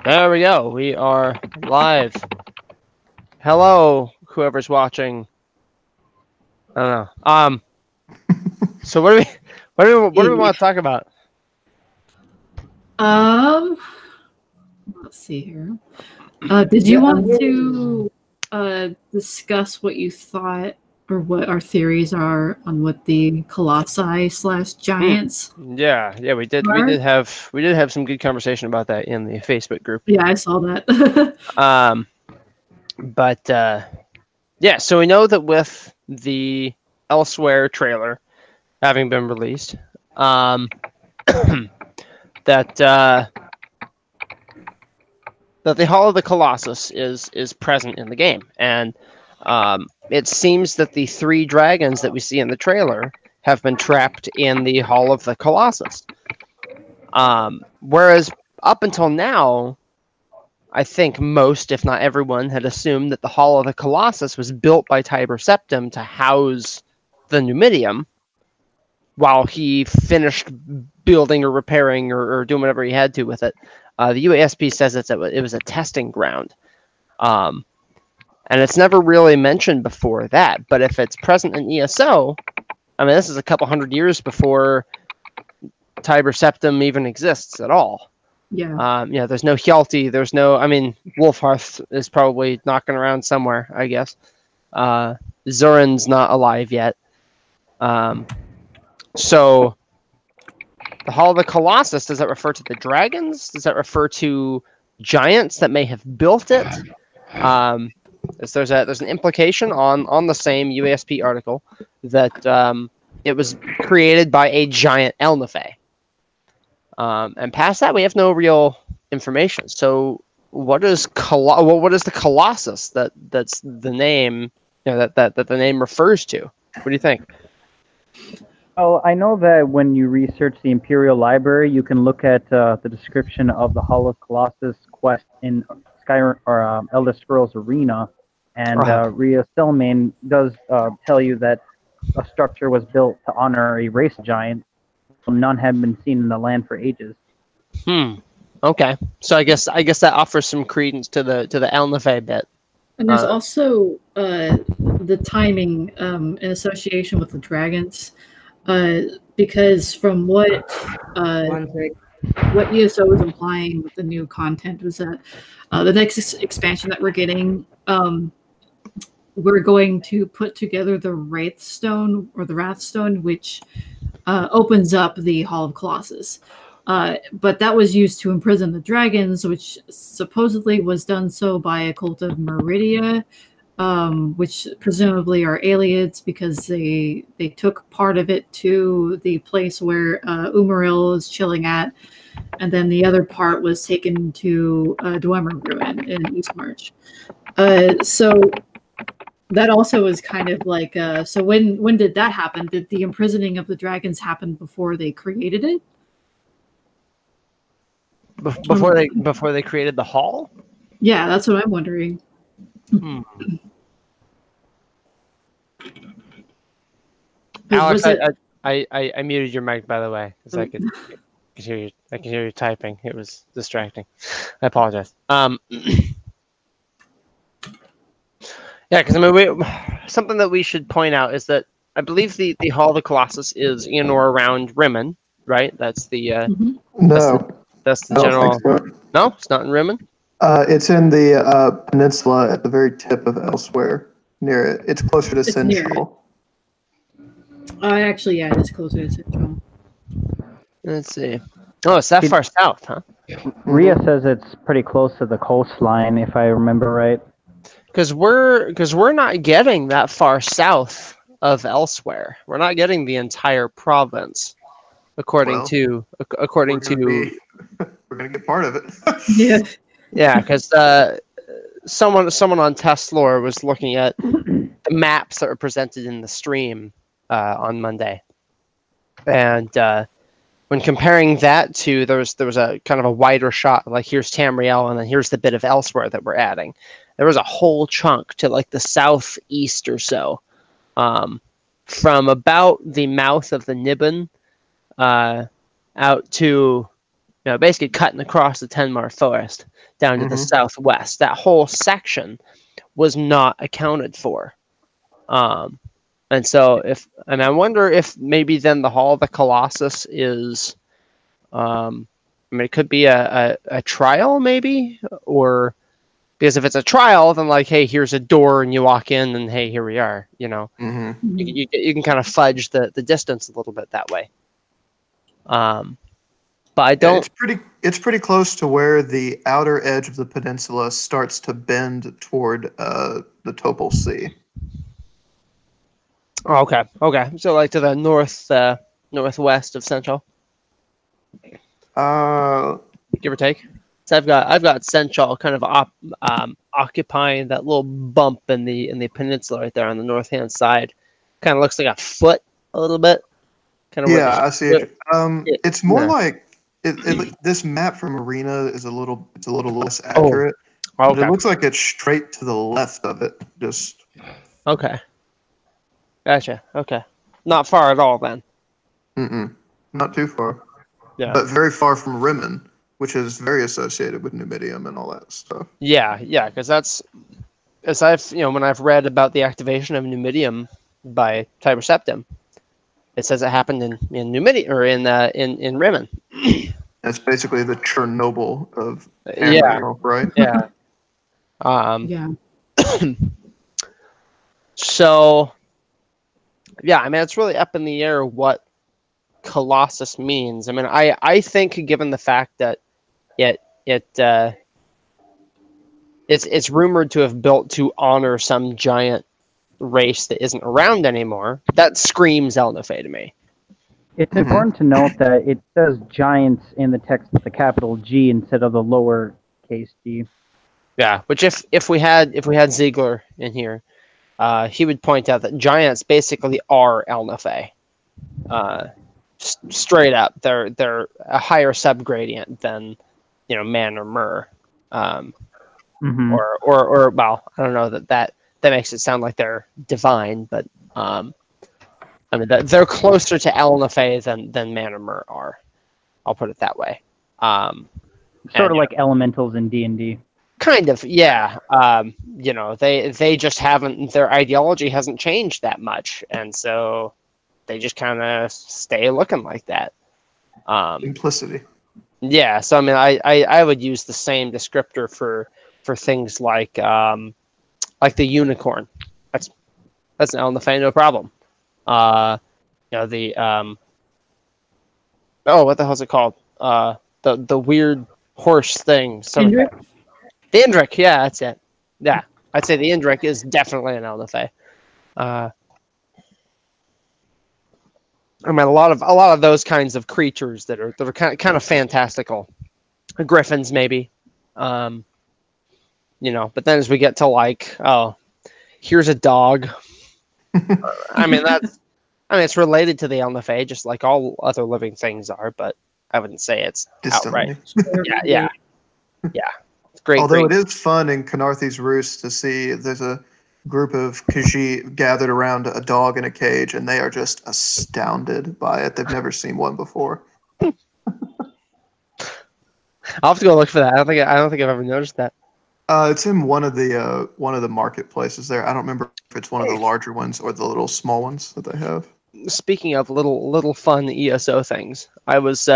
There we go. We are live. Hello, whoever's watching. I don't know. So what do we want to talk about? Let's see here. Did you want to discuss what you thought or what our theories are on what the colossi / giants? Yeah, we did. We did have some good conversation about that in the Facebook group. Yeah, I saw that. Yeah. So we know that with the Elsewhere trailer having been released, that the Hall of the Colossus is present in the game, and it seems that the 3 dragons that we see in the trailer have been trapped in the Hall of the Colossus. Whereas up until now, I think most, if not everyone, had assumed that the Hall of the Colossus was built by Tiber Septim to house the Numidium, while he finished building or repairing or doing whatever he had to with it. The UASP says it was a testing ground. And it's never really mentioned before that. But if it's present in ESO, I mean, this is a couple hundred years before Tiber Septim even exists at all. Yeah. There's no Hjalti. There's no, I mean, Wolfhearth is probably knocking around somewhere, I guess. Zurin's not alive yet. So the Hall of the Colossus, does that refer to the dragons? Does that refer to giants that may have built it? There's an implication on the same UASP article that it was created by a giant Elnathay. And past that, we have no real information. So what is the Colossus that's the name that the name refers to? What do you think? Oh, I know that when you research the Imperial Library, you can look at the description of the Hall of Colossus quest in Skyrim or Elder Scrolls Arena, and Rhea Stillman does tell you that a structure was built to honor a race giant, so none have been seen in the land for ages. Okay, so I guess that offers some credence to the Elnathay bit. And there's also the timing in association with the dragons. Because from what ESO was implying with the new content was that the next expansion that we're getting, we're going to put together the Wraithstone or the Wrathstone, which opens up the Hall of Colossus. But that was used to imprison the dragons, which supposedly was done so by a cult of Meridia, which presumably are Aliads because they took part of it to the place where Umaril is chilling at, and then the other part was taken to Dwemer Ruin in Eastmarch. So that also is kind of like so when did that happen? Did the imprisoning of the dragons happen before they created it? Before they created the hall? Yeah, that's what I'm wondering. Alex, I muted your mic, by the way, because I could hear you. I could hear you typing. It was distracting. I apologize. Yeah, because I mean, something that we should point out is that I believe the Hall of the Colossus is in or around Rimmon, right? That's the no. That's the I don't general. think so. No, it's not in Rimmon. It's in the peninsula at the very tip of Elsewhere, near it. It's closer to Central. Actually, yeah, it is closer to Central. Let's see. Oh, it's that far south, huh? Rhea says it's pretty close to the coastline, if I remember right. Because we're not getting that far south of Elsewhere. We're not getting the entire province, according to. We're gonna get part of it. Yeah. Yeah, because someone on Testlore was looking at the maps that were presented in the stream on Monday, and when comparing that to there was a kind of a wider shot, like here's Tamriel and then here's the bit of Elsewhere that we're adding. There was a whole chunk to like the southeast or so, from about the mouth of the Niben out to basically cutting across the Tenmar Forest down to the southwest. That whole section was not accounted for. And so I wonder if maybe then the Hall of the Colossus is, it could be a trial maybe, or because if it's a trial, then like, hey, here's a door and you walk in and hey, here we are, you can kind of fudge the distance a little bit that way. But I don't. It's pretty close to where the outer edge of the peninsula starts to bend toward the Topol Sea. Oh, okay. So like to the northwest of Central, give or take. So I've got Central kind of occupying that little bump in the peninsula right there on the north hand side. Kind of looks like a foot a little bit. Kind of I see it. It's more like this map from Arena is a little less accurate. Oh, okay. It looks like it's straight to the left of it. Just okay. Gotcha. Okay. Not far at all then. Not too far. Yeah. But very far from Rimmon, which is very associated with Numidium and all that stuff. Yeah, because that's as when I've read about the activation of Numidium by Tiber Septim, it says it happened in Numidium or in Rimmon. That's basically the Chernobyl of Tamriel, right? Yeah. Yeah. So, yeah, it's really up in the air what Colossus means. I think given the fact that it's rumored to have built to honor some giant race that isn't around anymore, that screams Elnifey to me. It's important to note that it says giants in the text with the capital G instead of the lowercase g. Yeah, which if we had Ziegler in here, he would point out that giants basically are Elnifey. Straight up, they're a higher subgradient than man or mer, or well, I don't know that makes it sound like they're divine, but they're closer to Elnifey than man or mer are. I'll put it that way. Sort of like elementals in D&D. Kind of, yeah. They just haven't. Their ideology hasn't changed that much, and so they just kind of stay looking like that. Simplicity. Yeah, so I would use the same descriptor for things like the unicorn. That's an Elnifey, no problem. What the hell's it called? The weird horse thing. Indrik? The Indrik, yeah, that's it. Yeah, I'd say the Indrik is definitely an Elnifey. A lot of those kinds of creatures that are kind of fantastical, griffins maybe, but then as we get to here's a dog. It's related to the Elnifey, just like all other living things are, but I wouldn't say it's outright. Yeah. It's great. Although it is fun in Canarthy's Roost to see there's a group of Khajiit gathered around a dog in a cage, and they are just astounded by it. They've never seen one before. I'll have to go look for that. I don't think I've ever noticed that. It's in one of the marketplaces there. I don't remember if it's one of the larger ones or the little small ones that they have. Speaking of little fun ESO things, I was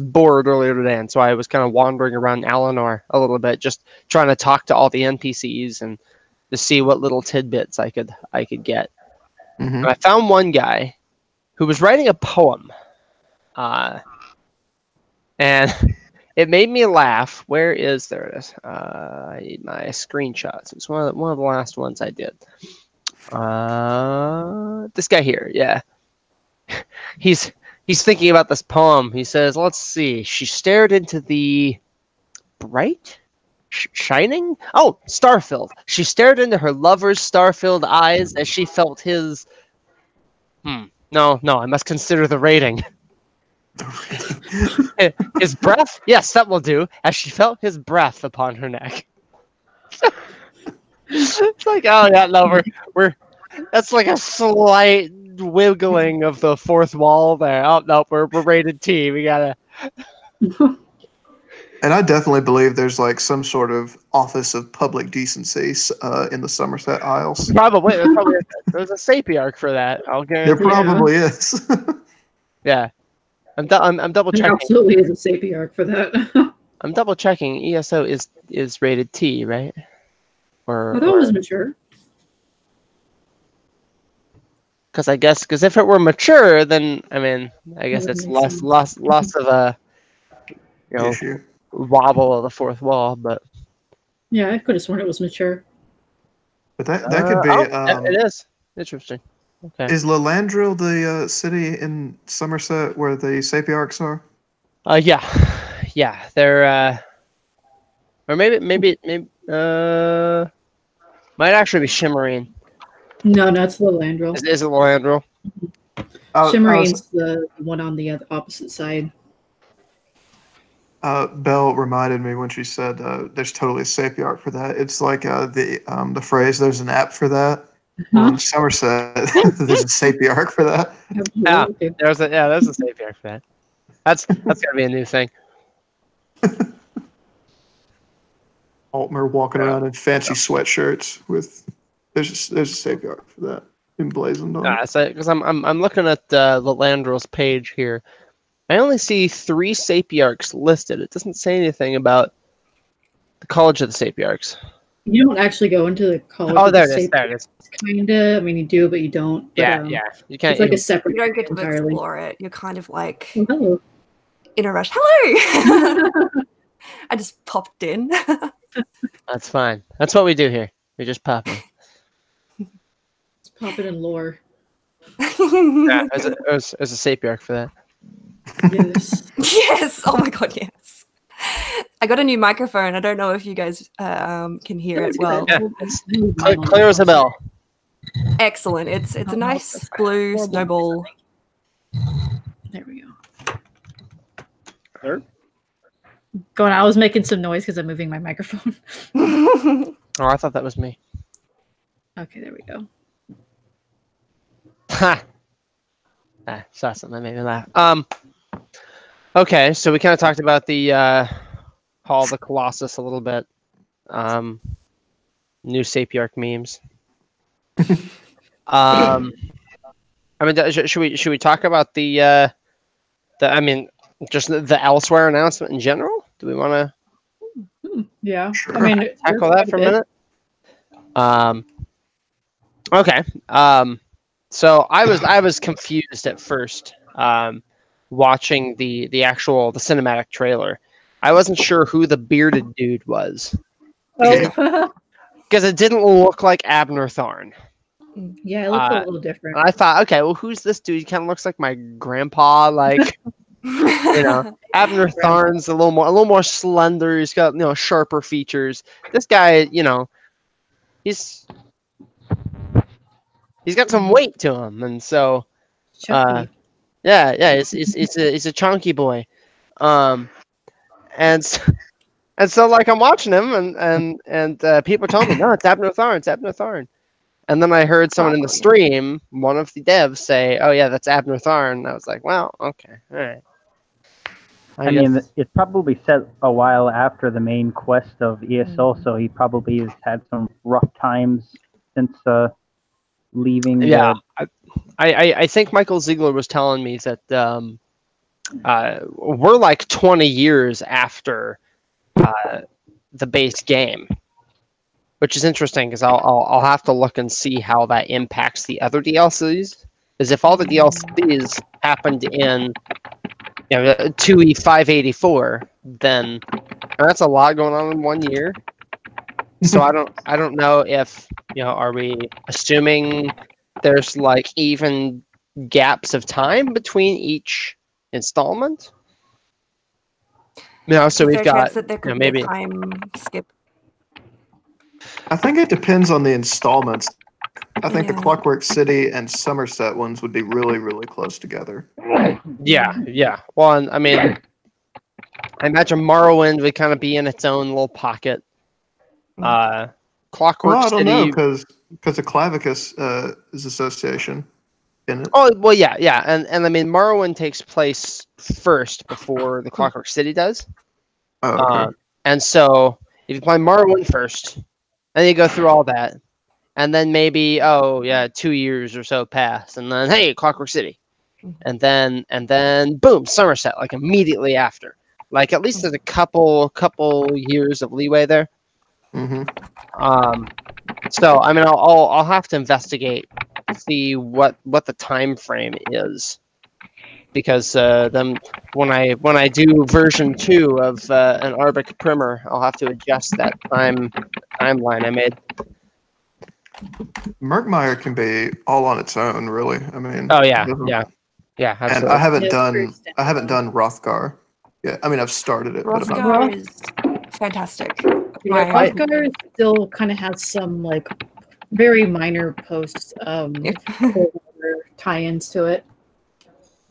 bored earlier today, and so I was kind of wandering around Alinor a little bit, just trying to talk to all the NPCs and to see what little tidbits I could get. And I found one guy who was writing a poem, and it made me laugh. There it is. I need my screenshots. It's one of the last ones I did. This guy here, yeah. He's thinking about this poem. He says, let's see. She stared into the bright, shining? Oh, star-filled. She stared into her lover's star-filled eyes as she felt his... No, I must consider the rating. His breath? Yes, that will do. As she felt his breath upon her neck. It's like, oh yeah, no, that's like a slight wiggling of the fourth wall there. Oh no, we're rated T. We gotta. And I definitely believe there's like some sort of office of public decency in the Somerset Isles. Probably. There's a Sapiarch for that. I'll There guarantee. probably is. Yeah. I'm double There checking. absolutely is a Sapiarch for that. I'm double checking. ESO is rated T, right? I thought it was mature. Because if it were mature, then I guess That it's makes less sense. of a Issue. wobble of the fourth wall. But Yeah, I could have sworn it was mature. But that could be. it is interesting. Okay. Is Lalandril the city in Somerset where the Sapiarchs are? Yeah. They're or maybe might actually be Shimmerine. No, that's Lolandril. Is it Lolandril? Shimmerine's the one on the opposite side. Belle reminded me when she said there's totally a Sapiarch for that. It's like the phrase "there's an app for that." Well, in Somerset, there's a Sapiarch for that. Yeah, there's a Sapiarch for that. That's gotta be a new thing. Altmer walking around in fancy sweatshirts with there's a Sapiarch for that emblazoned on. Because I'm looking at the Landrill's page here. I only see 3 Sapiarchs listed. It doesn't say anything about the College of the Sapiarchs. You don't actually go into the college. Oh, there it is. There it is. Kinda. I mean, you do, but you don't. But, Yeah. You can't. It's like a separate. You don't get to entirely. explore it. You're kind of like Hello. in a rush. Hello. I just popped in. That's fine. That's what we do here. We just pop in. It's popping in lore. Yeah, there's a Sapiarch for that. Yes. Yes. Oh my god, yes. I got a new microphone. I don't know if you guys can hear it well. Yeah, it's clear as a bell. Excellent. It's a nice blue snowball. There we go. There. Going. I was making some noise because I'm moving my microphone. Oh, I thought that was me. Okay, there we go. Ha! Saw something that made me laugh. Okay, so we kind of talked about the Hall of the Colossus a little bit. New Sapiarch memes. Should we talk about the just the elsewhere announcement in general? Do we want to? Yeah, Sure. I mean, Tackle that for a minute. Okay. So I was confused at first. Watching the cinematic trailer, I wasn't sure who the bearded dude was. Oh. Because it didn't look like Abner Tharn. Yeah, it looked a little different. I thought, okay, well, who's this dude? He kind of looks like my grandpa. Like, Abner Tharn's a little more slender. He's got sharper features. This guy, he's got some weight to him, and so Chunky. yeah, he's a chunky boy, and so like I'm watching him, and people told me, no, it's Abner Tharn, and then I heard someone in the stream, one of the devs, say, oh yeah, that's Abner Tharn, and I was like, well, okay, all right. I mean, it's probably set a while after the main quest of ESO, so he probably has had some rough times since leaving. Yeah, I think Michael Ziegler was telling me that we're like 20 years after the base game, which is interesting because I'll have to look and see how that impacts the other DLCs. Because if all the DLCs happened in 2E 584, then that's a lot going on in 1 year. So I don't know if are we assuming there's like even gaps of time between each installment? So we've got that there could maybe be a time skip. I think it depends on the installments. I think the Yeah. Clockwork City and Somerset ones would be really, really close together. Yeah. Well, and, I mean, I imagine Morrowind would kind of be in its own little pocket. Clockwork Well, I don't know City. because the Clavicus is association in it. Oh well, yeah, and I mean Morrowind takes place first before the Clockwork City does. Oh, okay. And so if you play Mario 1 first, and you go through all that, and then maybe 2 years or so pass, and then hey, Clockwork City, and then boom, Somerset, like immediately after. Like at least there's a couple years of leeway there. Mm-hmm. So I mean, I'll have to investigate, see what the time frame is, because then when I do version 2 of an Arbic primer, I'll have to adjust that timeline I made. Murkmire can be all on its own, really. I mean, Oh yeah, it doesn't- yeah, And absolutely. I haven't Yeah, it's very done Rothgar. Yeah, I mean, I've started it, but I'm not. Rothgar is fantastic. Yeah, My- Rothgar still kind of has some like very minor post tie-ins to it.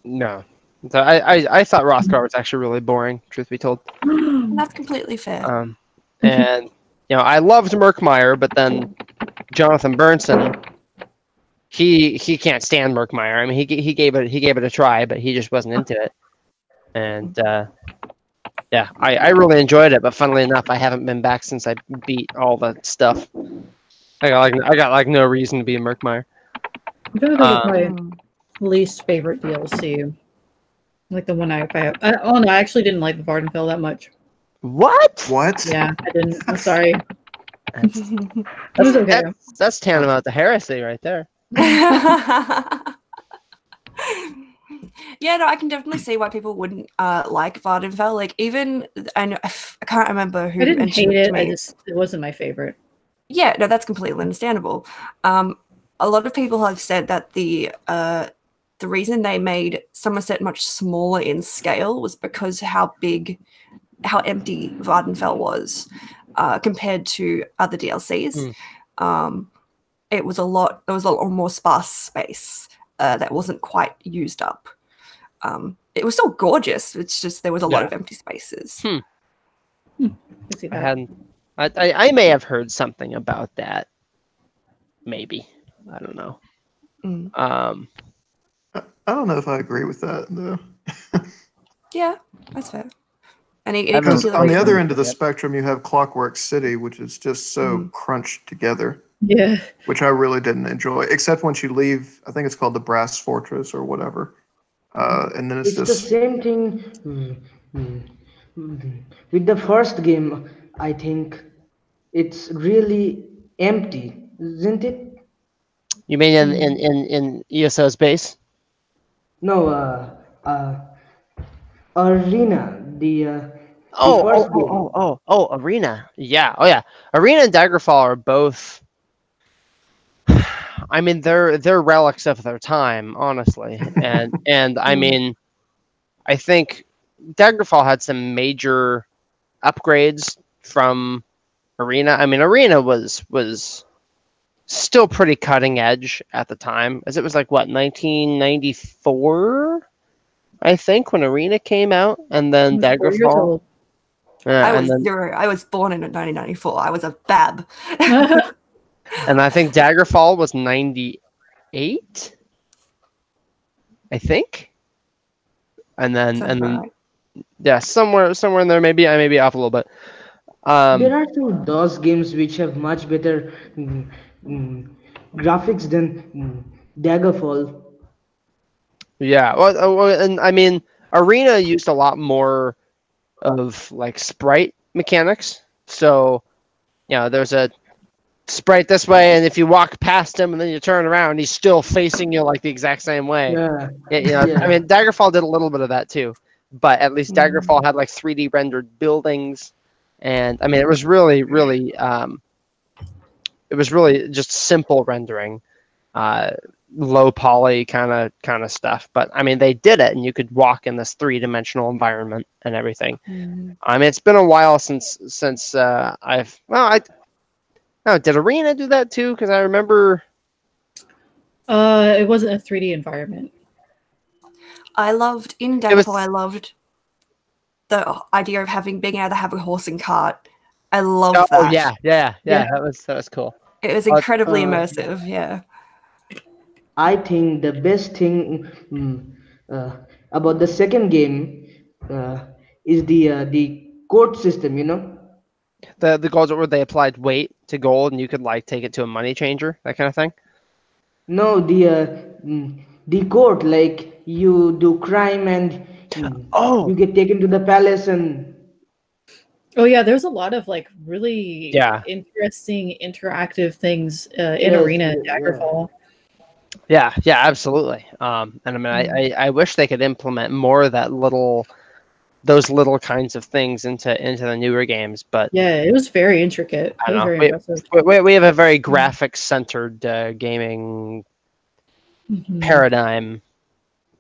No, so I thought Rothgar was actually really boring, truth be told. And that's completely fair. And I loved Murkmire, but then Jonathan Bernson, he can't stand Murkmire. I mean, he gave it a try, but he just wasn't into it. And yeah, I really enjoyed it, but funnily enough, I haven't been back since I beat all the stuff. I got like no reason to be a Murkmire. I'm trying to think of my Mm. least favorite DLC. Like the one I oh no, I actually didn't like the Vardenfell that much. What? What? Yeah, I didn't. I'm sorry. That's, It was okay. that's tantamount to heresy right there. Yeah, no, I can definitely see why people wouldn't like Vardenfell. Like, even I can't remember who I didn't mentioned hate it to it. me. It wasn't my favorite. Yeah, no, that's completely understandable. A lot of people have said that the reason they made Somerset much smaller in scale was because how empty Vardenfell was compared to other DLCs. There was a lot more sparse space that wasn't quite used up. It was still gorgeous. It's just there was a lot of empty spaces. I can see I that. hadn't. I may have heard something about that. Maybe, I don't know. Mm. I don't know if I agree with that, though. Yeah, that's fair. Any Because particular on the reason? other end of the spectrum, you have Clockwork City, which is just so crunched together, Yeah. which I really didn't enjoy, except once you leave, I think it's called the Brass Fortress or whatever. And then it's It's the just, same thing with the first game. I think it's really empty, isn't it? You mean in ESO's base? No, Arena, the Oh, first game. Arena. Yeah. Oh, yeah. Arena and Daggerfall are both. I mean, they're relics of their time, honestly, and I mean, I think Daggerfall had some major upgrades from Arena. I mean, Arena was still pretty cutting edge at the time, as it was like what 1994, I think, when Arena came out, and then I was 4 years Daggerfall. old. I And was then, zero. I was born in 1994. I was a bab. and I think Daggerfall was 98, I think. And then Sounds about right. yeah, somewhere in there. Maybe I may be off a little bit. There are some DOS games which have much better graphics than Daggerfall. Yeah, well, and I mean, Arena used a lot more of like sprite mechanics. So, there's a sprite this way, and if you walk past him and then you turn around, he's still facing you like the exact same way. Yeah, I mean, Daggerfall did a little bit of that too, but at least Daggerfall had like 3D rendered buildings, and I mean, it was really, really, just simple rendering, low poly kind of stuff. But I mean, they did it, and you could walk in this 3-dimensional environment and everything. I mean, it's been a while since did Arena do that too? Because I remember. It wasn't a 3D environment. I loved in It was- Daggerfall. I loved the idea of being able to have a horse and cart. I love that. Oh yeah, Yeah. that was cool. It was incredibly immersive. Yeah. I think the best thing about the second game is the court system, you know. The gold where they applied weight to gold and you could like take it to a money changer, that kind of thing. No, the court, like you do crime and Oh, you get taken to the palace and Oh yeah, there's a lot of like really yeah, interesting interactive things in yes, Arena and yes, yeah. Daggerfall. yeah, absolutely. And I mean, I wish they could implement more of those little kinds of things into the newer games, but Yeah, it was very intricate. I It was don't very know. impressive. We have a very graphics centered gaming Mhm. paradigm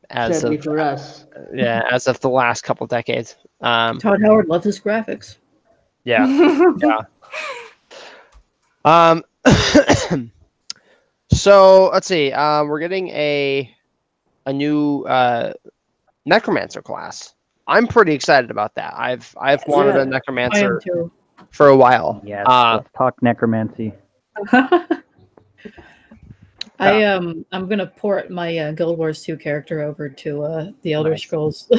as Sadly of for us. the last couple decades. Todd Howard loved his graphics. Yeah, yeah. Um, so let's see. We're getting a new necromancer class. I'm pretty excited about that. I've wanted a Yeah. I am necromancer too. for a while. Yes, let's talk necromancy. I'm gonna port my Guild Wars 2 character over to the Elder Nice. Scrolls.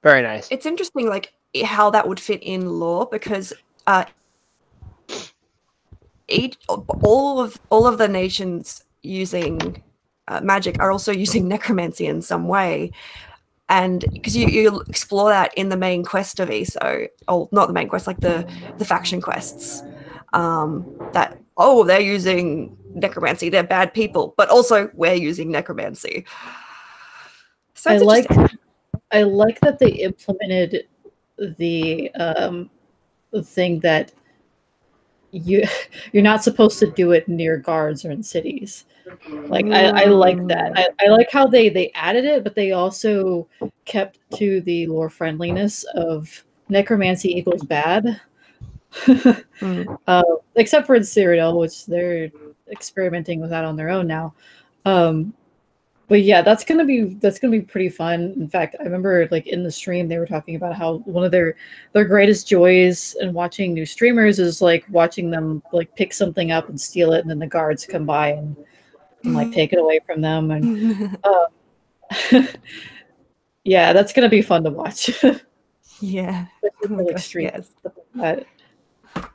Very nice. It's interesting, like how that would fit in lore, because all of the nations using magic are also using necromancy in some way, and because you explore that in the main quest of ESO, or not the main quest, like the faction quests, that they're using necromancy, they're bad people, but also we're using necromancy. So I it's like that they implemented the thing that you're not supposed to do it near guards or in cities. Like I like that. I like how they added it, but they also kept to the lore friendliness of necromancy equals bad. Except for in Cyrodiil, which they're experimenting with that on their own now. But yeah, that's gonna be pretty fun. In fact, I remember like in the stream they were talking about how one of their greatest joys in watching new streamers is like watching them like pick something up and steal it, and then the guards come by and like take it away from them. And yeah, that's gonna be fun to watch. yeah. Real extreme Yes. stuff like that.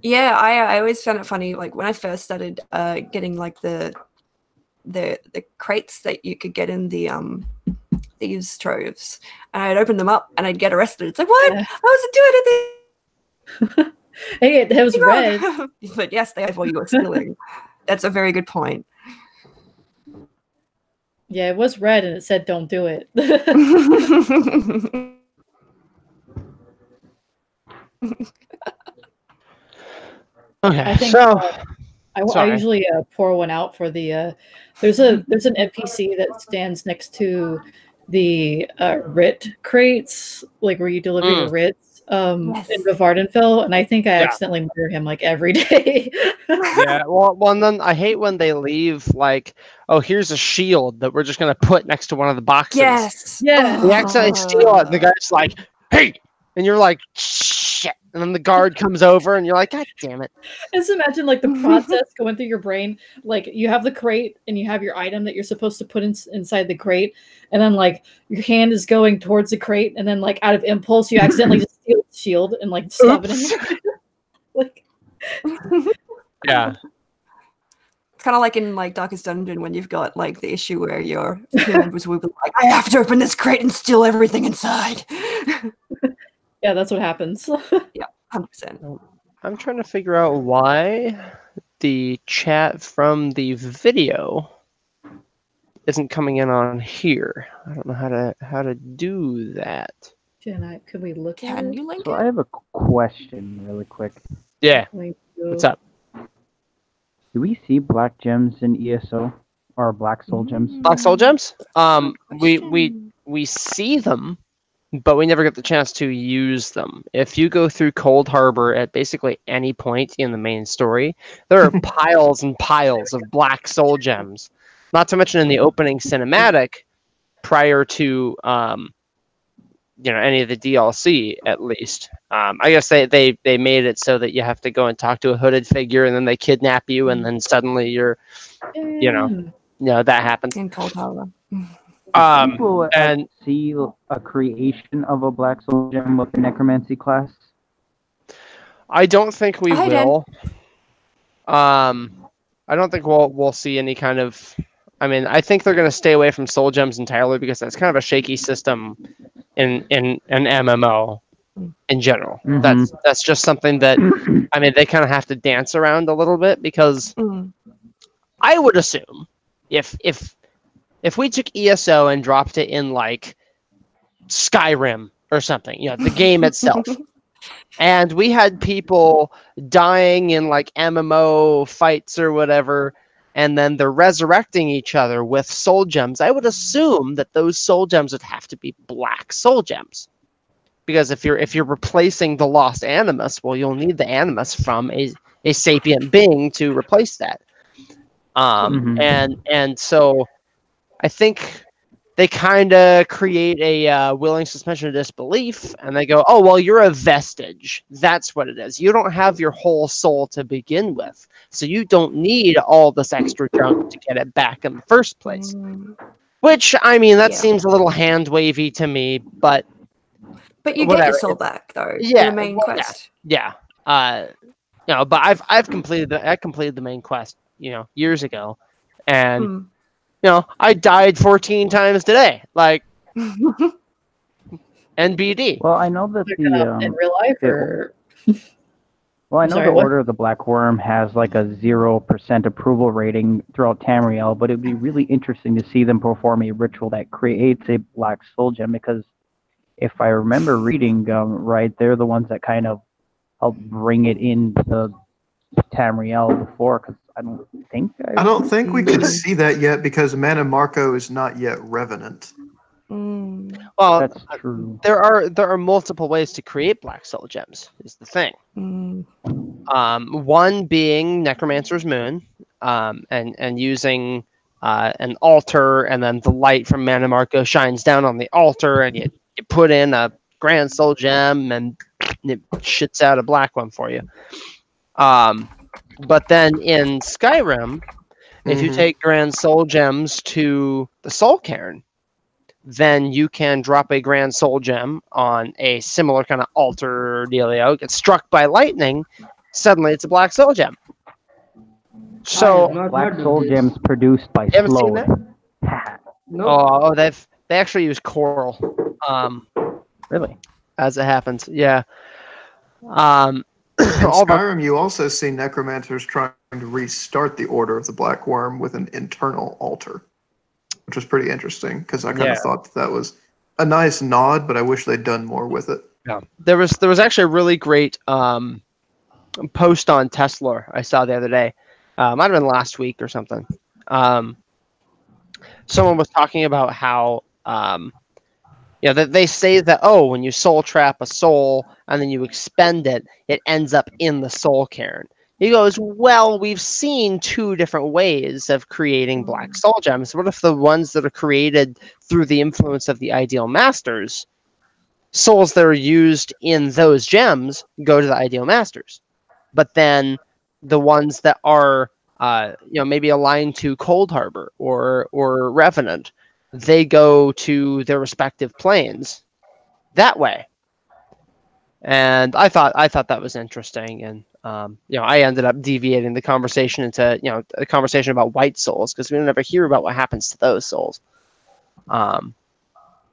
Yeah, I always found it funny, like when I first started getting like the crates that you could get in the thieves troves, and I'd open them up and I'd get arrested. It's like, what? Yeah. I wasn't doing anything. Hey, it was red. But yes, they have while you were stealing. That's a very good point. Yeah, it was red and it said don't do it. Okay, I think so I sorry. usually pour one out for the there's an NPC that stands next to the writ crates, like where you deliver your writs in Vardenfell, and I think I accidentally murder him like every day. yeah, well, and then I hate when they leave like, oh, here's a shield that we're just gonna put next to one of the boxes. Yes. Yeah. They accidentally steal it, and the guy's like, hey, and you're like, shit. And then the guard comes over, and you're like, God damn it. Just imagine like the process going through your brain. Like you have the crate and you have your item that you're supposed to put inside the crate, and then like your hand is going towards the crate, and then like out of impulse you accidentally just steal the shield and like stuff it in. Like, yeah. It's kind of like in like Darkest Dungeon when you've got like the issue where your members will be like, I have to open this crate and steal everything inside. yeah, that's what happens. Yeah, 100%. I'm trying to figure out why the chat from the video isn't coming in on here. I don't know how to do that. Can we look at Can it? you link So it? I have a question really quick. Yeah. Can we What's go- up? Do we see black gems in ESO or black soul gems? Black Soul Gems? We Question. see them, but we never get the chance to use them. If you go through Cold Harbor at basically any point in the main story, there are piles and piles of Black Soul Gems. Not to mention in the opening cinematic, prior to any of the DLC, at least. I guess they made it so that you have to go and talk to a hooded figure, and then they kidnap you, and then suddenly you're, that happens. In Cold Harbor. think we'll And see a creation of a Black Soul Gem with the Necromancy class? I don't think we Hi, Dan. will. I don't think we'll see any kind of. I mean, I think they're going to stay away from soul gems entirely because that's kind of a shaky system in an MMO in general. Mhm. That's just something that I mean they kind of have to dance around a little bit because Mm. I would assume if we took ESO and dropped it in like Skyrim or something, you know, the game itself. And we had people dying in like MMO fights or whatever, and then they're resurrecting each other with soul gems. I would assume that those soul gems would have to be black soul gems. Because if you're replacing the lost animus, well, you'll need the animus from a sapient being to replace that. And so I think they kind of create a willing suspension of disbelief, and they go, "Oh, well, you're a vestige. That's what it is. You don't have your whole soul to begin with, so you don't need all this extra junk to get it back in the first place." Which, I mean, that Yeah. seems a little hand wavy to me, but But you get whatever. your soul back though in Yeah, the main well, quest. yeah. You know, but I completed the main quest, you know, years ago, and Mm. you know, I died 14 times today, like NBD. Well, I know that in real life, the- or well, I I'm know sorry, the what? Order of the Black Worm has like a 0% approval rating throughout Tamriel, but it'd be really interesting to see them perform a ritual that creates a Black Soul Gem because if I remember reading right, they're the ones that kind of helped bring it into Tamriel before, because I don't think we could Mm. see that yet because Mana Marco is not yet Revenant. Mm. Well, that's true. there are multiple ways to create black soul gems. Is the thing. Mm. One being Necromancer's Moon, and using an altar, and then the light from Mana Marco shines down on the altar, and you put in a Grand Soul Gem, and it shits out a black one for you. But then in Skyrim, if you take Grand Soul Gems to the Soul Cairn, then you can drop a Grand Soul Gem on a similar kind of altar dealio, get struck by lightning, suddenly it's a Black Soul Gem. I So have not Black heard of Soul this. Gems produced by you haven't seen Slode. No. they actually use coral, Really? as it happens. Yeah. Um, In all the Skyrim, you also see necromancers trying to restart the Order of the Black Worm with an internal altar, which was pretty interesting because I kind Yeah. of thought that was a nice nod, but I wish they'd done more with it. Yeah. There was actually a really great post on Tesla I saw the other day. Might have been last week or something. Someone was talking about how that they say that when you soul trap a soul and then you expend it, it ends up in the soul cairn. He goes, well, we've seen two different ways of creating black soul gems. What if the ones that are created through the influence of the ideal masters, souls that are used in those gems go to the ideal masters, but then the ones that are maybe aligned to Cold Harbor or Revenant, they go to their respective planes that way. And I thought that was interesting, and I ended up deviating the conversation into a conversation about white souls because we don't ever hear about what happens to those souls. Only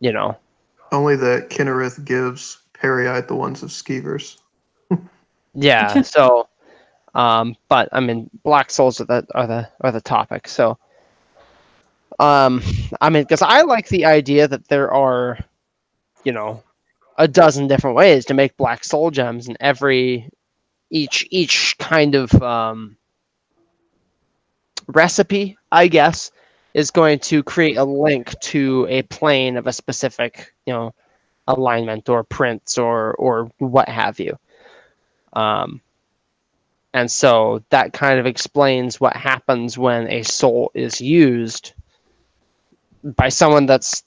that Kinnereth gives Periite the ones of Skeevers. Yeah. So, but I mean, black souls are the topic. So, I mean, because I like the idea that there are, a dozen different ways to make black soul gems, and each kind of recipe, I guess, is going to create a link to a plane of a specific, alignment or prints or what have you. And so that kind of explains what happens when a soul is used by someone that's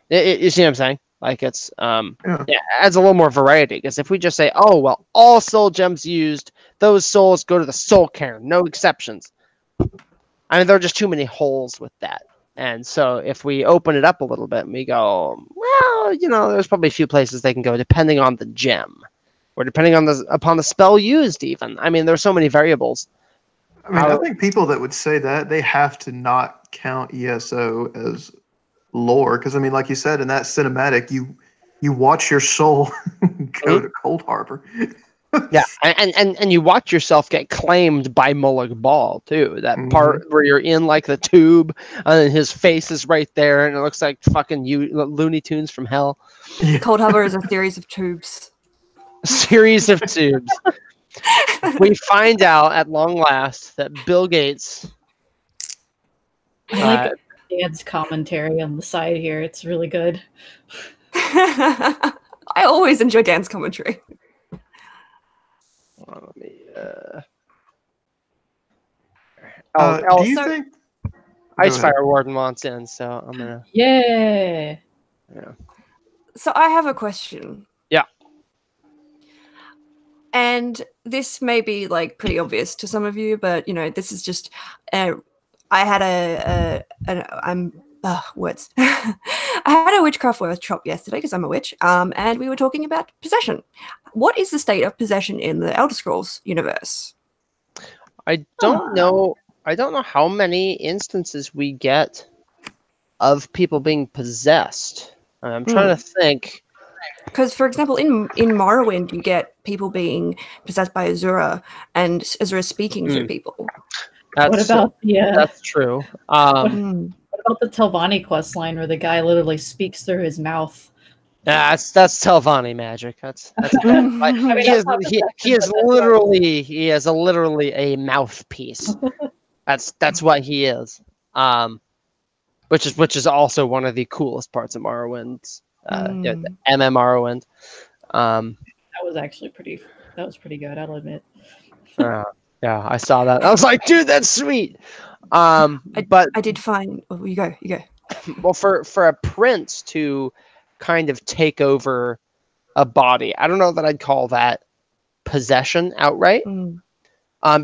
you see what I'm saying? Like it's it adds a little more variety, because if we just say, oh well, all soul gems used, those souls go to the soul cairn, no exceptions. I mean, there are just too many holes with that. And so if we open it up a little bit and we go, well, there's probably a few places they can go depending on the gem, or depending on upon the spell used. Even, I mean, there's so many variables. I mean, I think people that would say that, they have to not count ESO as lore, because I mean, like you said, in that cinematic, you watch your soul go to Cold Harbor. Yeah, and you watch yourself get claimed by Mullig Ball too. That part where you're in like the tube, and then his face is right there, and it looks like fucking Looney Tunes from hell. Yeah. Cold Harbor is a series of tubes. A series of tubes. We find out at long last that Bill Gates. I like Dan's commentary on the side here. It's really good. I always enjoy Dan's commentary. Let me, do you think Icefire Warden wants in, so I'm gonna. Yeah. So I have a question. Yeah. And this may be like pretty obvious to some of you, but this is just. I had words. I had a witchcraft workshop yesterday because I'm a witch, and we were talking about possession. What is the state of possession in the Elder Scrolls universe? I don't know. I don't know how many instances we get of people being possessed. I'm trying to think. Because, for example, in Morrowind, you get people being possessed by Azura, and Azura speaking through people. What about That's true. what about the Telvanni quest line where the guy literally speaks through his mouth? Yeah, that's Telvanni magic. That's like, he is literally a mouthpiece. That's what he is. Which is also one of the coolest parts of Morrowind. The MM Morrowind. That was actually pretty good, I'll admit. Yeah, I saw that. I was like, dude, that's sweet. But I did find. Oh, you go. Well, for a prince to kind of take over a body, I don't know that I'd call that possession outright.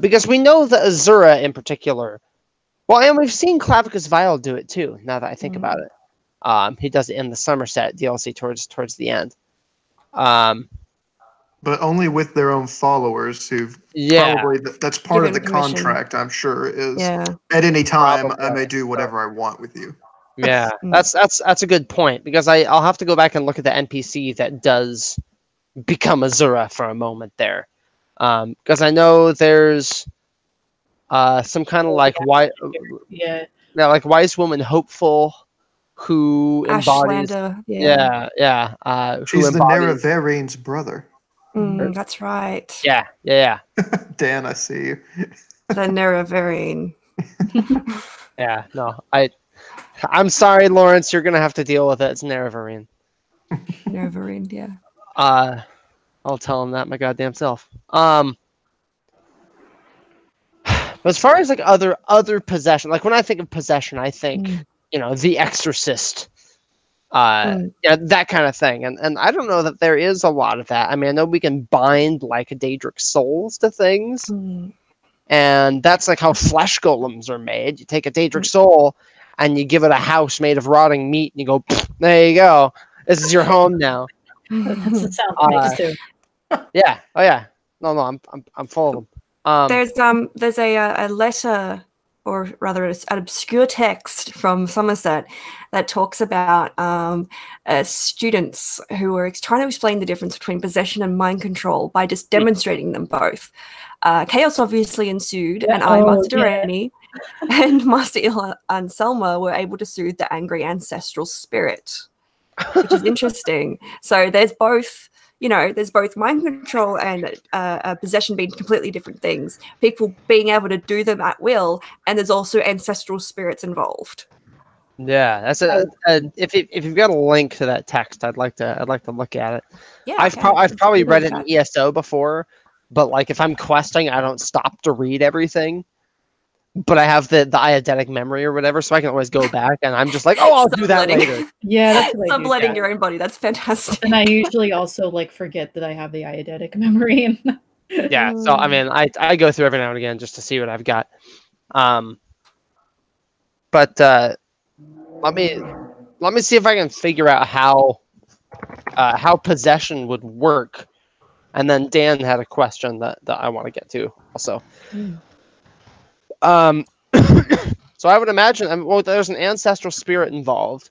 Because we know that Azura in particular. Well, and we've seen Clavicus Vile do it too. Now that I think about it, he does it in the Somerset DLC towards the end. But only with their own followers who've probably that's part of the contract, I'm sure, is at any time I may do whatever I want with you. Yeah, that's a good point, because I'll have to go back and look at the NPC that does become Azura for a moment there. Because I know there's some kind of like like wise woman hopeful who embodies she's the Nerevarin's brother. That's right. Yeah. Dan, I see you. The Nerevarine. Yeah, no, I'm sorry, Lawrence. You're gonna have to deal with it. It's Nerevarine. Nerevarine, yeah. I'll tell him that my goddamn self. As far as like other possession, like when I think of possession, I think The Exorcist. That kind of thing, and I don't know that there is a lot of that. I mean, I know we can bind like Daedric souls to things, and that's like how flesh golems are made. You take a Daedric soul and you give it a house made of rotting meat, and you go, there you go, this is your home now. That sounds nice too. Yeah. Oh yeah. No, I'm full of them. There's a letter, or rather an obscure text from Somerset that talks about students who were trying to explain the difference between possession and mind control by just demonstrating them both. Chaos obviously ensued, and Master Durrani and Master Anselma were able to soothe the angry ancestral spirit, which is interesting. So there's both mind control and possession being completely different things. People being able to do them at will, and there's also ancestral spirits involved. Yeah, that's if you've got a link to that text, I'd like to look at it. Yeah, I've probably read it in ESO before, but like if I'm questing, I don't stop to read everything. But I have the eidetic memory or whatever, so I can always go back, and I'm just like, oh, I'll do that later. Yeah, that's what I do. Subletting your own body. That's fantastic. And I usually also like forget that I have the eidetic memory. Yeah, so I mean, I go through every now and again just to see what I've got. But let me see if I can figure out how possession would work. And then Dan had a question that I want to get to also. So I would imagine, well, there's an ancestral spirit involved,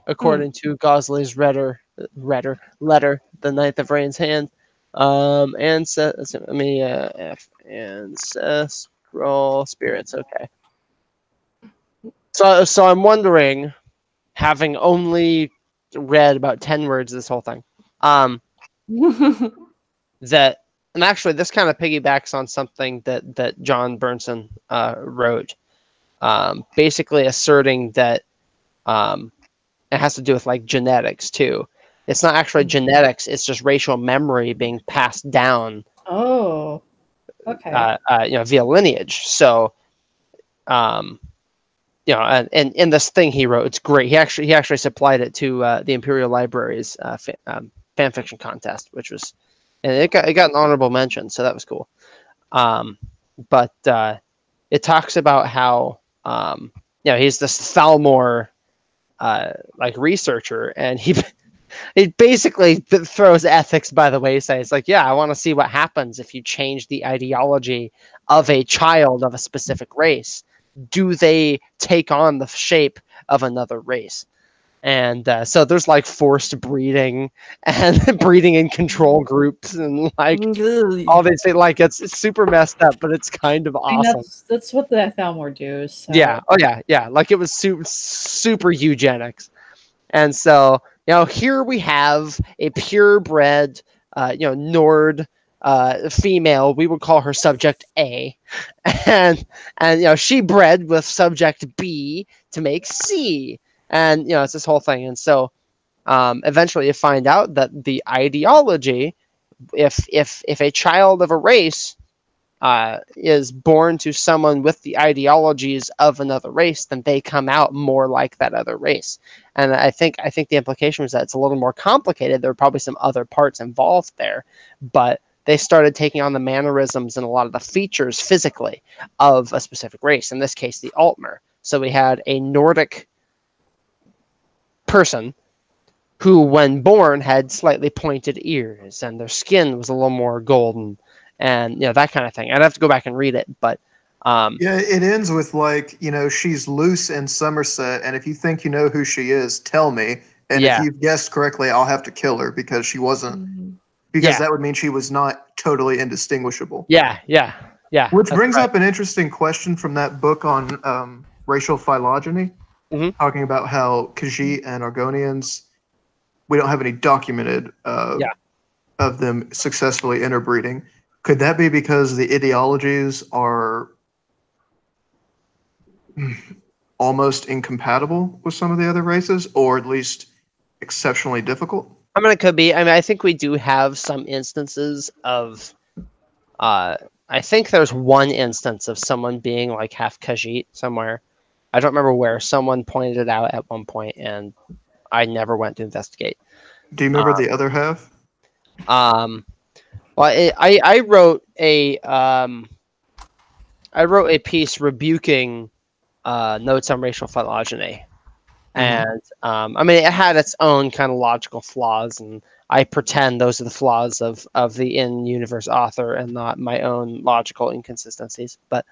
according to Gosley's letter, the Ninth of Rain's Hand. Ancestral spirits. Okay. So I'm wondering, having only read about 10 words this whole thing, that, and actually this kind of piggybacks on something that John Burnson wrote, basically asserting that it has to do with like genetics too. It's not actually genetics; it's just racial memory being passed down. Oh, okay. Via lineage. So, and in this thing he wrote, it's great. He actually supplied it to the Imperial Library's fan fiction contest, which was, and it got an honorable mention, so that was cool. But it talks about how he's this Thalmor like researcher, and he basically throws ethics by the wayside. It's like, I want to see what happens if you change the ideology of a child of a specific race. Do they take on the shape of another race? And so there's like forced breeding and breeding in control groups and like all they say, like it's super messed up, but it's kind of awesome. That's what the Thalmor do. So. Yeah. Oh yeah. Like it was super eugenics. And so, here we have a purebred, Nord female. We would call her subject A, and she bred with subject B to make C, and it's this whole thing. And so, eventually, you find out that the ideology, if a child of a race is born to someone with the ideologies of another race, then they come out more like that other race. And I think the implication was that it's a little more complicated. There were probably some other parts involved there, but they started taking on the mannerisms and a lot of the features physically of a specific race. In this case, the Altmer. So we had a Nordic person who, when born, had slightly pointed ears, and their skin was a little more golden, and that kind of thing. I'd have to go back and read it, but it ends with like, she's loose in Somerset, and if you think you know who she is, tell me. And if you've guessed correctly, I'll have to kill her because she wasn't. Because that would mean she was not totally indistinguishable. Yeah. Which brings up an interesting question from that book on racial phylogeny, talking about how Khajiit and Argonians, we don't have any documented of them successfully interbreeding. Could that be because the ideologies are almost incompatible with some of the other races, or at least exceptionally difficult? I mean, it could be. I mean, I think we do have some instances of. I think there's one instance of someone being like half Khajiit somewhere. I don't remember where. Someone pointed it out at one point, and I never went to investigate. Do you remember the other half? Well, I wrote a piece rebuking notes on racial phylogeny, and I mean, it had its own kind of logical flaws, and I pretend those are the flaws of the in-universe author and not my own logical inconsistencies. But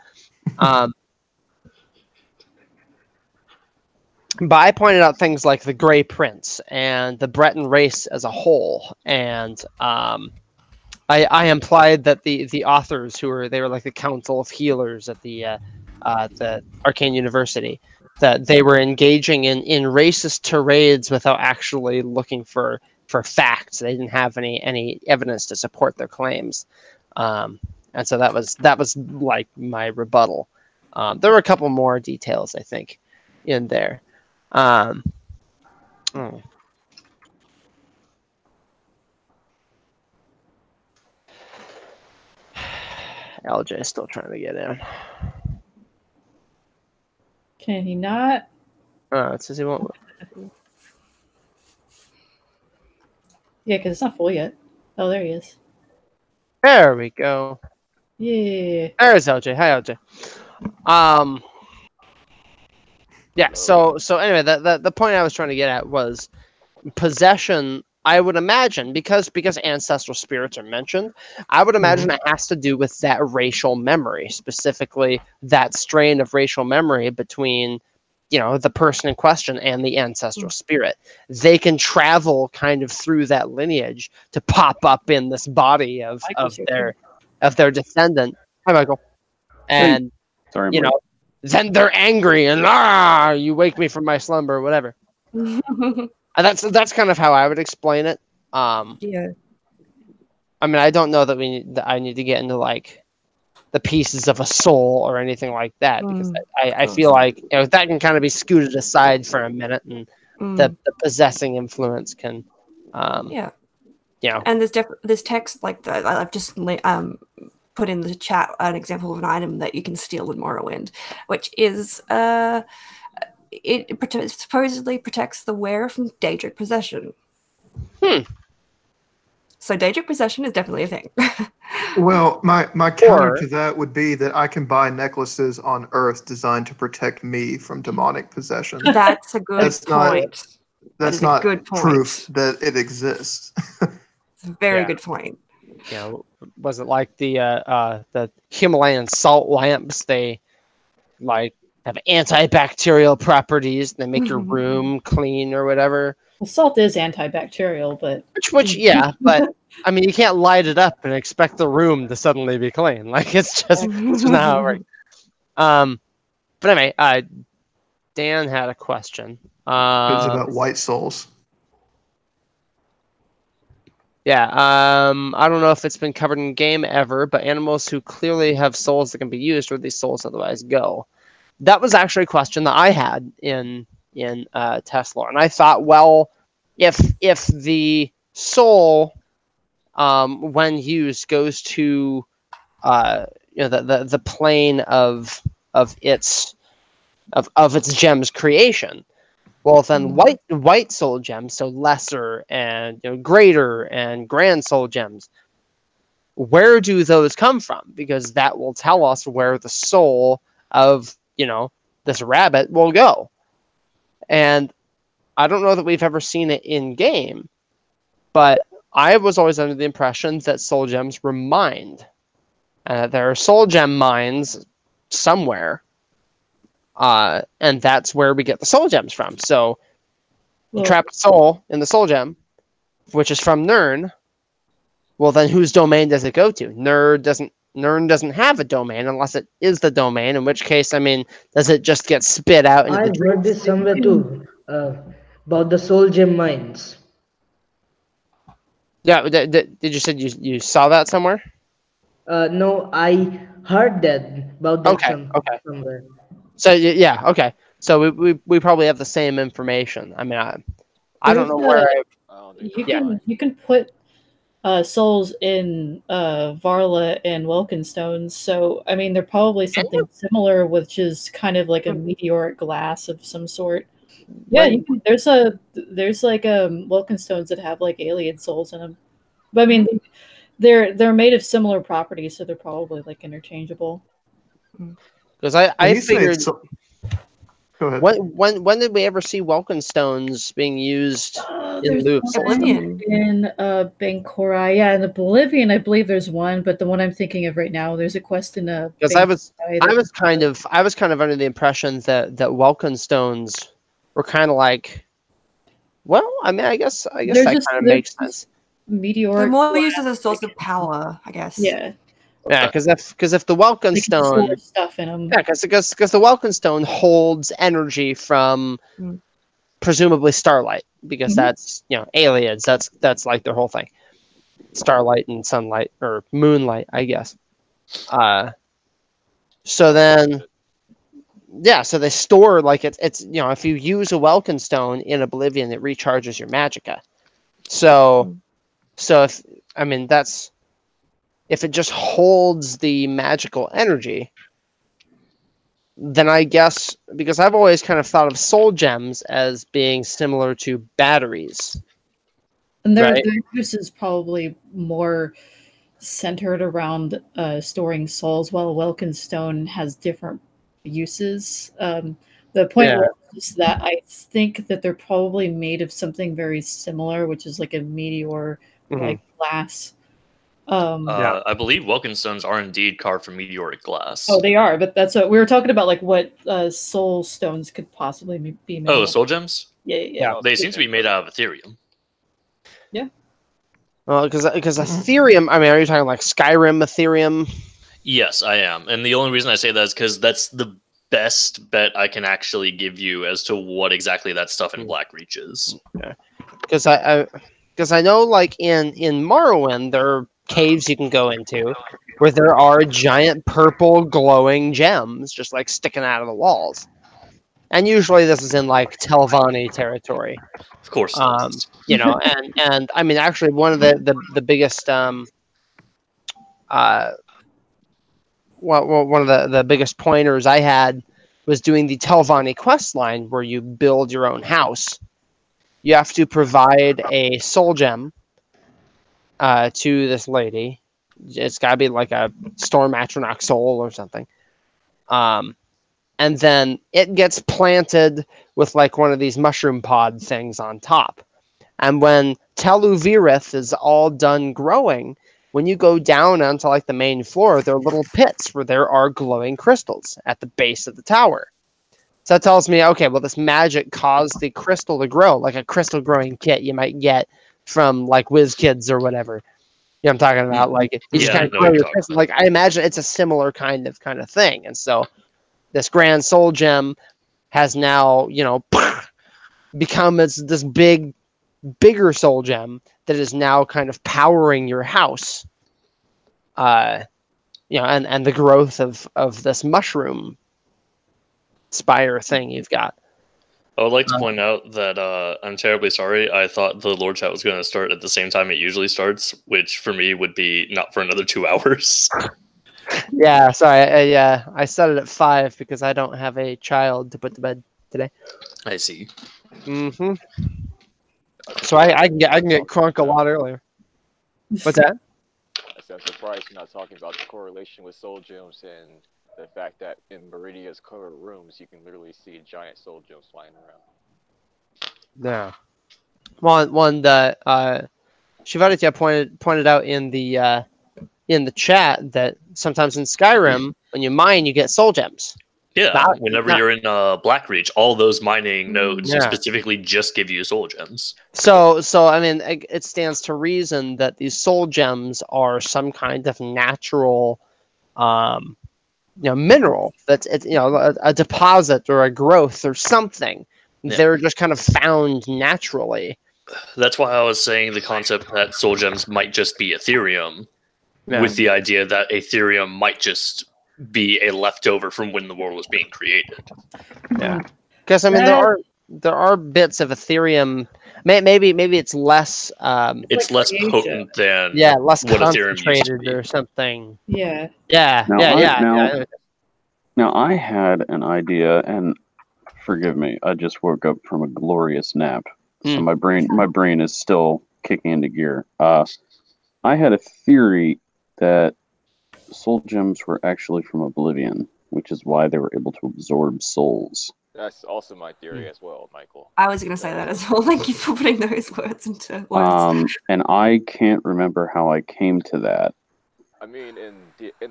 I pointed out things like the Grey Prince and the Breton race as a whole, and I implied that the authors they were like the Council of Healers at the Arcane University, that they were engaging in racist tirades without actually looking for facts. They didn't have any evidence to support their claims, and so that was like my rebuttal. There were a couple more details, I think, in there. LJ is still trying to get in. Can he not? It says he won't. Yeah, because it's not full yet. Oh, there he is. There we go. Yeah. There's LJ. Hi, LJ. Yeah. So anyway, the point I was trying to get at was possession. I would imagine because ancestral spirits are mentioned, I would imagine it has to do with that racial memory, specifically that strain of racial memory between, the person in question and the ancestral spirit. They can travel kind of through that lineage to pop up in this body of their descendant. Hi, Michael. And Sorry, I'm you late. know, then they're angry and you wake me from my slumber, whatever. That's kind of how I would explain it. Yeah. I mean, I don't know that I need to get into like the pieces of a soul or anything like that, because I feel like that can kind of be scooted aside for a minute, and the possessing influence can, Yeah. you know, And there's text like that. I've just put in the chat an example of an item that you can steal in Morrowind, which is it supposedly protects the wearer from Daedric possession. So Daedric possession is definitely a thing. Well, my counter to that would be that I can buy necklaces on Earth designed to protect me from demonic possession. That's a good That's not- point. That's not proof that it exists. It's a very good point. Was it like the Himalayan salt lamps? They like have antibacterial properties. They make your room clean or whatever. Well, salt is antibacterial, but Which yeah, but I mean, you can't light it up and expect the room to suddenly be clean. Like it's just not how it works. But anyway, Dan had a question. It was about white souls. Yeah, I don't know if it's been covered in game ever, but animals who clearly have souls that can be used, where these souls otherwise go? That was actually a question that I had in test lore, and I thought, well, if the soul, when used, goes to the plane of its gem's creation, well, then white soul gems, so lesser and greater and grand soul gems, where do those come from? Because that will tell us where the soul of this rabbit will go. And I don't know that we've ever seen it in game, but I was always under the impression that soul gems were mined. There are soul gem mines somewhere, and that's where we get the soul gems from. So you trap a soul in the soul gem, which is from Nirn. Well, then whose domain does it go to? Nirn doesn't have a domain unless it is the domain, in which case, I mean, does it just get spit out into I've heard this somewhere too, about the soul gem mines. Yeah, did you say you saw that somewhere? No, I heard that about that somewhere. So yeah, okay. So we probably have the same information. I mean, I don't know where. You can put souls in Varla and Welkenstones. So I mean, they're probably something similar, which is kind of like a meteoric glass of some sort. Yeah, there's like Welkenstones that have like alien souls in them. But I mean, they're made of similar properties, so they're probably like interchangeable. Because I figured. Go ahead. When did we ever see Welkenstones being used in lieu of souls? In Bankora, yeah, in Oblivion, I believe there's one, but the one I'm thinking of right now, there's a quest in a. Because I was kind of under the impression that Welkenstones were kind of like, well, I mean, I guess that kind of makes sense. Meteoric. They're more used as a source of power, I guess. Yeah. Yeah, because if the Welkenstone stuff in them. Yeah, because the Welkenstone holds energy from presumably starlight, because that's aliens. That's like their whole thing. Starlight and sunlight or moonlight, I guess. So then, yeah, so they store like it's if you use a Welkenstone in Oblivion, it recharges your magicka. So if it just holds the magical energy, then I guess, because I've always kind of thought of soul gems as being similar to batteries. And their use is probably more centered around storing souls, while Welkenstone has different uses. The point where is that I think that they're probably made of something very similar, which is like a meteor like glass. Yeah. I believe Welkin stones are indeed carved from meteoric glass. Oh, they are, but that's what we were talking about, like what soul stones could possibly be made. Oh, of. soul gems? Yeah. They seem to be made out of Ethereum. Yeah. Well, because Ethereum. I mean, are you talking like Skyrim Ethereum? Yes, I am. And the only reason I say that is because that's the best bet I can actually give you as to what exactly that stuff in Black reaches. Because I know, like in Morrowind, there are caves you can go into where there are giant purple glowing gems just like sticking out of the walls, and usually this is in like Telvanni territory. Of course, You know, and I mean, actually, one of the biggest one of the biggest pointers I had was doing the Telvanni quest line where you build your own house. You have to provide a soul gem to this lady. It's got to be like a Storm Atronach soul or something. And then it gets planted with like one of these mushroom pod things on top. And when Teluvirith is all done growing, when you go down onto like the main floor, there are little pits where there are glowing crystals at the base of the tower. So that tells me, okay, well, this magic caused the crystal to grow, like a crystal growing kit you might get from like WizKids or whatever. You know what I'm talking about? Like you just kind of grow your crystal. Like I imagine it's a similar kind of thing. And so this Grand Soul Gem has now, you know, become this bigger soul gem that is now kind of powering your house. You know, and the growth of this mushroom spire thing you've got. I would like to point out that I'm terribly sorry. I thought the Lorechat was going to start at the same time it usually starts, which for me would be not for another 2 hours. Yeah, sorry. I set it at 5 because I don't have a child to put to bed today. I see. Mm-hmm. So I can get crunk a lot earlier. What's that? I'm surprised you're not talking about the correlation with soul gems and the fact that in Meridia's covered rooms, you can literally see giant soul gems flying around. Yeah. One that Shivaditya pointed out in the chat that sometimes in Skyrim, when you mine, you get soul gems. Yeah, whenever you're in Blackreach, all those mining nodes specifically just give you soul gems. So I mean, it stands to reason that these soul gems are some kind of natural, mineral that's a deposit or a growth or something. Yeah. They're just kind of found naturally. That's why I was saying the concept that soul gems might just be Ethereum, with the idea that Ethereum might just be a leftover from when the world was being created. Yeah, because I mean there are bits of Ethereum. Maybe it's less. It's less potent than less what concentrated or something. Yeah. Now I had an idea, and forgive me, I just woke up from a glorious nap, so my brain is still kicking into gear. I had a theory that soul gems were actually from Oblivion, which is why they were able to absorb souls. That's also my theory as well, Michael. I was going to say that as well. Thank you for putting those words into words. And I can't remember how I came to that. I mean, in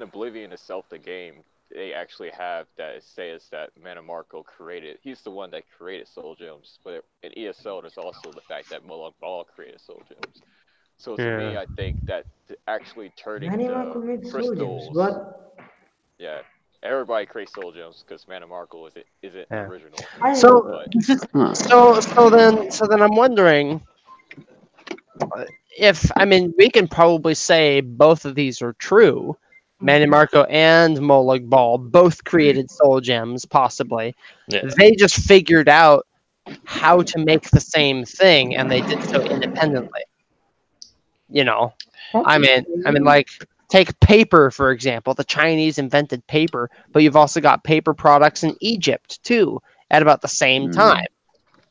Oblivion itself, the game, they actually have that it says that Manamarco created. He's the one that created soul gems. But in ESL, there's also the fact that Molag Bal created soul gems. So to me, I think that actually turning the crystals. Yeah, everybody creates soul gems because Manamarco isn't original. So then I'm wondering if we can probably say both of these are true. Manamarco and Molag Bal both created soul gems, possibly. Yeah. They just figured out how to make the same thing, and they did so independently. You know, I mean, like take paper for example. The Chinese invented paper, but you've also got paper products in Egypt too at about the same time.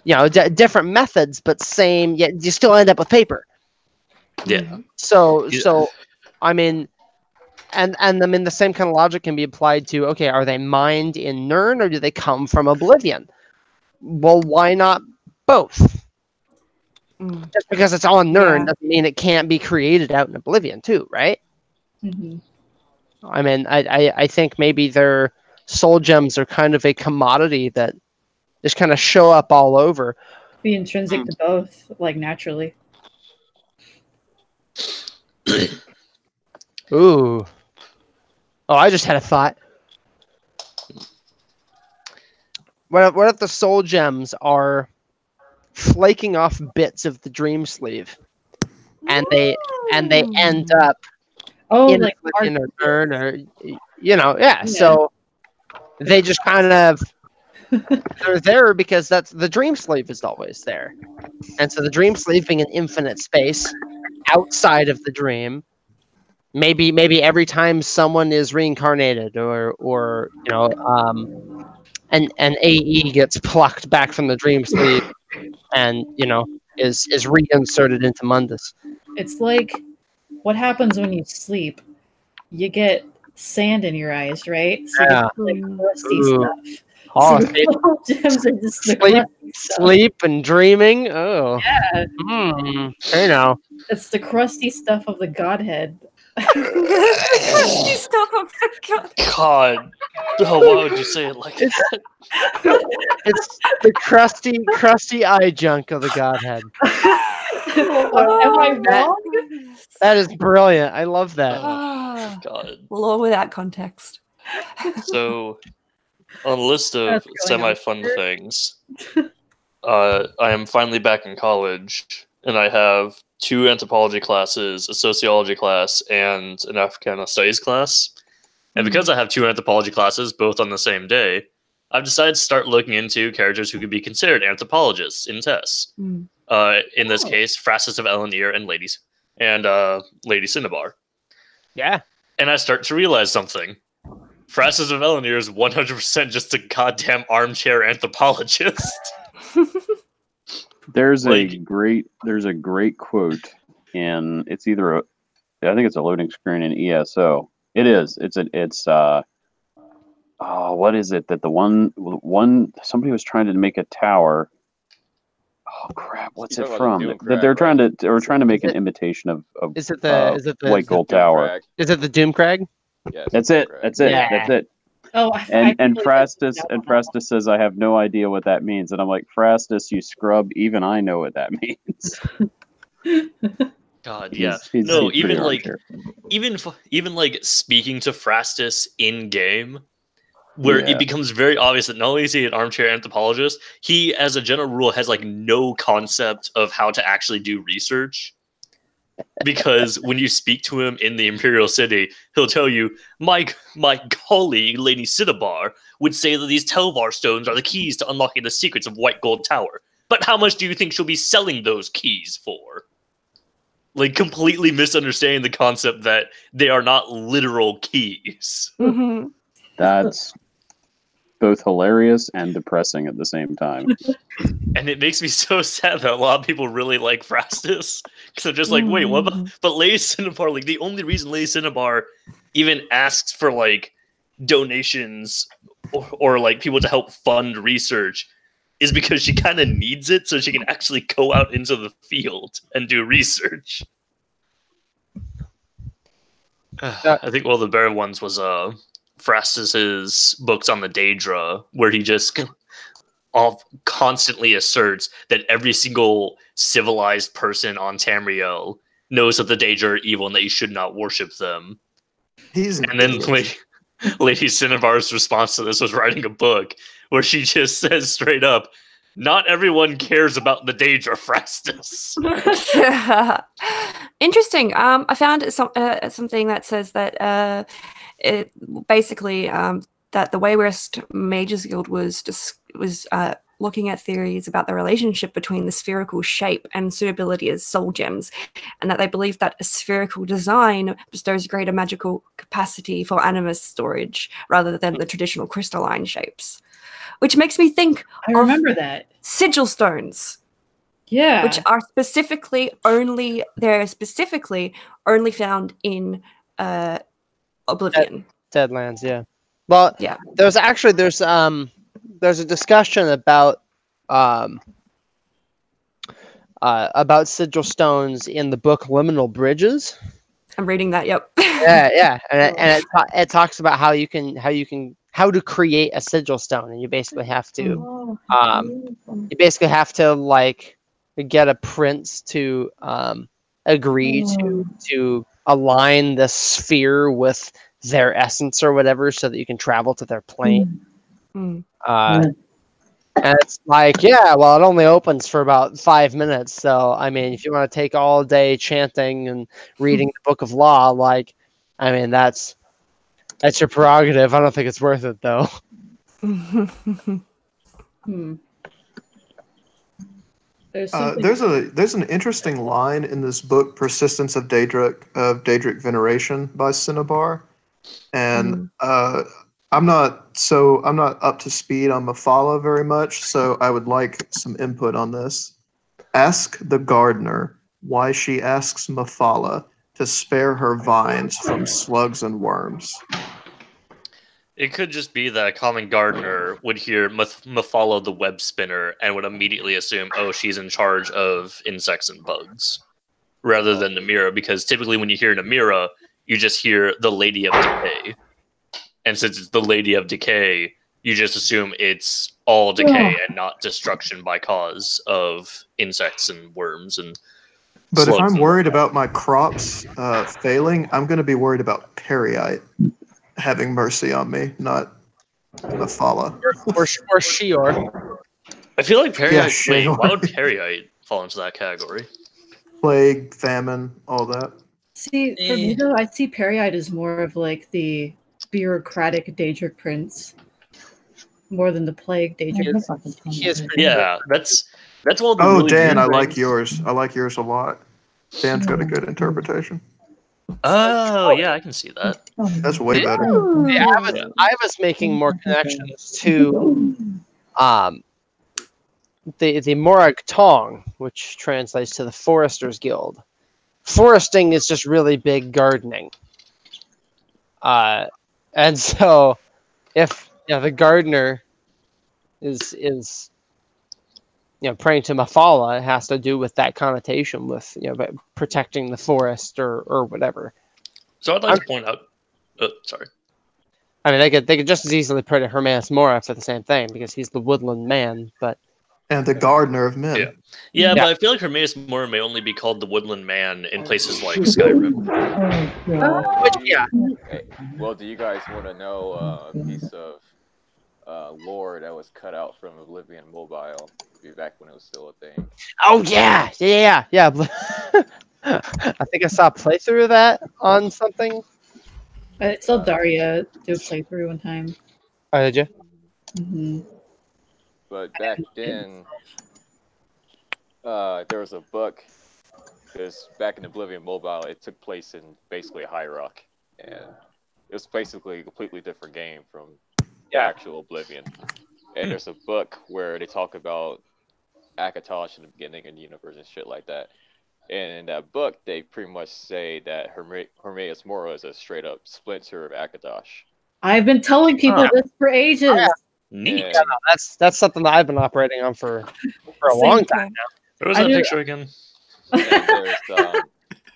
You know, different methods, but same. Yet you still end up with paper. Yeah. So I mean, and I mean the same kind of logic can be applied to. Okay, are they mined in Nirn or do they come from Oblivion? well, why not both? Just because it's on Nirn doesn't mean it can't be created out in Oblivion too, right? Mm-hmm. I mean, I think maybe their soul gems are kind of a commodity that just kind of show up all over. Be intrinsic to both, like naturally. Ooh. Oh, I just had a thought. What if the soul gems are flaking off bits of the dream sleeve, and they end up in like a turn, or so they just kind of they're there because that's the dream sleeve is always there, and so the dream sleeve being an infinite space outside of the dream, maybe every time someone is reincarnated or an AE gets plucked back from the dream sleeve and is reinserted into Mundus. It's like what happens when you sleep. You get sand in your eyes, right? So you get like crusty stuff. Oh, so the gems are just the crusty stuff. Sleep and dreaming. Oh, yeah. I know. It's the crusty stuff of the Godhead. The crusty stuff of the Godhead. God. Oh, why would you say it like that? It's the crusty eye junk of the Godhead. Am I wrong? That is brilliant. I love that. Oh, God. Lore without context. So, on the list of semi-fun things, I am finally back in college, and I have 2 anthropology classes, a sociology class, and an Africana studies class. And because I have 2 anthropology classes, both on the same day, I've decided to start looking into characters who could be considered anthropologists in tests. In this case, Phrastus of Elenir and Lady Cinnabar. Yeah. And I start to realize something. Phrastus of Elenir is 100% just a goddamn armchair anthropologist. There's a great quote in I think it's a loading screen in ESO. It is. What is it that the one somebody was trying to make a tower. Oh crap! What's it from? That they're trying to make an imitation of is it the White Gold Tower? Is it the Doomcrag? Yes, That's it. Yeah. That's it. Oh, and Phrastus says, "I have no idea what that means," and I'm like, "Phrastus, you scrub! Even I know what that means." God, yeah. He's even like speaking to Phrastus in game, where it becomes very obvious that not only is he an armchair anthropologist, he, as a general rule, has like no concept of how to actually do research. Because when you speak to him in the Imperial City, he'll tell you, my colleague, Lady Cinnabar, would say that these Telvar stones are the keys to unlocking the secrets of White Gold Tower. But how much do you think she'll be selling those keys for? Like, completely misunderstanding the concept that they are not literal keys. Mm-hmm. That's both hilarious and depressing at the same time. And it makes me so sad that a lot of people really like Phrastus. Because they're just like, wait, what about... But Lady Cinnabar, like, the only reason Lady Cinnabar even asks for, like, donations or like, people to help fund research is because she kind of needs it so she can actually go out into the field and do research. I think one of the better ones was Phrastus's books on the Daedra, where he just constantly asserts that every single civilized person on Tamriel knows that the Daedra are evil and that you should not worship them. And then Lady Cinnabar's response to this was writing a book where she just says straight up, not everyone cares about the Daedra, Phrastus. Interesting. I found something that says that it basically that the Waywest Mages Guild was looking at theories about the relationship between the spherical shape and suitability as soul gems, and that they believe that a spherical design bestows greater magical capacity for animus storage rather than the traditional crystalline shapes. Which makes me think I remember that. Sigil stones. Yeah. Which are specifically only found in Oblivion. Deadlands, yeah. Well, yeah. there's a discussion about um, about sigil stones in the book Liminal Bridges. I'm reading that. Yep. Yeah, it talks about how to create a sigil stone, and you basically have to like get a prince to agree to align the sphere with their essence or whatever, so that you can travel to their plane. Mm. And it's like, yeah, well, it only opens for about 5 minutes. So, I mean, if you want to take all day chanting and reading the Book of Law, like, I mean, that's your prerogative. I don't think it's worth it, though. There's an interesting line in this book, Persistence of Daedric Veneration by Cinnabar, and I'm not up to speed on Mephala very much, so I would like some input on this. Ask the gardener why she asks Mephala to spare her vines from slugs and worms. It could just be that a common gardener would hear Mephala the web spinner and would immediately assume, oh, she's in charge of insects and bugs, rather than Namira, because typically when you hear Namira, you just hear the Lady of Decay. And since it's the Lady of Decay, you just assume it's all decay and not destruction by cause of insects and worms and But if slugs I'm and worried about my crops failing, I'm going to be worried about Periite having mercy on me, not Mephala. or Shior. I feel like Periite. Yeah, Wait, Shior. why would Periite fall into that category? Plague, famine, all that. See, for me though, I see Periite as more of like the bureaucratic Daedric prince, more than the plague Daedric prince. Yeah, that's one of the Oh, really Dan, weird I like things. yours. I like yours a lot. Dan's got a good interpretation. Oh, yeah, I can see that. That's way better. Yeah, I was making more connections to the Morag Tong, which translates to the Foresters Guild. Foresting is just really big gardening. And so if the gardener is praying to Mephala, it has to do with that connotation with protecting the forest or whatever. So I'd like to point out. Sorry. I mean, they could just as easily pray to Hermaeus Mora for the same thing because he's the woodland man, but And the gardener of men. Yeah, but I feel like Hermaeus Mora may only be called the Woodland Man in places like Skyrim. Well, do you guys want to know a piece of lore that was cut out from Oblivion Mobile back when it was still a thing? Oh yeah. I think I saw a playthrough of that on something. I saw Daria do a playthrough one time. Oh, did you? Mm-hmm. But back then, there was a book, because back in Oblivion Mobile, it took place in basically High Rock, and it was basically a completely different game from the actual Oblivion. And there's a book where they talk about Akatosh in the beginning of the universe and shit like that. And in that book, they pretty much say that Hermaeus Mora is a straight up splinter of Akatosh. I've been telling people this for ages. Oh, yeah. Neat. Yeah, no, that's something that I've been operating on for a long time now. What was that picture again?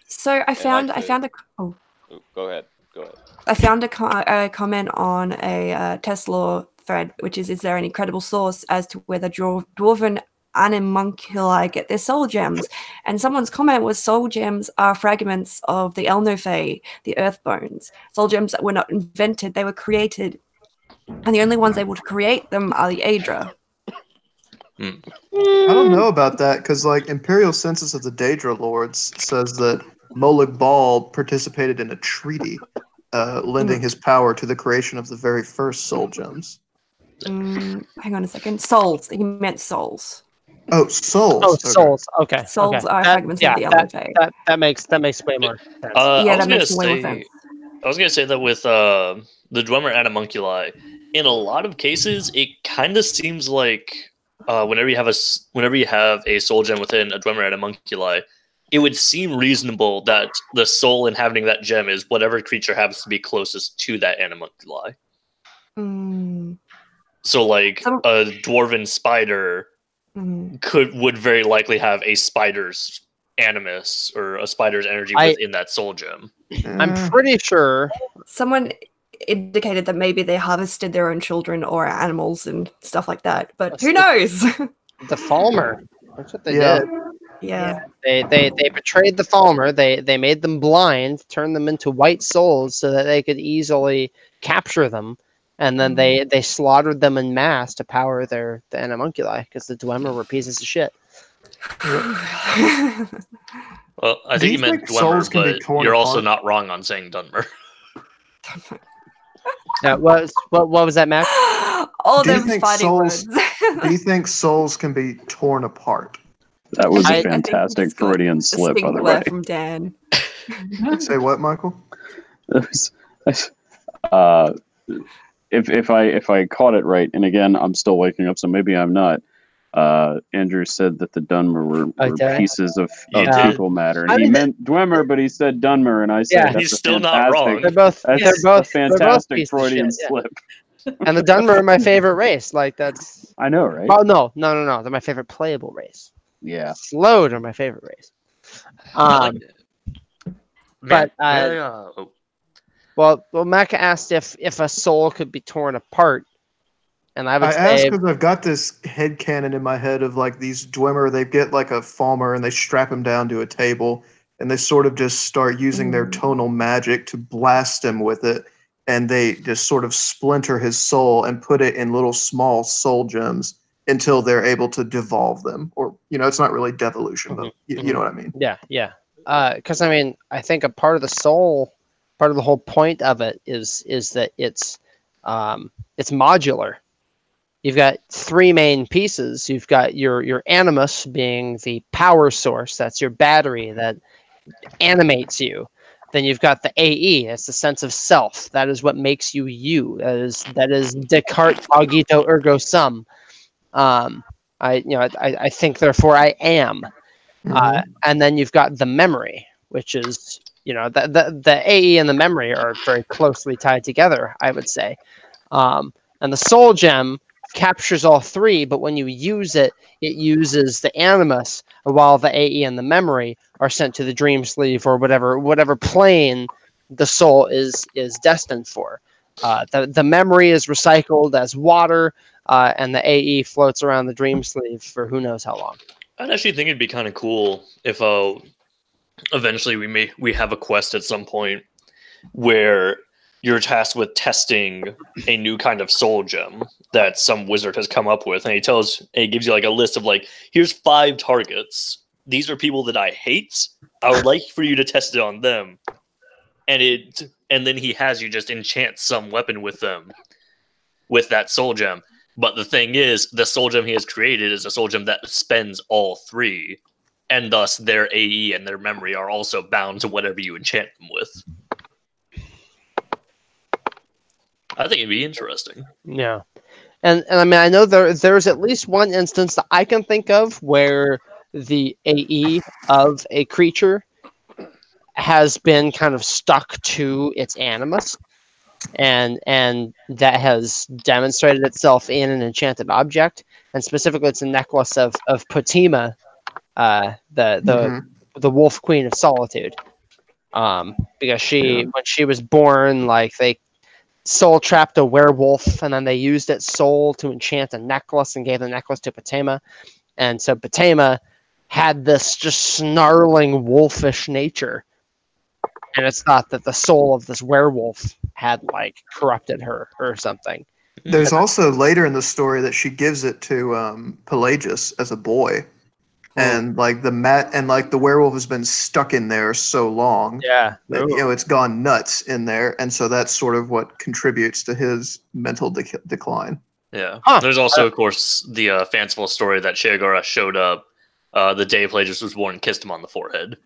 So I found a. Oh. Go ahead. I found a comment on a Tesla thread, which is there any credible source as to where the dwarven animunculi get their soul gems? And someone's comment was soul gems are fragments of the Elnofae, the earth bones. Soul gems that were not invented, they were created. And the only ones able to create them are the Aedra. I don't know about that, because like Imperial Census of the Daedra Lords says that Molag Bal participated in a treaty, lending his power to the creation of the very first soul gems. Hang on a second. Souls. He meant souls. Oh, souls. Oh, souls. Okay. Souls are fragments of the Elnofae. That makes way more sense. That makes way more sense. I was gonna say that with the Dwemer Animunculi, in a lot of cases, it kind of seems like whenever you have a soul gem within a Dwemer Animunculi, it would seem reasonable that the soul inhabiting that gem is whatever creature happens to be closest to that Animunculi. So, like a dwarven spider would very likely have a spider's animus or a spider's energy within that soul gem. I'm pretty sure someone indicated that maybe they harvested their own children or animals and stuff like that, but who knows? The Falmer. That's what they Yeah. did. Yeah. They betrayed the Falmer. They made them blind, turned them into white souls so that they could easily capture them, and then they slaughtered them in mass to power the animunculi because the Dwemer were pieces of shit. Well, I Do think you you meant think souls Dwemer, can be but torn you're also apart? not wrong on saying Dunmer. What was that, Mac? All Do you them think fighting souls- words. Do you think souls can be torn apart? That was I a think fantastic it's got Freudian a slip, by the stink way. there from Dan. Say what, Michael? If I caught it right, and again, I'm still waking up, so maybe I'm not. Andrew said that the Dunmer were pieces of fecal matter. He meant Dwemer, but he said Dunmer, and I said that's He's a still not wrong. They're both a fantastic pieces of Freudian shit, yeah. slip. And the Dunmer are my favorite race. Like that's. I know, right? Oh no! They're my favorite playable race. Yeah. Slowed are my favorite race. Well, Mac asked if a soul could be torn apart, and I would asked say because I've got this headcanon in my head of like these Dwemer, they get like a Falmer and they strap him down to a table and they sort of just start using their tonal magic to blast him with it, and they just sort of splinter his soul and put it in little small soul gems until they're able to devolve them. Or, it's not really devolution, but you know what I mean. Yeah. Because I think a part of the soul, part of the whole point of it is that it's modular. You've got three main pieces. You've got your animus being the power source. That's your battery that animates you. Then you've got the AE. It's the sense of self. That is what makes you you. That is Descartes cogito ergo sum. I think, therefore I am. And then you've got the memory, which is, the AE and the memory are very closely tied together, I would say. And the soul gem captures all three, but when you use it, it uses the animus, while the AE and the memory are sent to the dream sleeve or whatever plane the soul is destined for. The memory is recycled as water, and the AE floats around the dream sleeve for who knows how long. I'd actually think it'd be kind of cool if eventually we have a quest at some point where you're tasked with testing a new kind of soul gem that some wizard has come up with, and he gives you like a list of like, here's 5 targets. These are people that I hate. I would like for you to test it on them, and then he has you just enchant some weapon with them with that soul gem. But the thing is, the soul gem he has created is a soul gem that spends all 3, and thus their AE and their memory are also bound to whatever you enchant them with. I think it'd be interesting. Yeah. And I know there's at least one instance that I can think of where the AE of a creature has been kind of stuck to its animus, and that has demonstrated itself in an enchanted object, and specifically it's a necklace of Potima, the Wolf Queen of Solitude, because when she was born, like they soul trapped a werewolf, and then they used its soul to enchant a necklace and gave the necklace to Potima, and so Potima had this just snarling wolfish nature. And it's thought that the soul of this werewolf had like corrupted her or something. There's also later in the story that she gives it to Pelagius as a boy, and like the werewolf has been stuck in there so long, that, it's gone nuts in there, and so that's sort of what contributes to his mental decline. Yeah. There's also, of course, the fanciful story that Sheogara showed up the day Pelagius was born and kissed him on the forehead.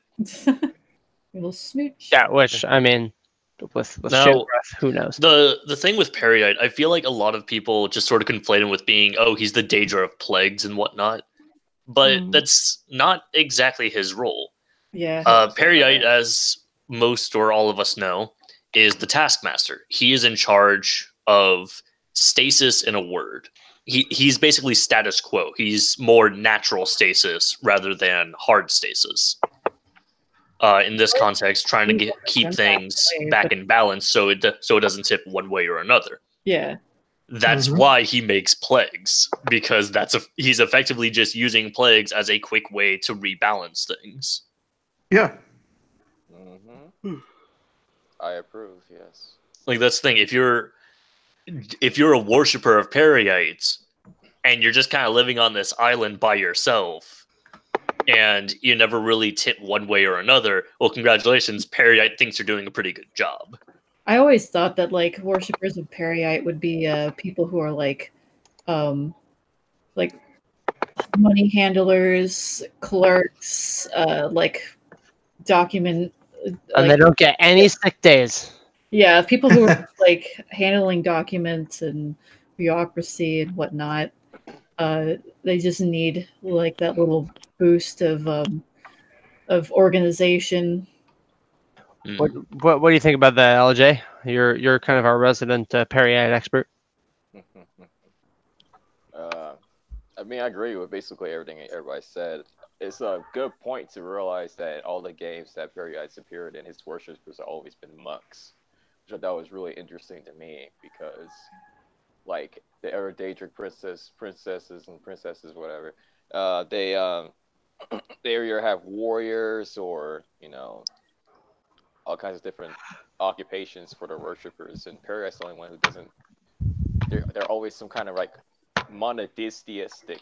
Little smooch. Yeah, which with now, who knows? The thing with Peridite, I feel like a lot of people just sort of conflate him with being, he's the Daedra of plagues and whatnot, but that's not exactly his role. Yeah. Peridite, as most or all of us know, is the taskmaster. He is in charge of stasis in a word. he's basically status quo. He's more natural stasis rather than hard stasis. In this context, trying to keep things back in balance so it doesn't tip one way or another. Yeah. That's why he makes plagues, because he's effectively just using plagues as a quick way to rebalance things. Yeah. I approve. Yes. Like, that's the thing. If you're a worshiper of Perioites and you're just kind of living on this island by yourself, and you never really tip one way or another, well, congratulations, Periite thinks you're doing a pretty good job. I always thought that like worshippers of Periite would be people who are like money handlers, clerks, like document, And they don't get any sick days. Yeah, people who are like handling documents and bureaucracy and whatnot. They just need like that little boost of organization. What do you think about that, LJ? You're kind of our resident Periite expert. I mean, I agree with basically everything everybody said. It's a good point to realize that all the games that Perioites appeared in, his worshippers have always been monks, which I thought was really interesting to me because, like, the Daedric princesses, whatever, they either have warriors or, you know, all kinds of different occupations for their worshippers, and Periite's the only one who doesn't. They're always some kind of like monotheistic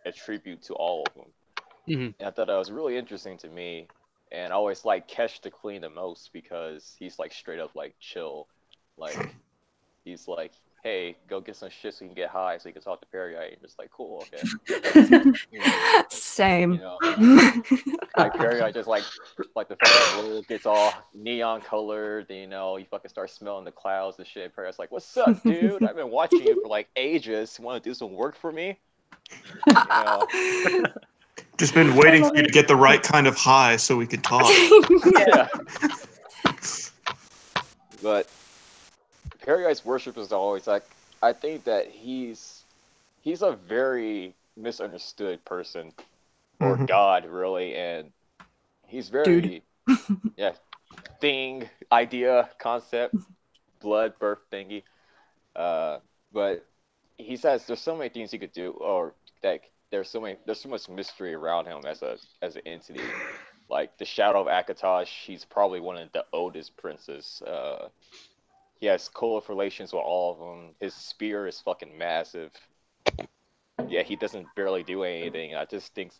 attribute to all of them. And I thought that was really interesting to me, and I always like Kesh the Clean the most because he's like straight up like chill, like he's like, hey, go get some shit so you can get high so you can talk to Periite. And just like, cool, okay. You know, Same. You know, like Periite just like the fucking world gets all neon colored, you know, you fucking start smelling the clouds and shit. Periite's like, what's up, dude? I've been watching you for like ages. You want to do some work for me? You know? Just been waiting for you to get the right kind of high so we could talk. Yeah. But Periite's worship is always like, I think that he's a very misunderstood person, or god really, and he's very thing, idea, concept, blood, birth thingy. But he says there's so many things he could do, or that there's so much mystery around him as an entity. Like the Shadow of Akatosh, he's probably one of the oldest princes. He has close relations with all of them. His spear is fucking massive. Yeah, he doesn't barely do anything. I just think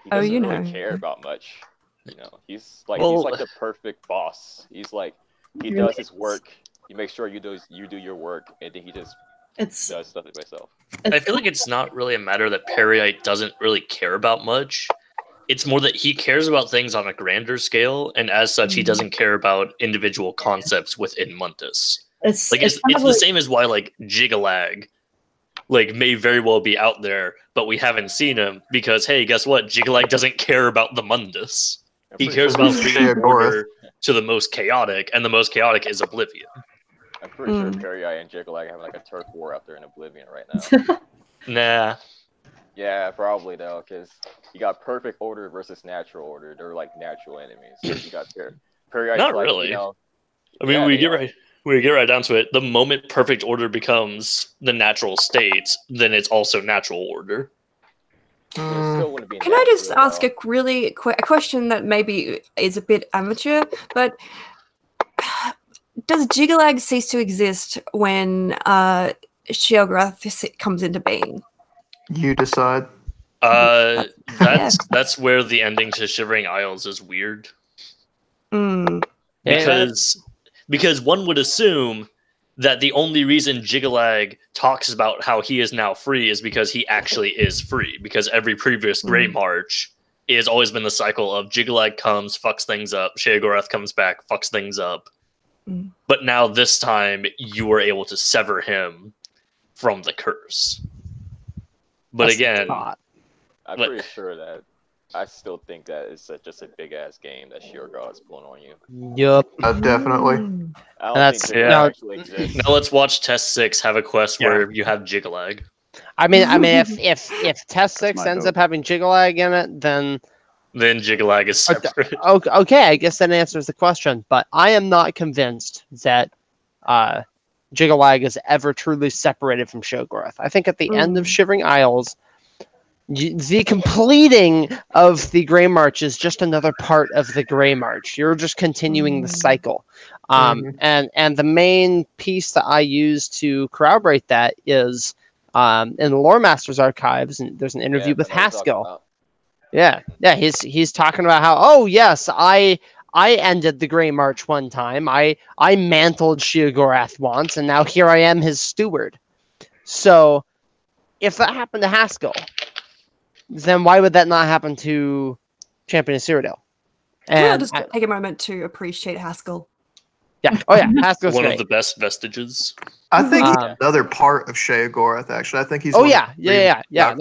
he doesn't really care about much. You know, he's like the perfect boss. He's like, he does his work. He makes sure you do your work, and then he just does stuff by himself. I feel like it's not really a matter that Periite doesn't really care about much. It's more that he cares about things on a grander scale, and as such, he doesn't care about individual concepts within Muntus. It's the same as why like Jigalag like may very well be out there, but we haven't seen him because hey, guess what? Jigalag doesn't care about the Mundus. He cares about bringing order to the most chaotic, and the most chaotic is Oblivion. I'm pretty sure Periite and Jigalag have like a turf war out there in Oblivion right now. Nah. Yeah, probably though, because you got perfect order versus natural order. They're like natural enemies. So you got Periite. Not like, really. You know, I mean, we get right down to it. The moment perfect order becomes the natural state, then it's also natural order. Can I just ask a really quick question that maybe is a bit amateur, but does Jigalag cease to exist when Sheogorath comes into being? You decide. That's where the ending to Shivering Isles is weird. Because one would assume that the only reason Jigalag talks about how he is now free is because he actually is free. Because every previous Grey March has always been the cycle of Jigalag comes, fucks things up, Sheogorath comes back, fucks things up. But now this time you were able to sever him from the curse. But again, I'm pretty sure that I still think that it's just a big ass game that Sheogorath is pulling on you. Yup. Definitely. I don't think Jigalag actually exists. Now let's watch Test 6 have a quest where you have Jigalag. I mean, if Test 6 my ends vote. up having Jigalag in it, then Jigalag is separate. okay, I guess that answers the question. But I am not convinced that Jigalag is ever truly separated from Shoggoth. I think at the end of Shivering Isles, the completing of the Grey March is just another part of the Grey March. You're just continuing the cycle. And the main piece that I use to corroborate that is in the Lore Master's archives, and there's an interview with Haskell. Yeah, he's talking about how, oh yes, I ended the Grey March one time. I mantled Sheogorath once, and now here I am his steward. So if that happened to Haskell, then why would that not happen to Champion of Cyrodiil? And just take a moment to appreciate Haskell. Yeah. Oh yeah, Haskell's one great. of the best vestiges. I think he's another part of Sheogorath. Actually, I think he's. Oh yeah. No,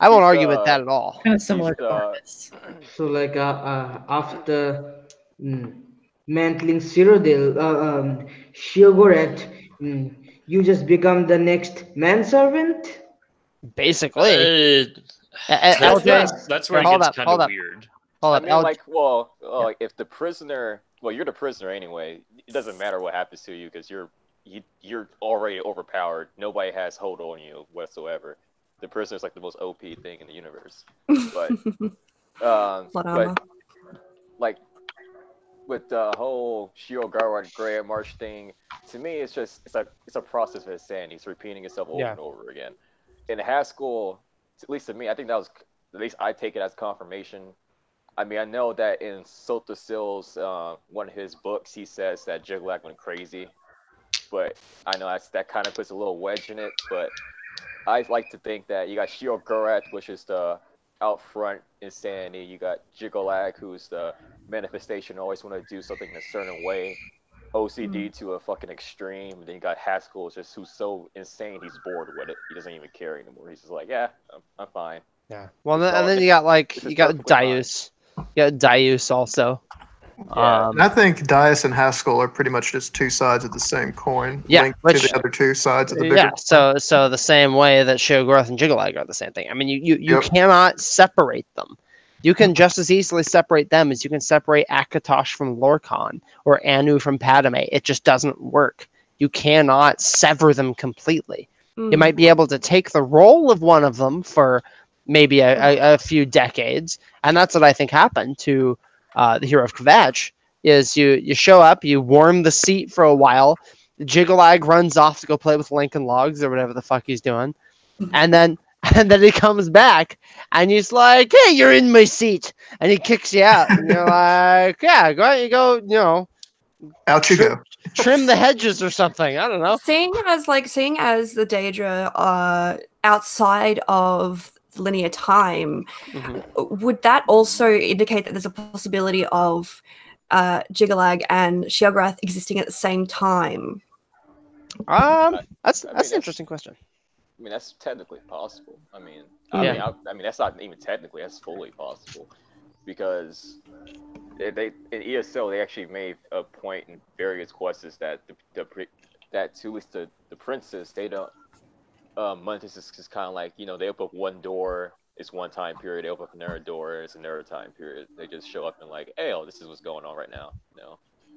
I won't argue with that at all. Kind of similar to Artemis. So like after mantling Cyrodiil, Sheogorath, you just become the next manservant. Basically. That's where it gets kind of weird. I mean, like, if the prisoner, you're the prisoner anyway. It doesn't matter what happens to you because you're already overpowered. Nobody has hold on you whatsoever. The prisoner is like the most OP thing in the universe. But, like, with the whole Sheogorath Grey March thing, to me, it's a process of insanity. It's repeating itself over and over again. In Haskell, at least to me, I think that was, at least I take it as confirmation. I mean, I know that in Sota Sil's one of his books, he says that Jigalag went crazy, but I know that kind of puts a little wedge in it. But I like to think that you got Sheogorath, which is the out front insanity. You got Jigalag, who's the manifestation, always want to do something in a certain way, OCD to a fucking extreme. And then you got Haskell, who's so insane he's bored with it. He doesn't even care anymore. He's just like, yeah, I'm fine. Yeah. Well, and then you got Darius. You got Darius also. Yeah. I think Darius and Haskell are pretty much just two sides of the same coin. Linked to the other two sides of the bigger coin. So the same way that Sheogorath and Jigalag are the same thing. I mean, you cannot separate them. You can just as easily separate them as you can separate Akatosh from Lorkhan or Anu from Padme. It just doesn't work. You cannot sever them completely. You might be able to take the role of one of them for maybe a few decades, and that's what I think happened to the Hero of Kvatch. Is you show up, you warm the seat for a while, Jigalag runs off to go play with Lincoln Logs or whatever the fuck he's doing, and then he comes back and he's like, "Hey, you're in my seat," and he kicks you out, and you're like, "Yeah, go, out you go, trim the hedges or something." I don't know. Seeing as the Daedra outside of linear time, would that also indicate that there's a possibility of Jigalag and Sheogorath existing at the same time? That's an interesting question. I mean, that's technically possible. I mean, that's not even technically. That's fully possible, because they in ESO they actually made a point in various quests that that to at least the princes, they don't. Montes is just kind of like, they open up one door, it's one time period. They open up another door, it's another time period. They just show up and like, hey, this is what's going on right now.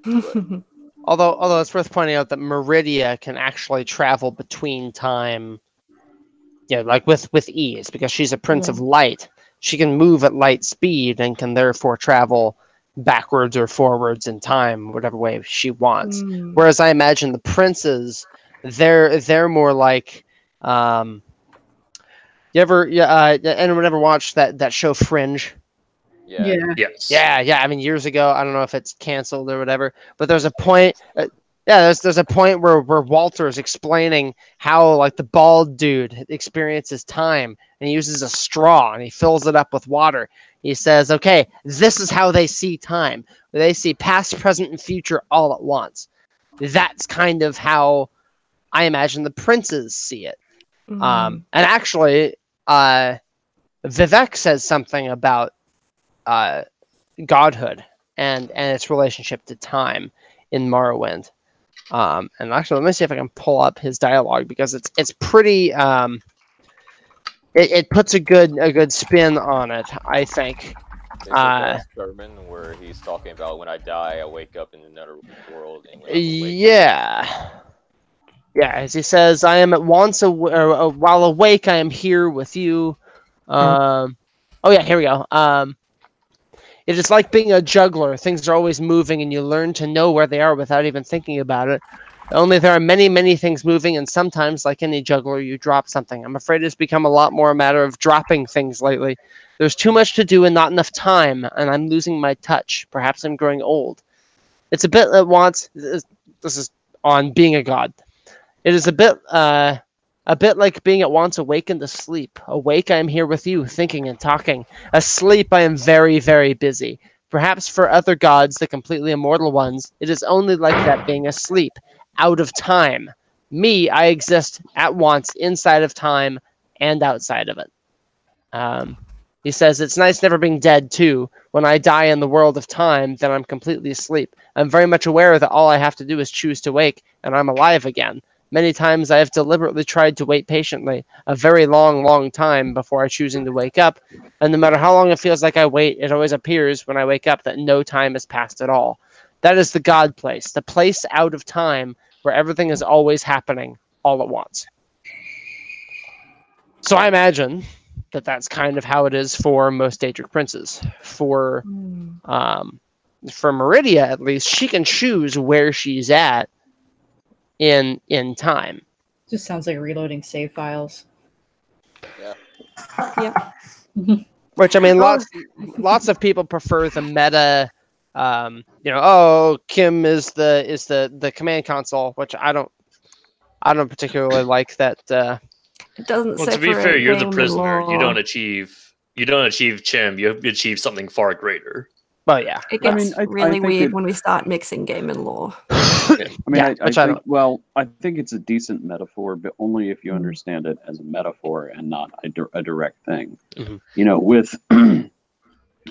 But, although it's worth pointing out that Meridia can actually travel between time. Yeah, like with ease, because she's a Prince of Light. She can move at light speed and can therefore travel backwards or forwards in time, whatever way she wants. Whereas I imagine the princes, they're more like, anyone ever watched that show Fringe? Yeah. Yes. Yeah. I mean, years ago, I don't know if it's canceled or whatever, but there's a point. There's a point where Walter is explaining how like the bald dude experiences time, and he uses a straw and he fills it up with water. He says, "Okay, this is how they see time. They see past, present, and future all at once." That's kind of how I imagine the princes see it. And actually, Vivek says something about godhood and its relationship to time in Morrowind. And actually, let me see if I can pull up his dialogue, because it's pretty it puts a good spin on it, I think. Is it that sermon where he's talking about when I die, I wake up in another world, and when I'm awake, Yeah. Yeah, as he says, I am at once while awake, I am here with you. Oh yeah, here we go. It is like being a juggler. Things are always moving, and you learn to know where they are without even thinking about it. Only there are many, many things moving, and sometimes, like any juggler, you drop something. I'm afraid it's become a lot more a matter of dropping things lately. There's too much to do and not enough time, and I'm losing my touch. Perhaps I'm growing old. It's a bit that wants. This is on being a god. It is a bit like being at once awake and asleep. Awake, I am here with you, thinking and talking. Asleep, I am very, very busy. Perhaps for other gods, the completely immortal ones, it is only like that being asleep, out of time. Me, I exist at once inside of time and outside of it. Um, he says, it's nice never being dead, too. When I die in the world of time, then I'm completely asleep. I'm very much aware that all I have to do is choose to wake, and I'm alive again. Many times I have deliberately tried to wait patiently, a very long, long time before choosing to wake up, and no matter how long it feels like I wait, it always appears when I wake up that no time has passed at all. That is the God place, the place out of time where everything is always happening all at once. So I imagine that that's kind of how it is for most Daedric princes. For Meridia, at least, she can choose where she's at in time. Just sounds like reloading save files. yeah. Yep. Which, I mean, lots of people prefer the meta. Kim is the command console, which I don't particularly like that. It doesn't Well, to be separate fair, you're the game and prisoner. You law. don't achieve Chim. You achieve something far greater. But yeah, It gets I really think weird it- when we start mixing game and law. I think it's a decent metaphor, but only if you understand it as a metaphor and not a direct thing. Mhm. You know, with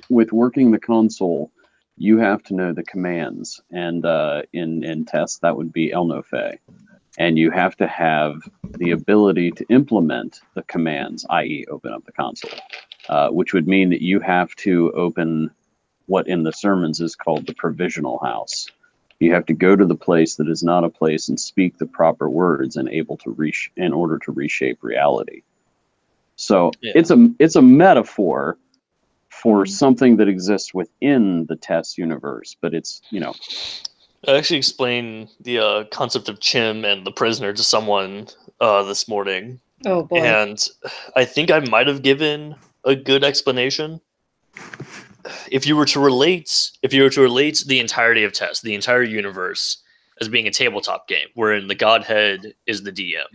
with working the console, you have to know the commands, and in tests that would be Elnofe, and you have to have the ability to implement the commands, i.e., open up the console, which would mean that you have to open what in the sermons is called the provisional house. You have to go to the place that is not a place and speak the proper words and able to in order to reshape reality. So it's a metaphor for something that exists within the TESS universe, but it's I actually explained the concept of Chim and the prisoner to someone this morning. Oh boy! And I think I might have given a good explanation. If you were to relate the entirety of TESS, the entire universe, as being a tabletop game, wherein the Godhead is the DM,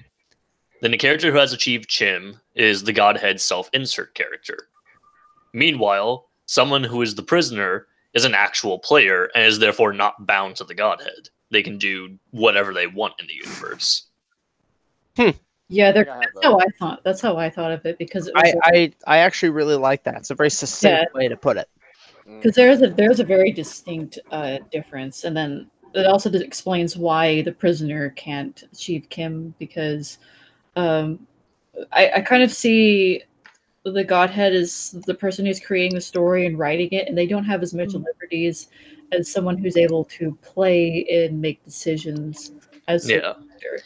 then the character who has achieved Chim is the Godhead's self-insert character. Meanwhile, someone who is the prisoner is an actual player and is therefore not bound to the Godhead. They can do whatever they want in the universe. Yeah, that's how I thought of it, because it was I actually really like that. It's a very succinct way to put it. because there's a very distinct difference, and then it also explains why the prisoner can't achieve Kim, because I kind of see the Godhead as the person who's creating the story and writing it, and they don't have as much liberties as someone who's able to play and make decisions as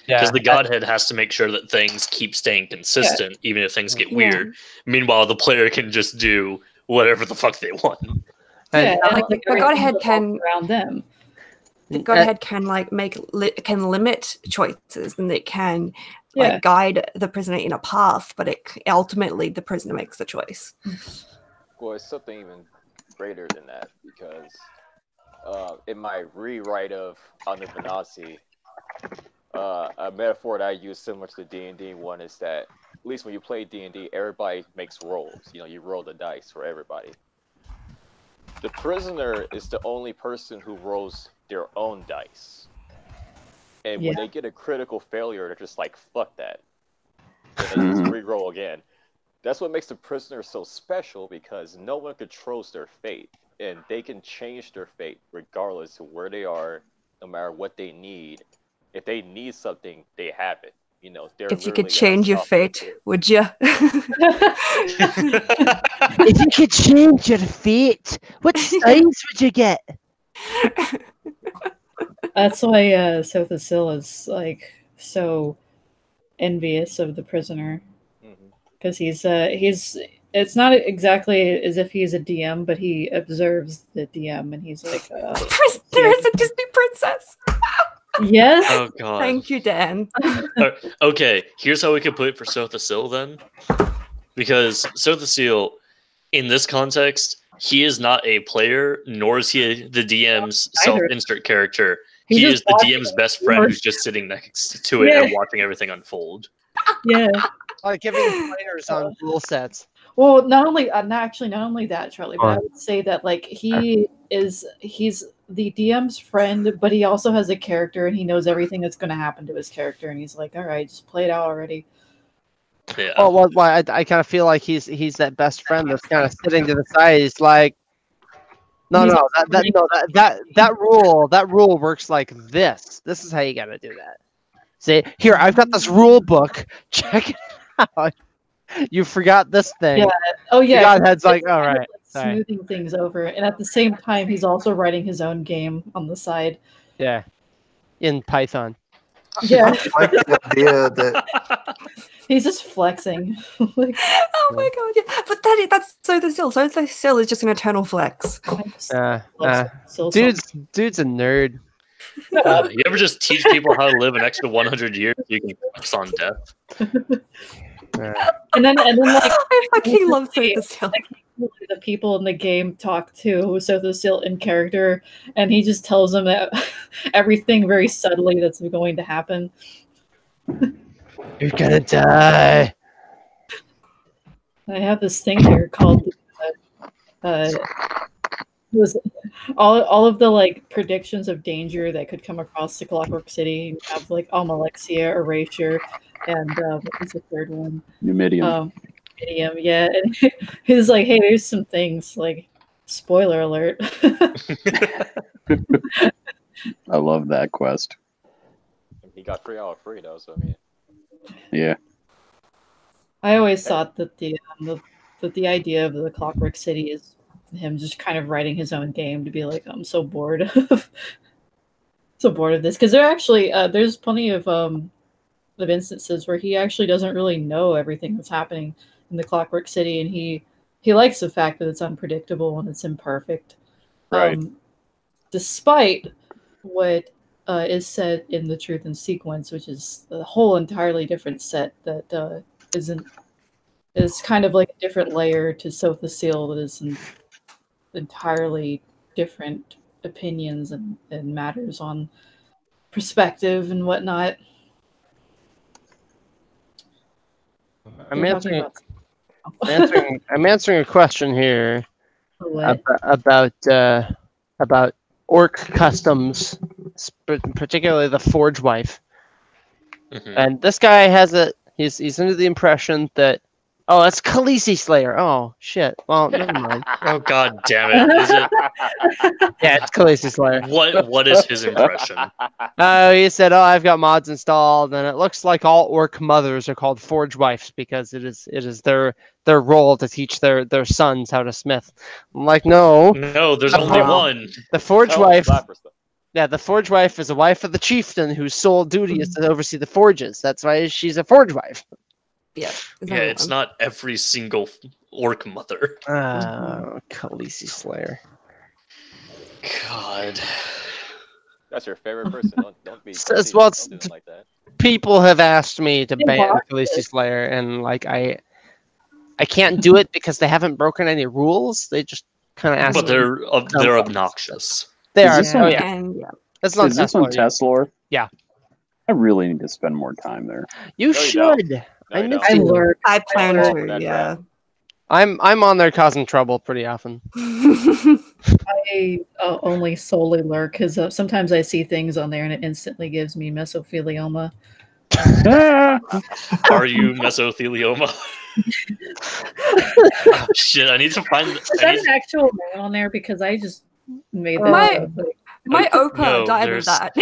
because the Godhead has to make sure that things keep staying consistent, even if things get weird. Meanwhile, the player can just do whatever the fuck they want. And the Godhead can around them. The Godhead can can limit choices, and it can guide the prisoner in a path, but ultimately the prisoner makes the choice. Well, it's something even greater than that, because in my rewrite of Anuvinasi, a metaphor that I use similar to the D&D one is that, at least when you play D&D, everybody makes rolls. You roll the dice for everybody. The prisoner is the only person who rolls their own dice. And when they get a critical failure, they're just like, fuck that. And they just re-roll again. That's what makes the prisoner so special, because no one controls their fate. And they can change their fate regardless of where they are, no matter what they need. If they need something, they have it. you know, they're If you could literally change your fate, would you? If you could change your fate, what size would you get? That's why Sothasil is like so envious of the prisoner, because he's it's not exactly as if he's a DM, but he observes the DM and he's like, there is a Disney princess. Yes. Oh god. Thank you, Dan. Okay, here's how we can put it for Sothasil then. Because Sothasil, in this context, he is not a player, nor is he the DM's self-insert character. He is the DM's best friend who's just sitting next to it and watching everything unfold. Yeah. Like giving pointers on rule sets. Well, not only that, Charlie, but I would say that like he's the DM's friend, but he also has a character and he knows everything that's going to happen to his character, and he's like, all right, just play it out already. Yeah. Oh well, I kind of feel like he's that best friend that's kind of sitting to the side. He's like, that rule works like this. This is how you got to do that. See, here I've got this rule book. Check it out. You forgot this thing. Yeah. Oh yeah. Godhead's like, all right, smoothing things over, and at the same time, he's also writing his own game on the side. Yeah, in Python. Yeah. I like the idea that he's just flexing. Like, oh my god! Yeah, but that's Sothasil. Sothasil is just an eternal flex. Dude's a nerd. You ever just teach people how to live an extra 100 years so you can focus on death? And then like I fucking love Sothasil. The people in the game talk to Sothasil in character, and he just tells them that everything very subtly that's going to happen. You're gonna die. I have this thing here called was all of the like predictions of danger that could come across the Clockwork City. You have like Almalexia, Erasure, and what was the third one? Numidium. Numidium, yeah. And he's like, hey, there's some things, like, spoiler alert. I love that quest. He got 3 out of 3 though, so I mean. Yeah. I always thought that the idea of the Clockwork City is him just kind of writing his own game to be like, I'm so bored of this, because there's plenty of instances where he actually doesn't really know everything that's happening in the Clockwork City, and he likes the fact that it's unpredictable and it's imperfect, right? Despite what is said in the Truth and Sequence, which is a whole entirely different set that is kind of like a different layer to Sothasil that is entirely different opinions and matters on perspective and whatnot. I'm answering a question here about orc customs, particularly the Forge Wife. Mm-hmm. And this guy has he's under the impression that, oh, that's Khaleesi Slayer. Oh shit. Well, never mind. Oh god damn it! Is it? Yeah, it's Khaleesi Slayer. What is his impression? He said, "Oh, I've got mods installed, and it looks like all orc mothers are called Forge Wives because it is their role to teach their sons how to smith." I'm like, no, there's only one. The Forge Wife. Yeah, the Forge Wife is a wife of the chieftain whose sole duty is to oversee the forges. That's why she's a Forge Wife. Yeah. It's not every single orc mother. Khaleesi Slayer. God. That's your favorite person. Don't be like that. People have asked me to ban Khaleesi Slayer, and like I can't do it because they haven't broken any rules. They just kind of ask. But they're obnoxious. They are. Is this on test lore? Yeah. I really need to spend more time there. You should. I plan to. Yeah. I'm on there causing trouble pretty often. I only solely lurk because sometimes I see things on there and it instantly gives me mesothelioma. Are you mesothelioma? Oh, shit, I need to find. There's an actual name on there because I just made that up. My Opa died of that.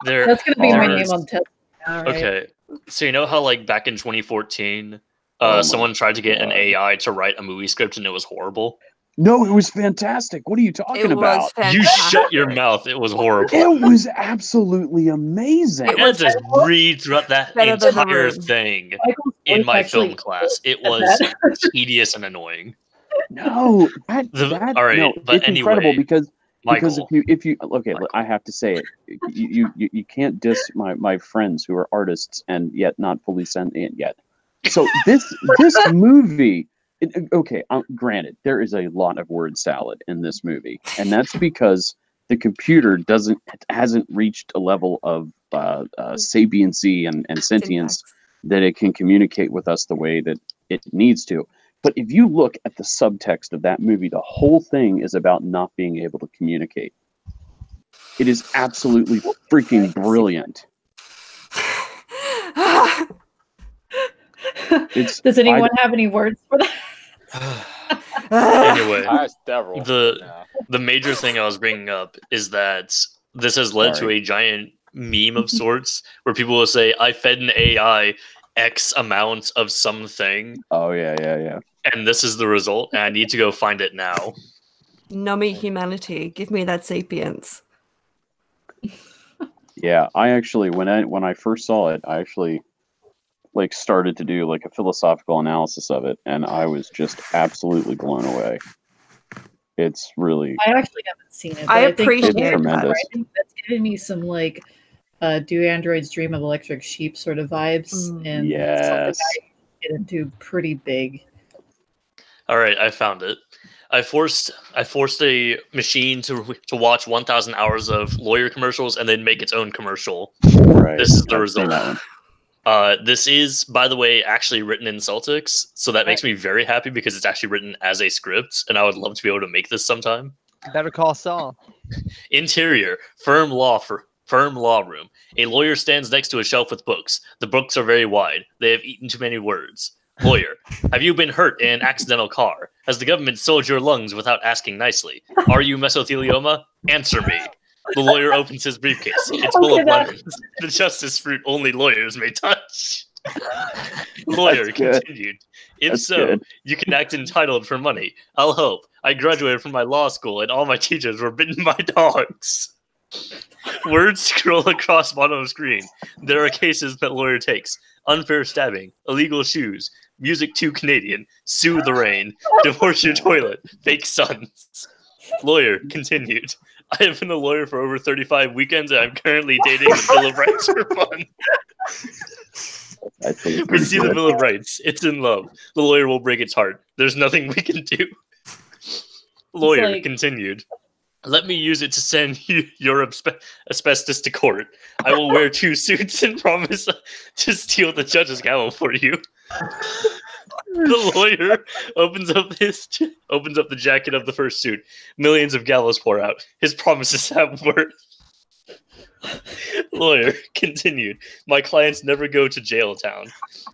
That's gonna be my name on test. All right. Okay, so you know how like back in 2014, my someone tried to get an God. AI to write a movie script and it was horrible? No, it was fantastic. What are you talking It about? was You shut your fantastic. mouth. It was horrible. It was absolutely amazing. It I had was to read throughout that better than The entire Room. thing Michael's in voice my actually film class. It said was that. tedious and annoying. No, that All right, no, but it's incredible anyway, because Michael. if you okay, I have to say it. You can't diss my friends who are artists and yet not fully sentient yet. So this movie, okay, granted, there is a lot of word salad in this movie, and that's because the computer hasn't reached a level of sapiency and sentience that it can communicate with us the way that it needs to. But if you look at the subtext of that movie, the whole thing is about not being able to communicate. It is absolutely freaking brilliant. Does anyone have any words for that? Anyway, I have several. the major thing I was bringing up is that this has led to a giant meme of sorts where people will say, "I fed an AI X amount of something." Oh yeah. And this is the result, and I need to go find it now. Nummy humanity. Give me that sapience. Yeah, I actually when I first saw it, I actually like started to do like a philosophical analysis of it, and I was just absolutely blown away. It's really I actually haven't seen it. But I I think appreciate from that. tremendous. I think that's giving me some like Do Androids Dream of Electric Sheep sort of vibes, and Yes. something I get into pretty big. All right, I found it. I forced a machine to watch 1,000 hours of lawyer commercials and then make its own commercial. Right. This is the I've seen result. that one. This is, by the way, actually written in Celtics, so that makes me very happy because it's actually written as a script, and I would love to be able to make this sometime. Better call Saul. Interior, firm law room. A lawyer stands next to a shelf with books. The books are very wide. They have eaten too many words. Lawyer, have you been hurt in an accidental car? Has the government sold your lungs without asking nicely? Are you mesothelioma? Answer me. The lawyer opens his briefcase. It's full of lemons. The justice fruit only lawyers may touch. Lawyer continued. If That's so, good. you can act entitled for money. I'll help. I graduated from my law school and all my teachers were bitten by dogs. Words scroll across bottom of screen. There are cases that lawyer takes. Unfair stabbing, illegal shoes, music too Canadian, sue the rain, divorce your toilet, fake sons. Lawyer continued. I have been a lawyer for over 35 weekends and I'm currently dating the Bill of Rights for fun. We see the Bill of Rights. It's in love. The lawyer will break its heart. There's nothing we can do. Lawyer continued. Let me use it to send your asbestos to court. I will wear 2 suits and promise to steal the judge's gavel for you. The lawyer opens up the jacket of the first suit. Millions of gallows pour out. His promises have worth. Lawyer continued. My clients never go to jail town.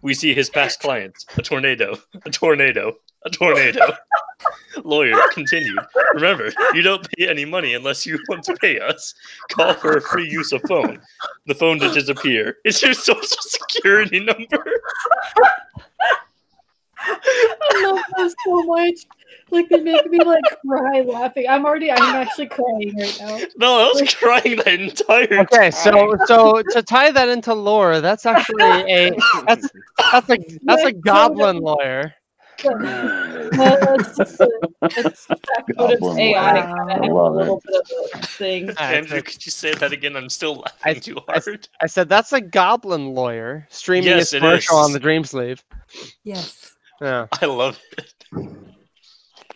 We see his past clients. A tornado. A tornado. A tornado. Lawyer continued. Remember, you don't pay any money unless you want to pay us. Call for a free use of phone. The phone digits appear. It's your social security number. I love that so much. Like they make me like cry laughing. I'm actually crying right now. No, I was crying the entire time. Okay, so to tie that into lore, that's actually that's a goblin lawyer. It's AI. I love it. Bit of a thing. Andrew, could you say that again? I'm still laughing too hard. I said that's a goblin lawyer streaming Yes, his it commercial is. on the Dream Sleeve. Yes. Yeah. I love it.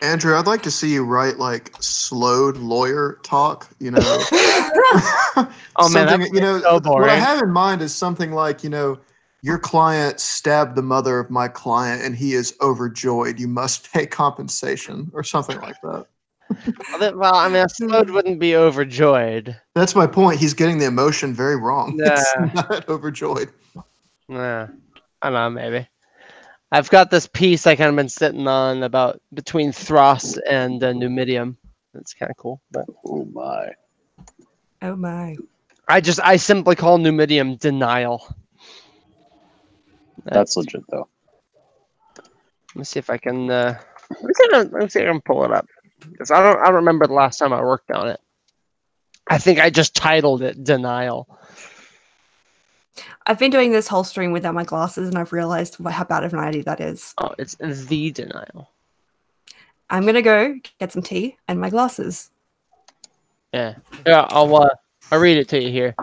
Andrew, I'd like to see you write like slowed lawyer talk. You know, Oh man, something, that's you know, so what I boring. have in mind is something like, you know, your client stabbed the mother of my client and he is overjoyed. You must pay compensation or something like that. Well, I mean, a slowed wouldn't be overjoyed. That's my point. He's getting the emotion very wrong. It's Yeah. not overjoyed. Yeah, I don't know, maybe. I've got this piece I kind of been sitting on about between Thros and Numidium. That's kind of cool. But Oh my. Oh my. I simply call Numidium denial. That's legit though. Let me see if I can. Let me see if I can pull it up because I don't remember the last time I worked on it. I think I just titled it "Denial." I've been doing this whole stream without my glasses, and I've realized how bad of an idea that is. Oh, it's the denial. I'm gonna go get some tea and my glasses. Yeah. I'll read it to you here.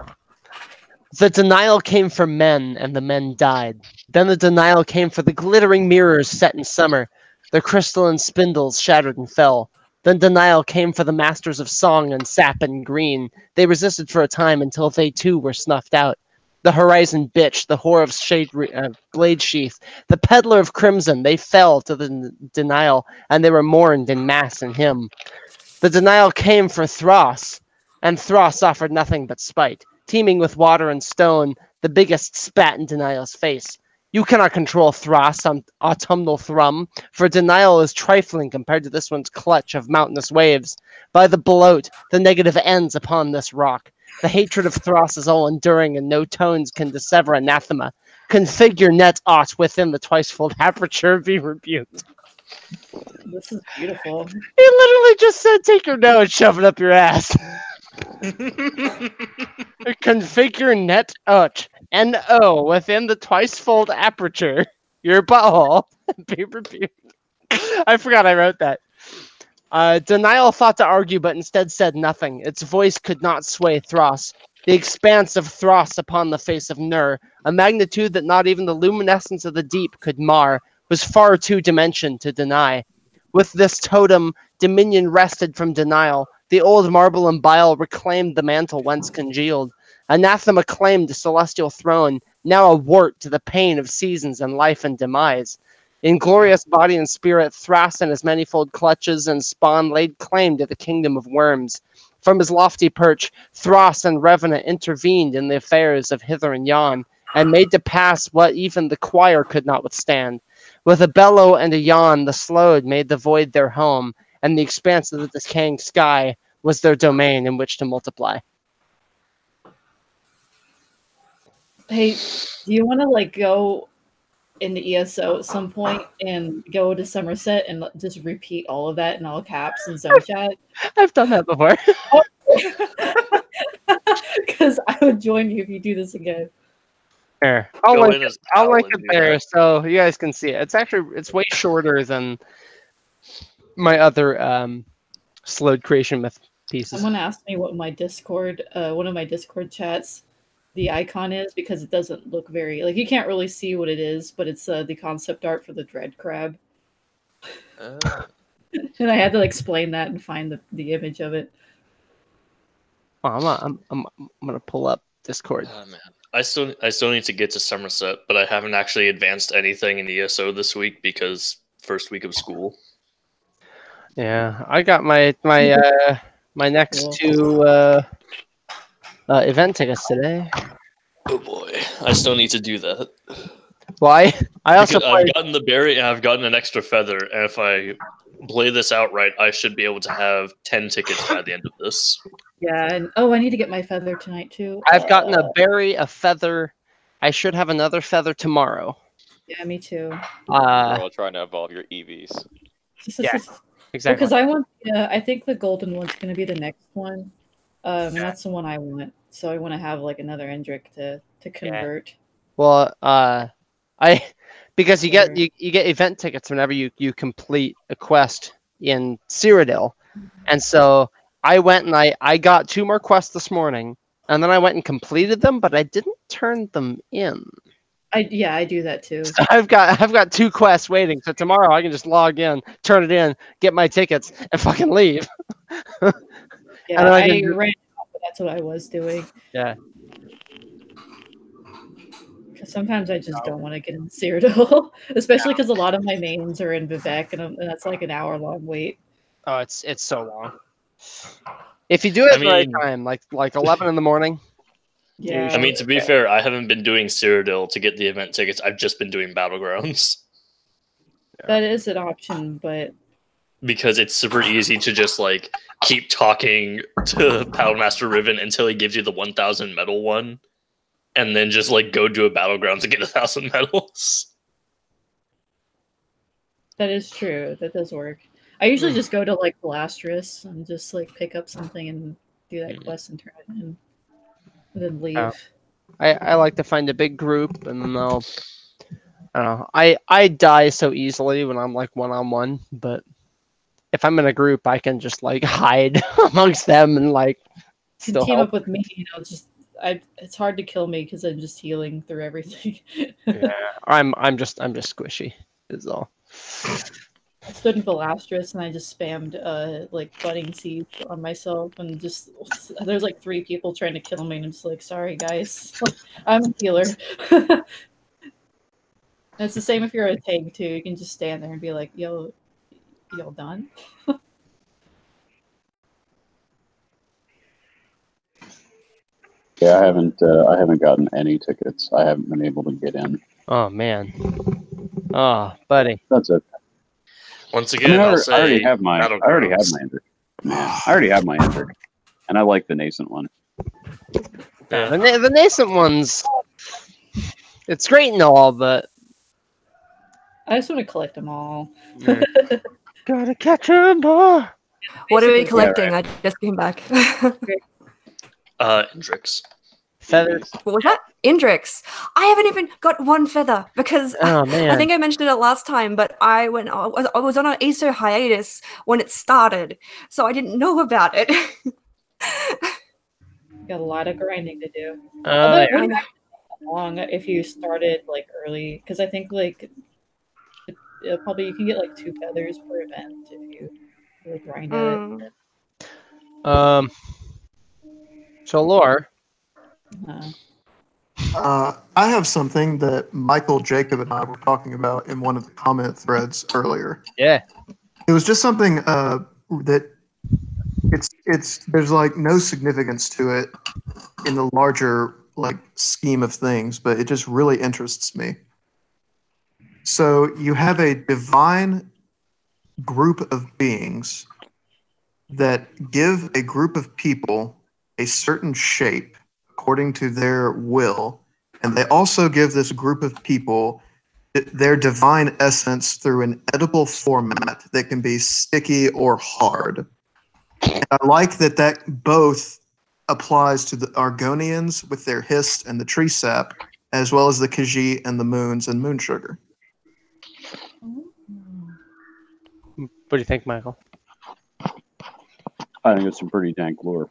The denial came for men, and the men died. Then the denial came for the glittering mirrors set in summer. Their crystalline spindles shattered and fell. Then denial came for the masters of song and sap and green. They resisted for a time until they too were snuffed out. The horizon bitch, the whore of blade sheath, the peddler of crimson, they fell to the denial, and they were mourned in mass and hymn. The denial came for Thras, and Thras offered nothing but spite. Teeming with water and stone, the biggest spat in denial's face. You cannot control Thras, autumnal thrum, for denial is trifling compared to this one's clutch of mountainous waves. By the bloat, the negative ends upon this rock. The hatred of Thras is all enduring, and no tones can dissever anathema. Configure net aught within the twice-fold aperture be rebuked. This is beautiful. He literally just said, take your nose, shove it up your ass. Configure net out NO within the twice-fold aperture. Your butthole. Be rebuked. I forgot I wrote that. Denial thought to argue, but instead said nothing. Its voice could not sway Thras. The expanse of Thras upon the face of Nur, a magnitude that not even the luminescence of the deep could mar, was far too dimension to deny. With this totem, dominion wrested from denial. The old marble and bile reclaimed the mantle whence congealed. Anathema claimed the celestial throne, now a wart to the pain of seasons and life and demise. In glorious body and spirit, Thras and his manifold clutches and spawn laid claim to the kingdom of worms. From his lofty perch, Thras and Revenant intervened in the affairs of hither and yon, and made to pass what even the choir could not withstand. With a bellow and a yawn, the Slode made the void their home, and the expanse of the decaying sky was their domain in which to multiply. Hey, do you want to go in the ESO at some point and go to Somerset and just repeat all of that in all caps in zone chat? I've done that before. Because I would join you if you do this again. Here, I'll link it there so you guys can see it. It's way shorter than my other slowed creation myth pieces. Someone asked me what my Discord, one of my Discord chats, the icon is, because it doesn't look very, you can't really see what it is, but it's the concept art for the dread crab. And I had to explain that and find the image of it. Oh, I'm gonna pull up Discord. Oh man, I still need to get to Somerset, but I haven't actually advanced anything in ESO this week because first week of school. Yeah, I got my next two event tickets today. Oh boy, I still need to do that. Why? I've gotten the berry and I've gotten an extra feather, and if I play this out right, I should be able to have 10 tickets by the end of this. Yeah, and I need to get my feather tonight too. I've gotten a berry, a feather. I should have another feather tomorrow. Yeah, me too. We're all trying to evolve your EVs. Yeah, exactly. Because I think the golden one's going to be the next one. And that's the one I want. So I want to have another Endrick to convert. Yeah. Well, because you get event tickets whenever you complete a quest in Cyrodiil, and so I went and I got 2 more quests this morning, and then I went and completed them, but I didn't turn them in. I do that too. So I've got 2 quests waiting. So tomorrow I can just log in, turn it in, get my tickets, and fucking leave. Yeah, I ran off, but that's what I was doing. Yeah. Because sometimes I just don't want to get in Cyrodiil, especially because a lot of my mains are in Vivek, and that's an hour-long wait. Oh, it's so long. If you do it at the right time, like 11 in the morning. Yeah. I mean, to be fair, I haven't been doing Cyrodiil to get the event tickets. I've just been doing Battlegrounds. That is an option, but because it's super easy to just keep talking to Paddlemaster Riven until he gives you the 1000 medal one, and then just like go to a battlegrounds and get 1,000 medals. That is true. That does work. I usually just go to like Blastrus and just like pick up something and do that quest and turn it in, and then leave. Oh. I like to find a big group, and then I'll. I don't know. I die so easily when I'm like 1-on-1, but if I'm in a group, I can just like hide amongst them and like You still can team help. up with me, it's hard to kill me because I'm just healing through everything. Yeah, I'm just squishy. Is all. I stood in Velastris and I just spammed like budding seeds on myself, and just there's like 3 people trying to kill me, and I'm just like, sorry guys, I'm a healer. And it's the same if you're a tank too. You can just stand there and be like, yo, y'all done? Yeah, I haven't gotten any tickets. I haven't been able to get in. Oh man. Oh, buddy. That's it. Once I again, mean, I I'll already say have my Ender. Man, I already have my Ender, and I like the nascent one. Yeah, the nascent ones. It's great and all, but I just want to collect them all. gotta catch them all. What are we Basically, collecting? I just came back. Indrix. Feathers. What was that? Indrix. I haven't even got 1 feather because Oh man. I think I mentioned it last time, but I was on an ESO hiatus when it started, so I didn't know about it. got a lot of grinding to do. Oh, Although it yeah. wouldn't actually be long if you started like early, because I think like probably you can get like 2 feathers per event if you really grind at it. So Lore. I have something that Michael, Jacob, and I were talking about in one of the comment threads earlier. Yeah. It was just something that it's there's like no significance to it in the larger like scheme of things, but it just really interests me. So you have a divine group of beings that give a group of people a certain shape according to their will, and they also give this group of people their divine essence through an edible format that can be sticky or hard. And I like that both applies to the Argonians with their hist and the tree sap, as well as the Khajiit and the moons and moon sugar. What do you think, Michael? I think it's some pretty dank lore.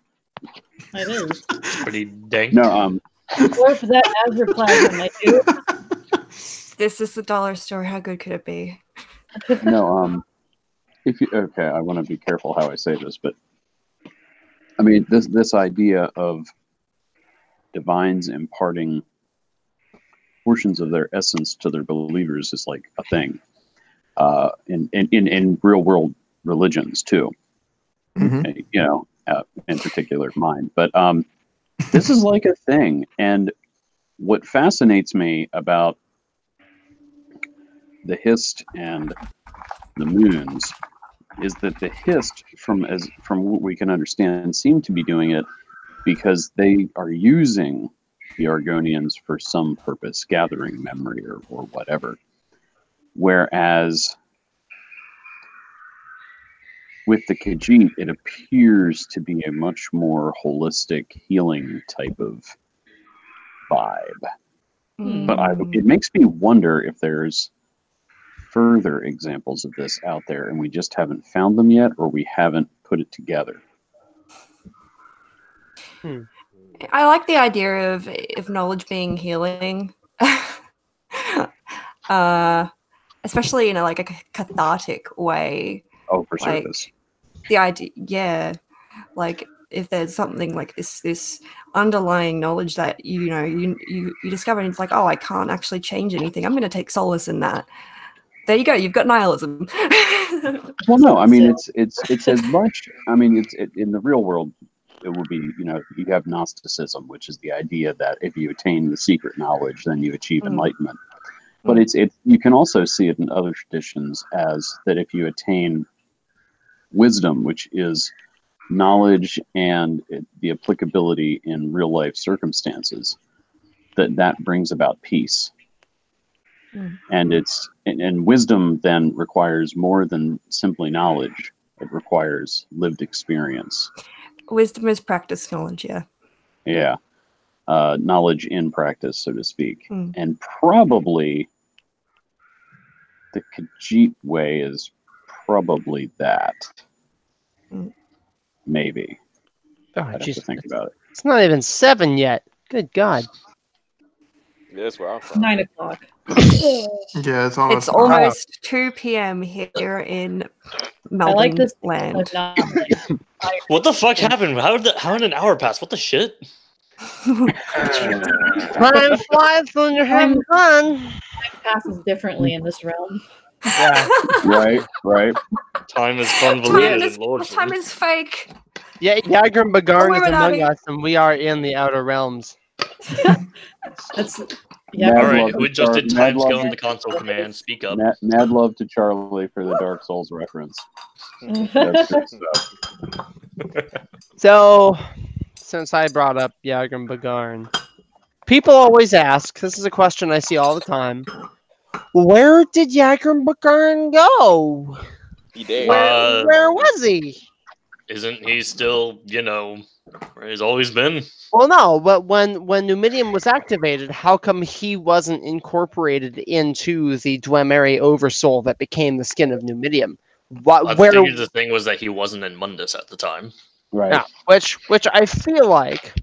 It is. Pretty dank. No, Or for that Azurplasm, I do. This is the dollar store. How good could it be? no, okay, I want to be careful how I say this, but I mean this idea of divines imparting portions of their essence to their believers is like a thing in real world religions too. Mm-hmm. You know, in particular mine, but this is like a thing. And what fascinates me about the hist and the moons is that the hist, from what we can understand, seem to be doing it because they are using the Argonians for some purpose, gathering memory or whatever. Whereas with the Khajiit, it appears to be a much more holistic healing type of vibe. But it makes me wonder if there's further examples of this out there and we just haven't found them yet, or we haven't put it together. I like the idea of knowledge being healing, especially in a cathartic way. Oh, for service. The idea, yeah, like if there's something like this underlying knowledge that you discover, and it's like, oh, I can't actually change anything. I'm going to take solace in that. There you go. You've got nihilism. Well, no, I mean it's as much. I mean, it's in the real world. It would be, you have Gnosticism, which is the idea that if you attain the secret knowledge, then you achieve enlightenment. But you can also see it in other traditions as that if you attain wisdom, which is knowledge and the applicability in real life circumstances, that brings about peace. Mm. And wisdom then requires more than simply knowledge. It requires lived experience. Wisdom is practice knowledge, yeah. Yeah. Knowledge in practice, so to speak. Mm. And probably the Khajiit way is probably that. Mm. Maybe. Oh, I'd have jeez. to think about it. It's not even 7 yet. Good God. Yeah, that's where I'm from. 9 o'clock. Yeah, it's almost. It's almost 2 p.m. here in Melbourne I like this land. of not like What the fuck happened? How did an hour pass? What the shit? Time flies when you're having fun. passes differently in this realm. Yeah. Right. Time is time, convoluted is, and Lord. time is fake. Yeah, Yagrim Bagarn is Illuminati. among us, and we are in the Outer Realms. That's yeah. Mad All right, love who to adjusted Mad timescale love in the console command? Speak up. Mad love to Charlie for the Dark Souls reference. That's good stuff. So, since I brought up Yagrim Bagarn, people always ask, this is a question I see all the time, where did Yagrim Bagarn go? He did. Where was he? Isn't he still, where he's always been? Well, no, but when Numidium was activated, how come he wasn't incorporated into the Dwemer Oversoul that became the skin of Numidium? I think the thing was that he wasn't in Mundus at the time. Right. Yeah, which I feel like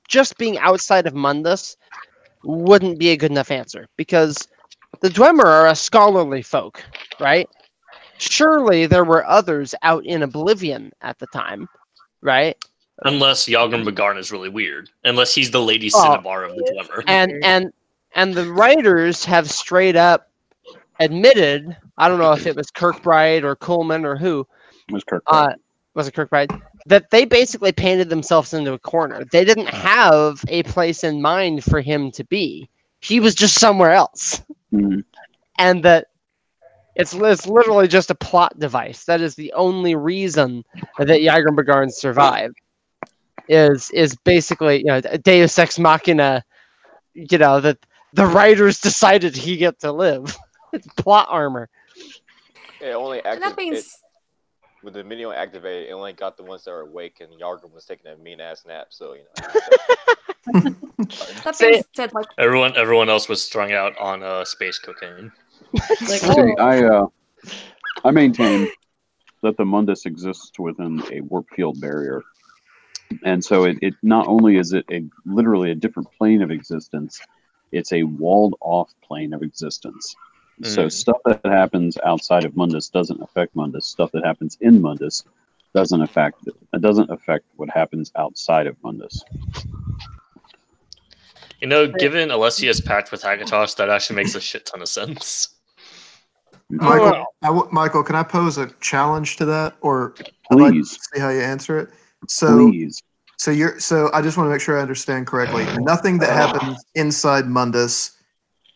just being outside of Mundus wouldn't be a good enough answer, because the Dwemer are a scholarly folk, right? Surely there were others out in Oblivion at the time, right? Unless Yagrim Bagarn is really weird. Unless he's the Lady Oh. Cinnabar of the Dwemer. And the writers have straight up admitted, I don't know if it was Kirkbride or Coleman or who, It was Kirkbride. was it Kirkbride, that they basically painted themselves into a corner. They didn't have a place in mind for him to be. He was just somewhere else. Mhm. And that it's literally just a plot device. That is the only reason that Yagrim Bagarn survived. Is basically, Deus Ex Machina, that the writers decided he get to live. It's plot armor. It only And that means with the minion activated, it only got the ones that were awake, and Yargrim was taking a mean ass nap. So that being said, like Everyone else was strung out on space cocaine. Like, See, I maintain that the Mundus exists within a warp field barrier. And so it not only is it literally a different plane of existence, it's a walled off plane of existence. So stuff that happens outside of Mundus doesn't affect Mundus. Stuff that happens in Mundus doesn't affect what happens outside of Mundus. Given Alessia's pact with Hagatos, that actually makes a shit ton of sense. Michael, can I pose a challenge to that, or I'd Please. like to see how you answer it? So, Please. so I just want to make sure I understand correctly. Nothing that happens inside Mundus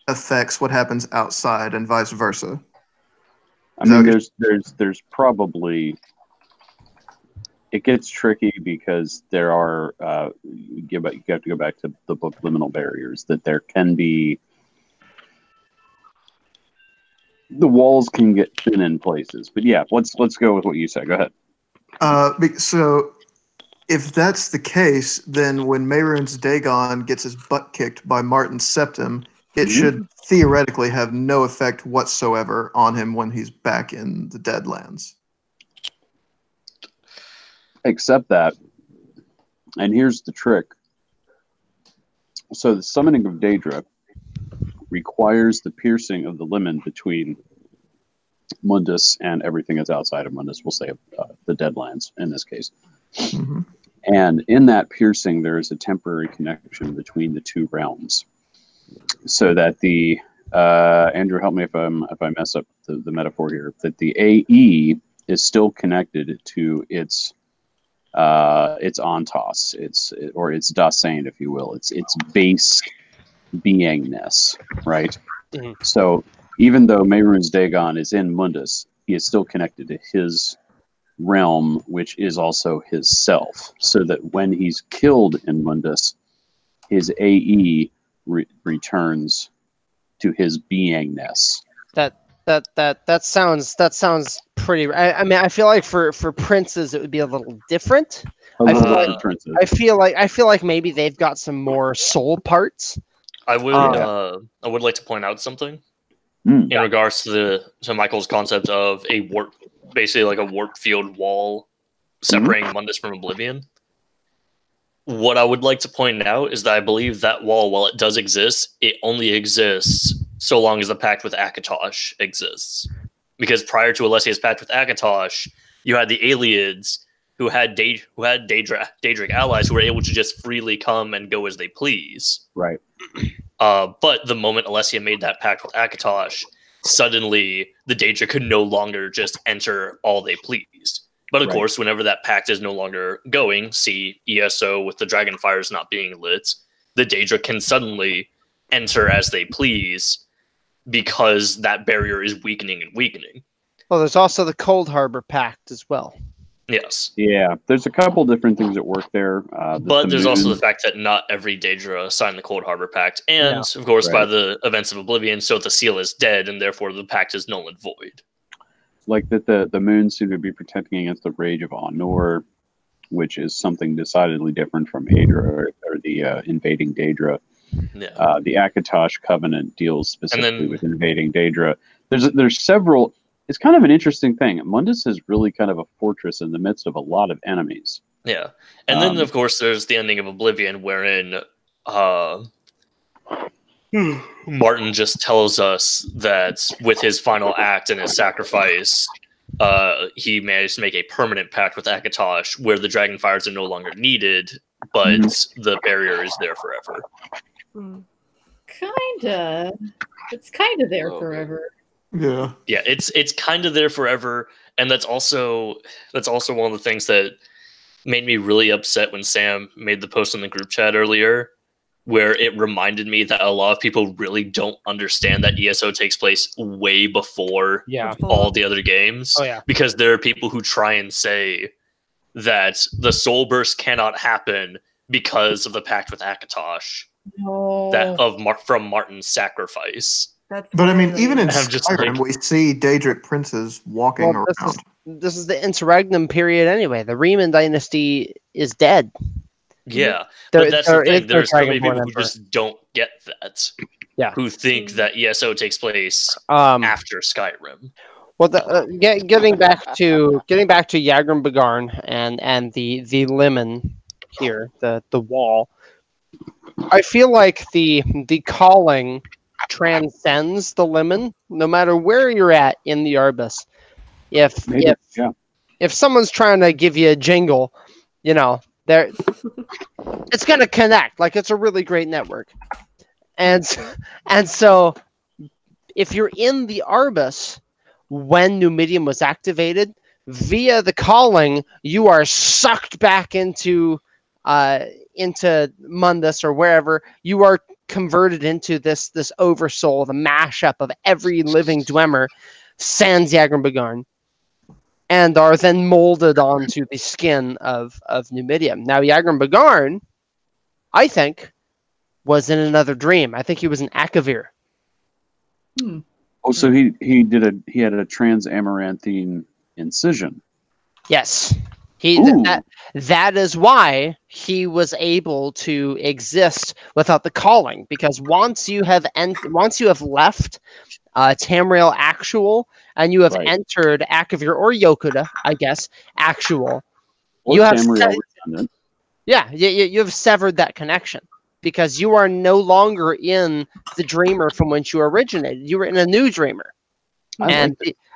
affects what happens outside, and vice versa. I mean, there's probably, it gets tricky because there are you have to go back to the book Liminal Barriers, that there can be, the walls can get thin in places. But yeah, let's go with what you said. Go ahead. So if that's the case, then when Mehrunes Dagon gets his butt kicked by Martin Septim, it should theoretically have no effect whatsoever on him when he's back in the Deadlands. Except that, and here's the trick. So the summoning of Daedra requires the piercing of the limen between Mundus and everything that's outside of Mundus. We'll say the Deadlands in this case. Mm-hmm. And in that piercing, there is a temporary connection between the two realms. So that the Andrew, help me if I mess up the metaphor here. That the AE is still connected to its ontos, its Dasein, if you will, its base beingness, right? Mm-hmm. So even though Mehrunes Dagon is in Mundus, he is still connected to his realm, which is also his self. So that when he's killed in Mundus, his AE returns to his beingness. That sounds pretty. I mean, I feel like for princes it would be a little different. I feel like maybe they've got some more soul parts. I would like to point out something in regards to Michael's concept of a warp, basically like a warp field wall separating Mundus from Oblivion. What I would like to point out is that I believe that wall, while it does exist, it only exists so long as the pact with Akatosh exists. Because prior to Alessia's pact with Akatosh, you had the Aliens who had Daedric allies who were able to just freely come and go as they please. Right. But the moment Alessia made that pact with Akatosh, suddenly the Daedric could no longer just enter all they pleased. But of course, whenever that pact is no longer going, see ESO with the Dragonfires not being lit, the Daedra can suddenly enter as they please because that barrier is weakening and weakening. Well, there's also the Cold Harbor Pact as well. Yes. Yeah, there's a couple different things at work there. But there's also the fact that not every Daedra signed the Cold Harbor Pact. And, of course, by the events of Oblivion, so the seal is dead, and therefore the pact is null and void. Like that the moons seem to be protecting against the rage of Anor, which is something decidedly different from Aedra or the invading Daedra. Yeah. The Akatosh Covenant deals specifically with invading Daedra. There's several. It's kind of an interesting thing. Mundus is really kind of a fortress in the midst of a lot of enemies. Yeah. And then, of course, there's the ending of Oblivion, wherein Martin just tells us that with his final act and his sacrifice, he managed to make a permanent pact with Akatosh where the Dragonfires are no longer needed, but the barrier is there forever. Kinda. It's kind of there forever. Yeah. Yeah, it's kind of there forever, and that's also one of the things that made me really upset when Sam made the post in the group chat earlier, where it reminded me that a lot of people really don't understand that ESO takes place way before all the other games. Oh, yeah. Because there are people who try and say that the soul burst cannot happen because of the pact with Akatosh. No. From Martin's sacrifice. But I mean, even in Skyrim, we see Daedric princes walking around. This is the interregnum period anyway. The Riemann dynasty is dead. Yeah, but that's the thing. There's so many people who just don't get that. Yeah. Who think that ESO takes place after Skyrim. Well, getting back to Yagrum Bagarn and the Limen here, the wall. I feel like the calling transcends the Limen, no matter where you're at in the Arbus. If someone's trying to give you a jingle, it's gonna connect. Like, it's a really great network, and so if you're in the Arbus when Numidium was activated via the calling, you are sucked back into Mundus or wherever. You are converted into this oversoul, the mashup of every living Dwemer, sans Yagrum Bagarn, and are then molded onto the skin of Numidium. Now, Yagrum Bagarn, I think, was in another dream. I think he was an Akavir. Oh, so he had a trans-amaranthine incision. Yes. That is why he was able to exist without the calling, because once you have left Tamriel Actual and you have entered Akavir or Yokuda, I guess, Actual, or you have you have severed that connection, because you are no longer in the dreamer from which you originated. You were in a new dreamer.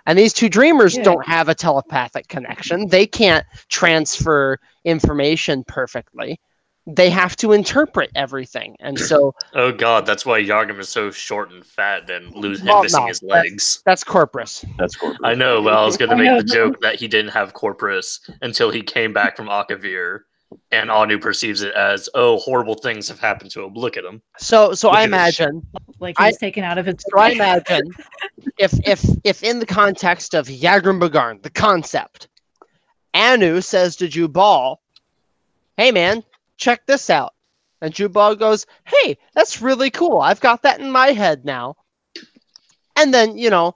And these two dreamers don't have a telepathic connection. They can't transfer information perfectly. They have to interpret everything. And so... Oh god, that's why Yagrum is so short and fat and missing his legs. That's Corpus. I know, but I was going to make the joke that he didn't have Corpus until he came back from Akavir, and Anu perceives it as, oh, horrible things have happened to him. Look at him. So I imagine... Like he's taken out of his... So I imagine, if in the context of Yagrum Bagarn, the concept, Anu says to Jubal, hey man, check this out. And Jubal goes, hey, that's really cool. I've got that in my head now. And then, the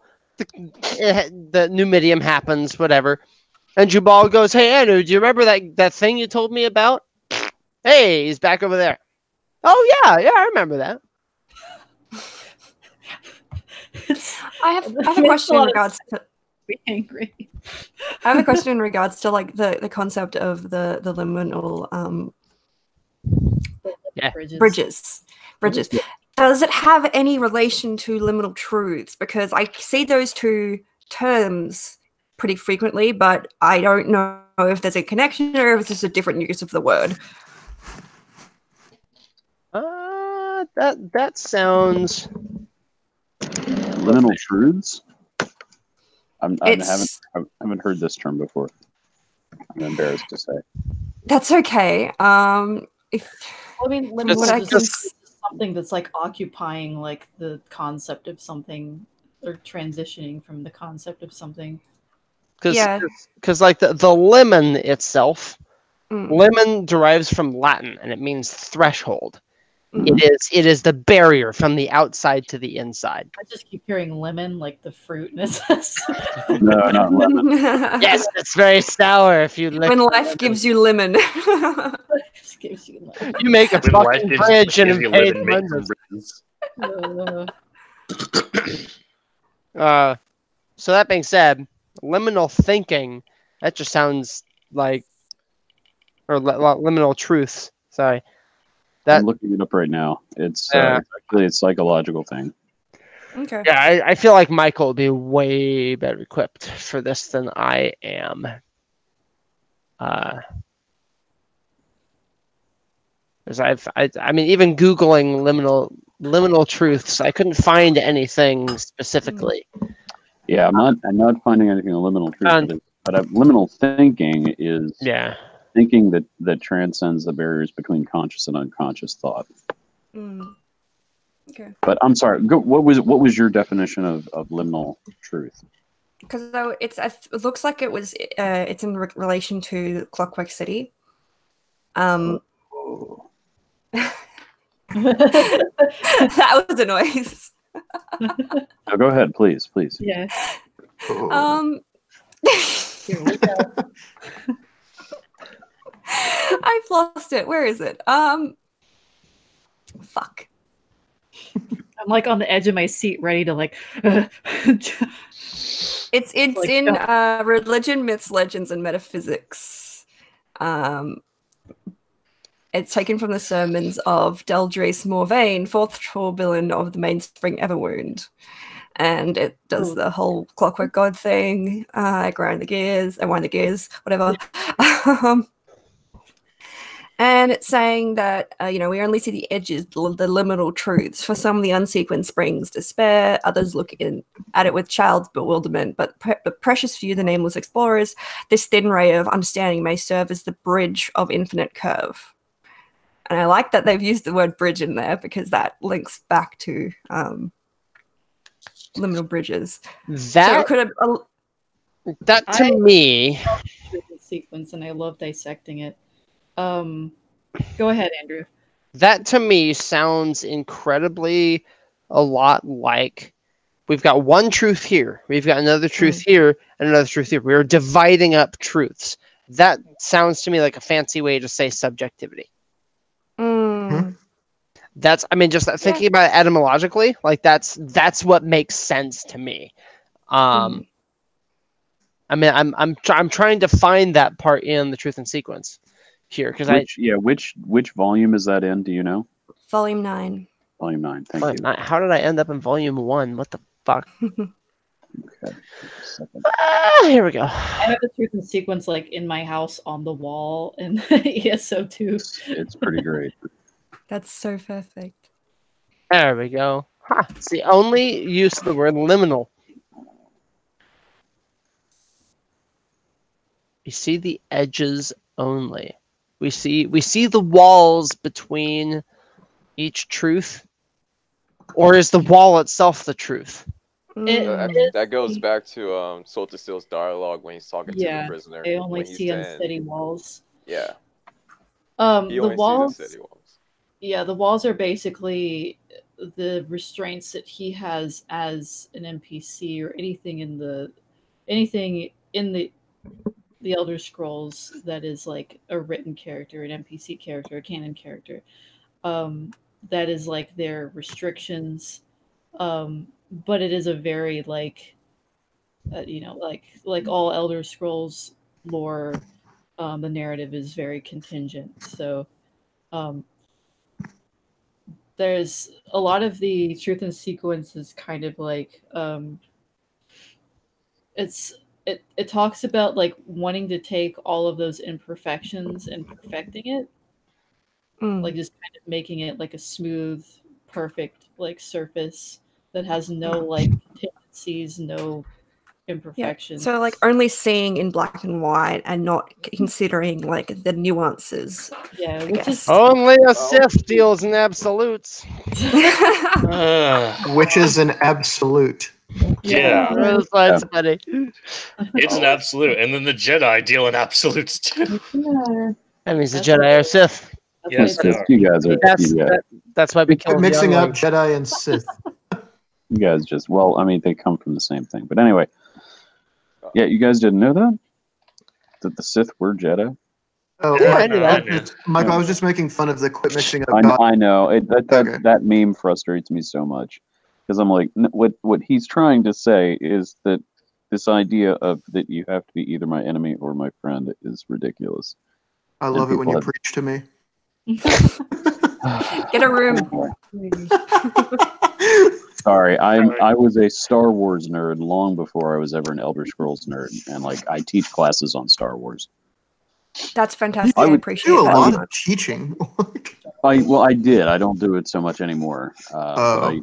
Numidium happens, whatever. And Jubal goes, hey, Anu, do you remember that thing you told me about? Hey, he's back over there. Oh, yeah, I remember that. I have a question in regards to... Be angry. I have a question in regards to like the concept of the liminal bridges. Does it have any relation to liminal truths? Because I see those two terms pretty frequently, but I don't know if there's a connection or if it's just a different use of the word. That sounds liminal truths. I haven't heard this term before. I'm embarrassed to say. That's okay. Liminal is something that's like occupying like the concept of something, or transitioning from the concept of something. Because like the lemon itself, lemon derives from Latin and it means threshold. It is the barrier from the outside to the inside. I just keep hearing lemon, like the fruit, and it's no, not lemon. Yes, it's very sour if you lick when life gives you lemon. You make a fucking bridge and pay so that being said, liminal thinking, that just sounds like, or liminal truths. Sorry. I'm looking it up right now. It's actually a psychological thing. Okay. Yeah, I feel like Michael would be way better equipped for this than I am. Because I mean, even Googling liminal truths, I couldn't find anything specifically. Yeah, I'm not finding anything on liminal truth, but liminal thinking is thinking that transcends the barriers between conscious and unconscious thought. Okay. But I'm sorry. What was your definition of liminal truth? Because it looks like it's in relation to Clockwork City. That was a noise. No, go ahead, please. Yeah. Here we go. I've lost it. Where is it? Fuck. I'm like on the edge of my seat, ready to like. It's like, in religion, myths, legends, and metaphysics. It's taken from the sermons of Deldres Morvain, fourth Torbillon of the Mainspring Everwound. And it does the whole Clockwork God thing, wind the gears, whatever. And it's saying that, we only see the edges, the liminal truths. For some, the unsequenced brings despair. Others look at it with child's bewilderment. But precious few, the nameless explorers, this thin ray of understanding may serve as the bridge of infinite curve. And I like that they've used the word bridge in there because that links back to liminal bridges. That to me, sequence, and I love dissecting it. Go ahead, Andrew. That to me sounds incredibly a lot like we've got one truth here, we've got another truth here, and another truth here. We're dividing up truths. That sounds to me like a fancy way to say subjectivity. That's, I mean, just thinking about it etymologically, like that's what makes sense to me. I mean, I'm trying to find that part in the Truth in Sequence here because which volume is that in? Do you know? Volume 9. Volume 9. Thank you. How did I end up in Volume 1? What the fuck? Okay. Here we go. I have the Truth in Sequence like in my house on the wall in ESO 2. It's pretty great. That's so perfect. There we go. It's the only use of the word liminal. We see the edges only. We see the walls between each truth, or is the wall itself the truth? That goes back to Solstice's dialogue when he's talking to the prisoner. They only see unsteady walls. Yeah. The walls. Yeah, the walls are basically the restraints that he has as an NPC or anything in the Elder Scrolls that is like a written character, an NPC character, a canon character. That is like their restrictions. But it is a very like like all Elder Scrolls lore, the narrative is very contingent. So there's a lot of the truth and sequence is kind of like it talks about like wanting to take all of those imperfections and perfecting it, like just kind of making it like a smooth, perfect like surface that has no like tendencies, no imperfections. So like only seeing in black and white and not considering like the nuances. Yeah, which is only a Sith deals in absolutes. Which is an absolute. Yeah. That's funny. It's an absolute, and then the Jedi deal in absolutes too. That means the Jedi are Sith. Yes, they are. You guys are. That's why we kill Mixing up Jedi and Sith. You guys just, well, I mean, they come from the same thing. But anyway, yeah, you guys didn't know that? That the Sith were Jedi? Oh, Yeah, I knew that. Michael, I was just making fun of the quit mixing up. I know. That meme frustrates me so much. Because I'm like, what he's trying to say is that this idea of that you have to be either my enemy or my friend is ridiculous. I love it when you preach to me. Get a room. Sorry, I was a Star Wars nerd long before I was ever an Elder Scrolls nerd, and like I teach classes on Star Wars. That's fantastic. I I appreciate do a that. lot of teaching. I did. I don't do it so much anymore. But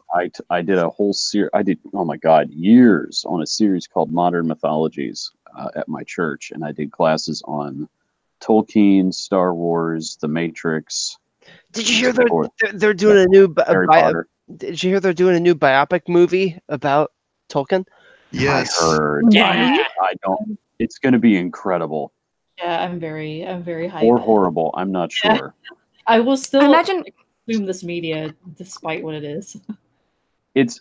I did a whole series. I did, oh my God, years on a series called Modern Mythologies at my church, and I did classes on Tolkien, Star Wars, The Matrix. Did you hear they're doing a new Harry Potter? Did you hear they're doing a new biopic movie about Tolkien? Yes. I heard. Yeah. I don't. It's going to be incredible. Yeah, I'm very hyped. Or horrible. I'm not sure. I will still imagine consume this media despite what it is.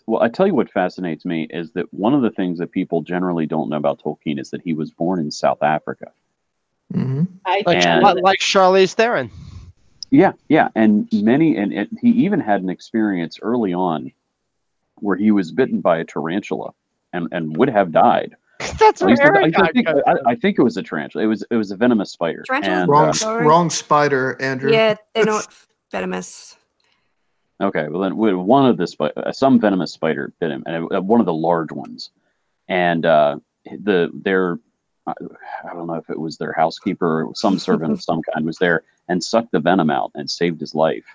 Well, I tell you what fascinates me is that one of the things that people generally don't know about Tolkien is that he was born in South Africa. Mm-hmm. Like Charlize Theron. Yeah, and he even had an experience early on where he was bitten by a tarantula and would have died. That's I think it was a tarantula. It was a venomous spider. Wrong spider, Andrew. Yeah, they're not venomous. Okay, well then one of some venomous spider bit him, and one of the large ones, and their I don't know if it was their housekeeper or some servant of some kind was there and sucked the venom out and saved his life.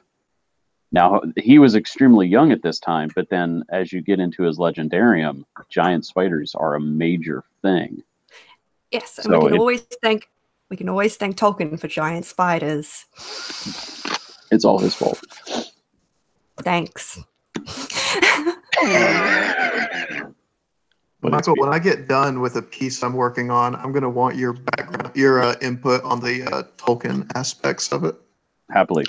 Now, he was extremely young at this time, but then as you get into his legendarium, giant spiders are a major thing. Yes, and we can always thank Tolkien for giant spiders. It's all his fault. Thanks. Michael, when I get done with a piece I'm working on, I'm going to want your background, your input on the Tolkien aspects of it. Happily.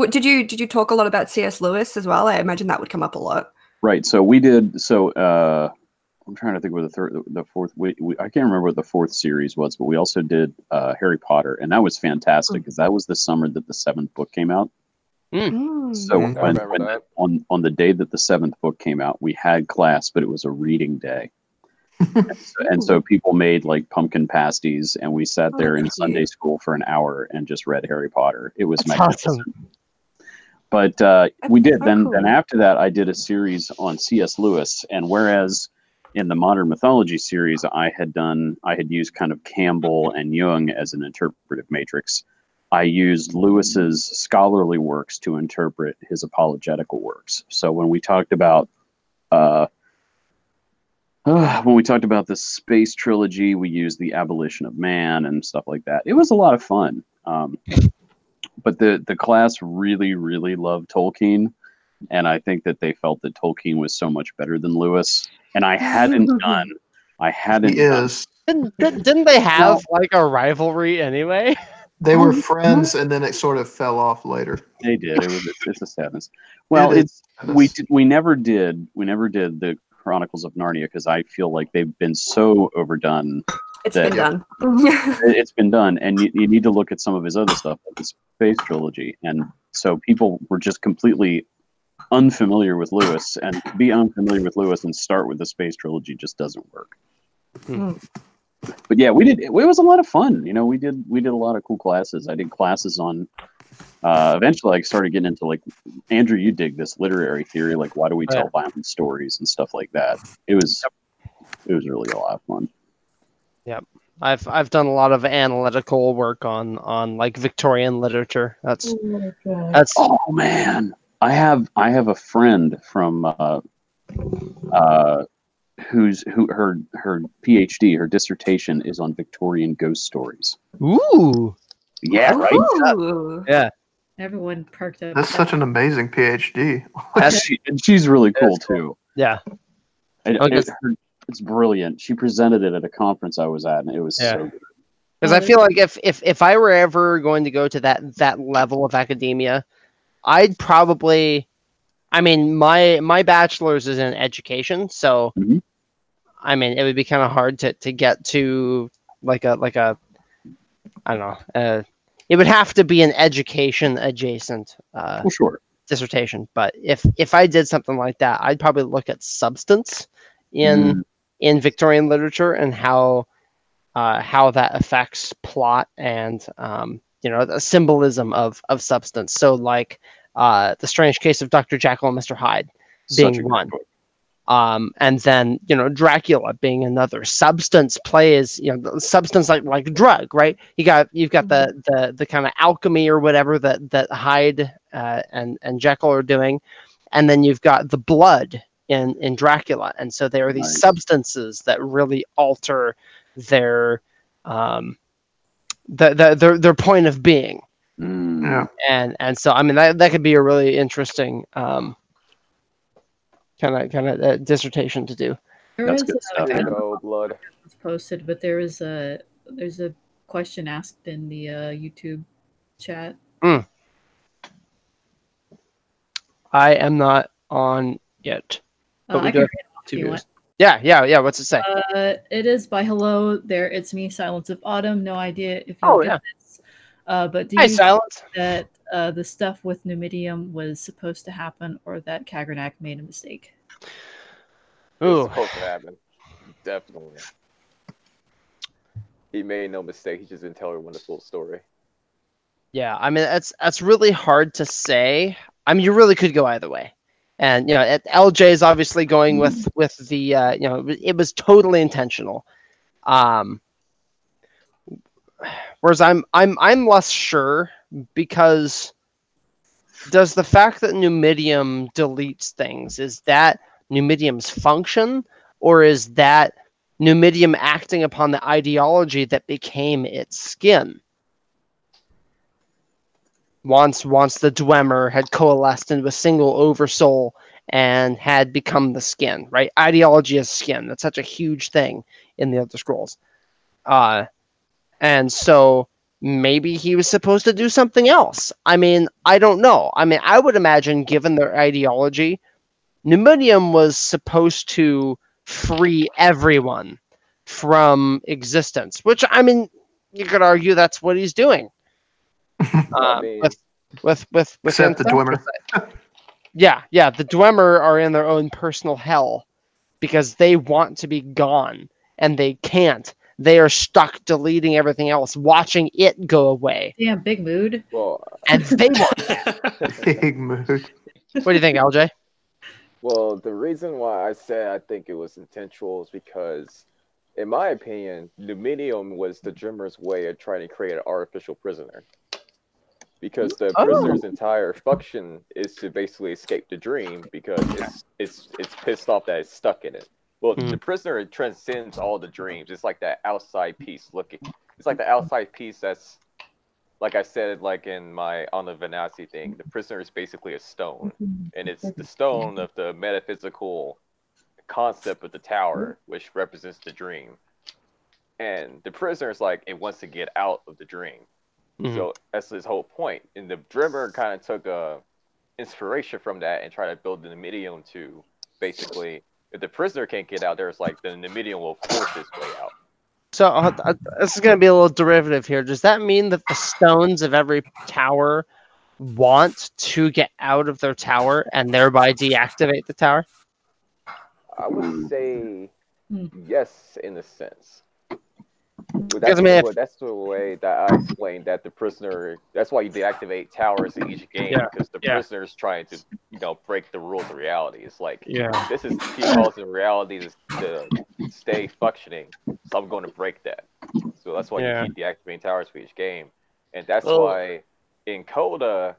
Did you talk a lot about C.S. Lewis as well? I imagine that would come up a lot. Right. So we did. So I'm trying to think what the fourth. I can't remember what the fourth series was, but we also did Harry Potter, and that was fantastic because that was the summer that the seventh book came out. So on the day that the seventh book came out, we had class, but it was a reading day. and so people made like pumpkin pasties, and we sat there in Sunday school for an hour and just read Harry Potter. It was magnificent. Awesome. But we did. Then after that, I did a series on C.S. Lewis, and whereas in the Modern Mythology series, I had used kind of Campbell and Jung as an interpretive matrix. I used Lewis's scholarly works to interpret his apologetical works. So when we talked about the space trilogy, we used the abolition of man and stuff like that. It was a lot of fun. But the class really, really loved Tolkien, and I think that they felt that Tolkien was so much better than Lewis. And I hadn't Didn't they have like a rivalry anyway? They were friends, and then it sort of fell off later. They did. It's a sadness. Well, we never did the Chronicles of Narnia because I feel like they've been so overdone. It's been done. It's been done, and you need to look at some of his other stuff, like the Space Trilogy, and so people were just completely unfamiliar with Lewis, and to be unfamiliar with Lewis and start with the Space Trilogy just doesn't work. But yeah, we did. It was a lot of fun. You know, we did a lot of cool classes. I did classes on. Eventually, I started getting into like Andrew. You dig this literary theory, like why do we tell violent stories and stuff like that. It was really a lot of fun. Yep. I've done a lot of analytical work on like Victorian literature. That's oh man. I have a friend from her PhD, her dissertation is on Victorian ghost stories. Ooh. Yeah, right? Ooh. Yeah. Everyone perked up. That's such an amazing PhD. And she's really cool too. Yeah. It's brilliant. She presented it at a conference I was at, and it was so good. Because I feel like if I were ever going to go to that level of academia, I'd probably, I mean, my bachelor's is in education, so I mean, it would be kind of hard to get to like a I don't know. It would have to be an education adjacent dissertation. But if I did something like that, I'd probably look at substance in Victorian literature and how that affects plot and the symbolism of substance. So like The Strange Case of Dr. Jekyll and Mr. Hyde being one. And then Dracula being another. Substance plays substance like drug, right? You've got the kind of alchemy or whatever that Hyde and Jekyll are doing, and then you've got the blood in Dracula, and so there are these substances that really alter their their point of being. Yeah. And so I mean that could be a really interesting kind of dissertation to do. That's good stuff. Blood. It's posted, but there's a question asked in the YouTube chat. I am not on yet, but we do have 2 viewers. Yeah. What's it say? It is by hello there. It's me, Silence of Autumn. No idea if you'll get this. But do you think that the stuff with Numidium was supposed to happen, or that Kagernak made a mistake? It was supposed to happen. Definitely. He made no mistake. He just didn't tell everyone the full story. Yeah, I mean that's really hard to say. I mean, you really could go either way. And LJ is obviously going with the it was totally intentional. Whereas I'm less sure, because does the fact that Numidium deletes things, is that Numidium's function, or is that Numidium acting upon the ideology that became its skin? Once the Dwemer had coalesced into a single oversoul and had become the skin, right? Ideology is skin. That's such a huge thing in the Elder Scrolls. And so maybe he was supposed to do something else. I mean, I don't know. I mean, I would imagine, given their ideology, Numidium was supposed to free everyone from existence, which, I mean, you could argue that's what he's doing. With except the Dwemer. Yeah, the Dwemer are in their own personal hell because they want to be gone and they can't. They are stuck deleting everything else, watching it go away. Yeah, big mood. Well, and they want that. Big mood. What do you think, LJ? Well, the reason why I said I think it was intentional is because, in my opinion, Numidium was the Dreamer's way of trying to create an artificial prisoner. Because the prisoner's entire function is to basically escape the dream, because it's pissed off that it's stuck in it. Well, the prisoner transcends all the dreams. It's like that outside piece looking. It's like the outside piece that's, like I said, like on the Venasi thing. The prisoner is basically a stone, and it's the stone of the metaphysical concept of the tower, which represents the dream. And the prisoner is like, it wants to get out of the dream. So that's his whole point. And the Dreamer kind of took inspiration from that and tried to build the Numidium to basically, if the prisoner can't get out, there's like the Numidium will force its way out. So this is going to be a little derivative here. Does that mean that the stones of every tower want to get out of their tower and thereby deactivate the tower? I would say yes, in a sense. But Because, I mean, that's the way that I explained that the prisoner. That's why you deactivate towers in each game, because the prisoner's trying to, break the rules of reality. It's like, this is he calls it reality to stay functioning, so I'm going to break that. So that's why you keep deactivating towers for each game, and that's why in Coda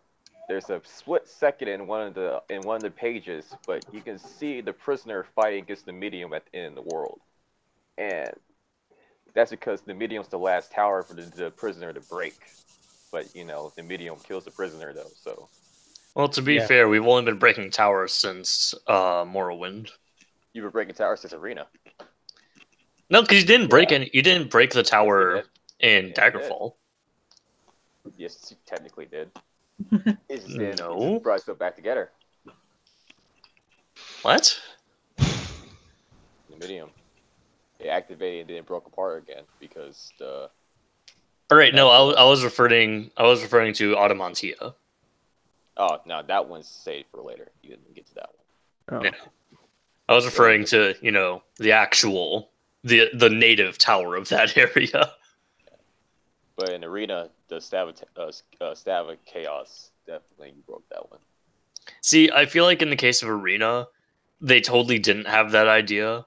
there's a split second in one of the pages, but you can see the prisoner fighting against the medium at the end of the world, and that's because the medium's the last tower for the prisoner to break. But, the medium kills the prisoner, though, so... Well, to be fair, we've only been breaking towers since Morrowind. You've been breaking towers since Arena. No, because you didn't break any. You didn't break the tower in Daggerfall. Yes, you technically did. No. Brought stuff back together. What? The medium. It activated and then it broke apart again because the. All right, no, I was referring to Adamantia. Oh no, that one's saved for later. You didn't get to that one. Oh. Yeah. I was referring to the actual the native tower of that area. But in Arena, the Stav of Chaos definitely broke that one. See, I feel like in the case of Arena, they totally didn't have that idea.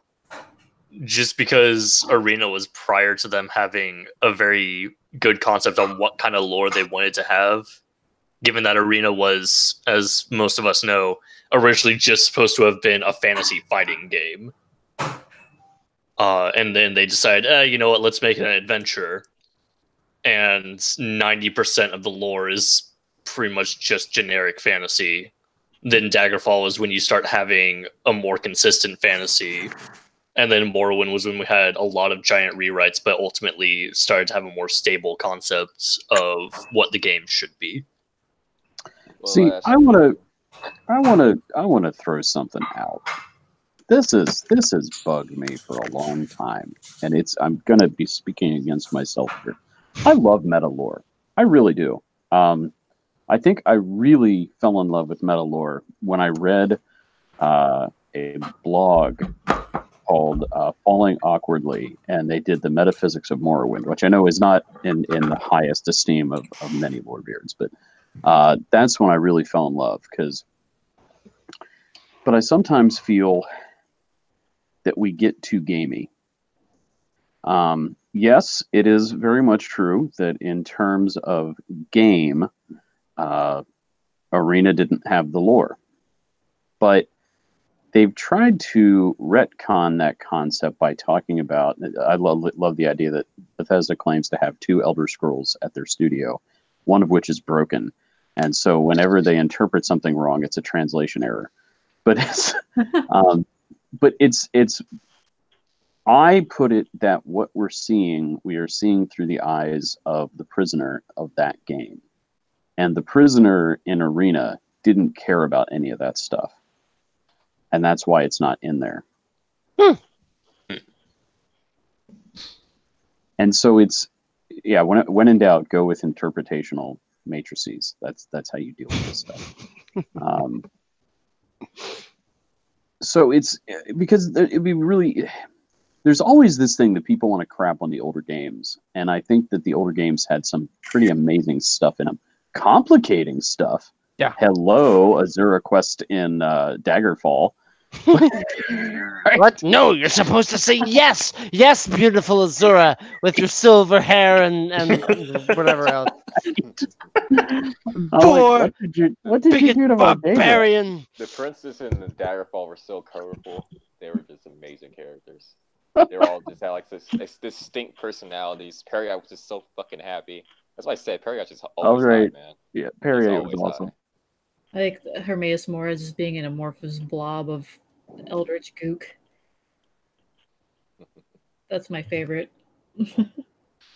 Just because Arena was prior to them having a very good concept on what kind of lore they wanted to have, given that Arena was, as most of us know, originally just supposed to have been a fantasy fighting game. And then they decided, you know what, let's make it an adventure. And 90% of the lore is pretty much just generic fantasy. Then Daggerfall is when you start having a more consistent fantasy. And then Morrowind was when we had a lot of giant rewrites, but ultimately started to have a more stable concept of what the game should be. Well, see, I want to throw something out. This has bugged me for a long time, and I'm gonna be speaking against myself here. I love meta lore. I really do. I think I really fell in love with meta lore when I read a blog called Falling Awkwardly, and they did the metaphysics of Morrowind, which I know is not in the highest esteem of many Lorebeards, but that's when I really fell in love. But I sometimes feel that we get too gamey. Yes, it is very much true that in terms of game, Arena didn't have the lore, but they've tried to retcon that concept by talking about. I love the idea that Bethesda claims to have 2 Elder Scrolls at their studio, one of which is broken, and so whenever they interpret something wrong, it's a translation error. But it's. I put it that what we are seeing through the eyes of the prisoner of that game, and the prisoner in Arena didn't care about any of that stuff. And that's why it's not in there. And so it's, when in doubt, go with interpretational matrices. That's how you deal with this stuff. So it's because it'd be really, there's always this thing that people want to crap on the older games. And I think that the older games had some pretty amazing stuff in them. Complicating stuff. Yeah. Hello, Azura Quest in Daggerfall. What? No, you're supposed to say yes. Yes, beautiful Azura, with your silver hair and whatever else. What did you do to my barbarian? The princes in the Daggerfall were so colorful. They were just amazing characters. They were all just had like this distinct personalities. Perigot was just so fucking happy. That's why I said Perigot's just always high, man. Yeah, Perigot was awesome. I like Hermaeus Mora just being an amorphous blob of eldritch gook. That's my favorite.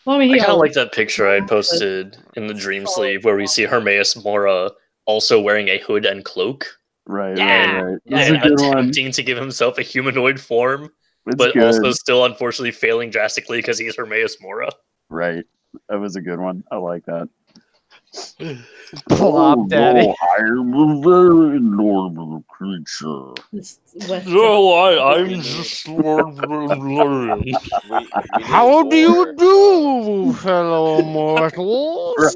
Well, I mean, I he kind of always- like that picture I posted in the Dream Sleeve where we see Hermaeus Mora also wearing a hood and cloak. Right, Yeah. right, right. Yeah, This is a And good one. attempting to give himself a humanoid form, It's but good. also still unfortunately failing drastically because he's Hermaeus Mora. Right. That was a good one. I like that. Plop daddy. No, I am a very normal creature. this West I'm just Lord Valerian. We How need do you lore. do, fellow mortals?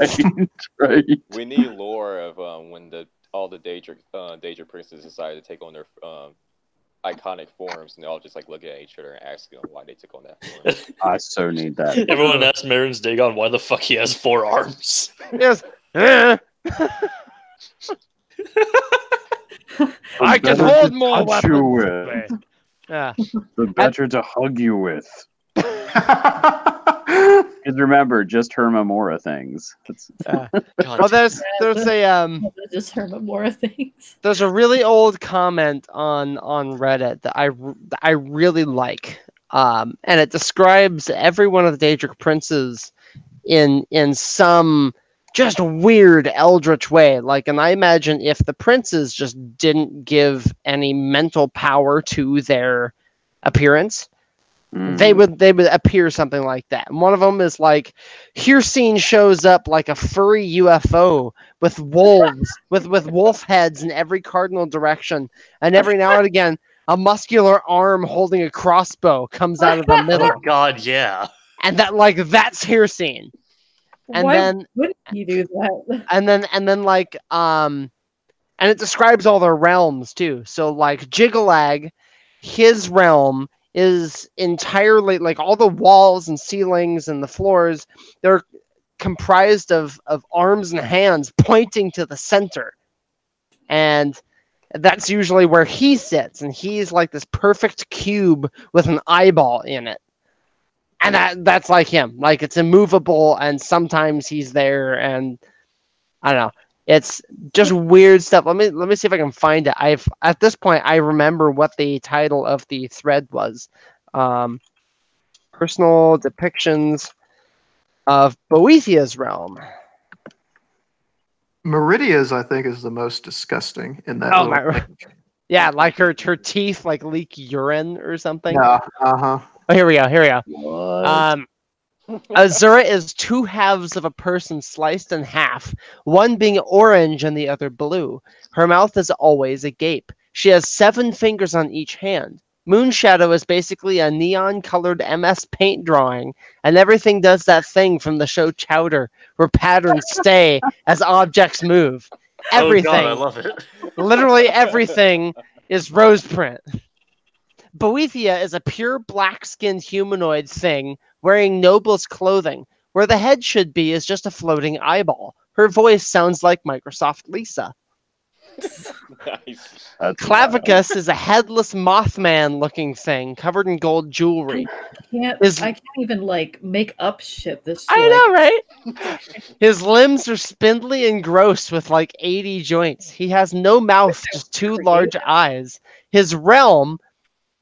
Right. We need lore of when all the Daedra princes decided to take on their iconic forms, and they all just like looking at each other and asking them why they took on that form. I so need that. Everyone asked Marin's Dagon why the fuck he has 4 arms. Yes. I can better hold to more touch weapons. you this with. way. Yeah. The better to hug you with. Because remember, just Hermamora things. God, Well, there's a just Hermamora things. there's a really old comment on Reddit that I really like, and it describes every one of the Daedric princes in some just weird eldritch way. Like, and I imagine if the princes just didn't give any mental power to their appearance, they would appear something like that. And one of them is like, Hircine shows up like a furry UFO with wolves, with wolf heads in every cardinal direction, and every now and again, a muscular arm holding a crossbow comes out of the middle, oh god, yeah. and that's Hircine. And Why then wouldn't he do that? and then like and it describes all their realms too. So like Jigalag, his realm is entirely like all the walls and ceilings and the floors, they're comprised of arms and hands pointing to the center. And that's usually where he sits, and he's like this perfect cube with an eyeball in it. And that's like him. Like, it's immovable, and sometimes he's there, and I don't know. It's just weird stuff. Let me see if I can find it. At this point I remember what the title of the thread was. Personal depictions of Boethia's realm. Meridia's, I think, is the most disgusting in that. Oh little my! Yeah, like her teeth like leak urine or something. Yeah. Uh-huh. Oh, here we go. What? Azura is 2 halves of a person sliced in half, one being orange and the other blue. Her mouth is always agape. She has 7 fingers on each hand. Moonshadow is basically a neon-colored MS Paint drawing, and everything does that thing from the show Chowder, where patterns stay as objects move. Everything, Oh god, I love it. literally everything, is rose print. Boethia is a pure black-skinned humanoid thing wearing nobles clothing. Where the head should be is just a floating eyeball. Her voice sounds like Microsoft Lisa. Nice. Clavicus is a headless Mothman-looking thing covered in gold jewelry. I can't even like make up shit. I know, right? His limbs are spindly and gross with like 80 joints. He has no mouth, just 2 large eyes. His realm,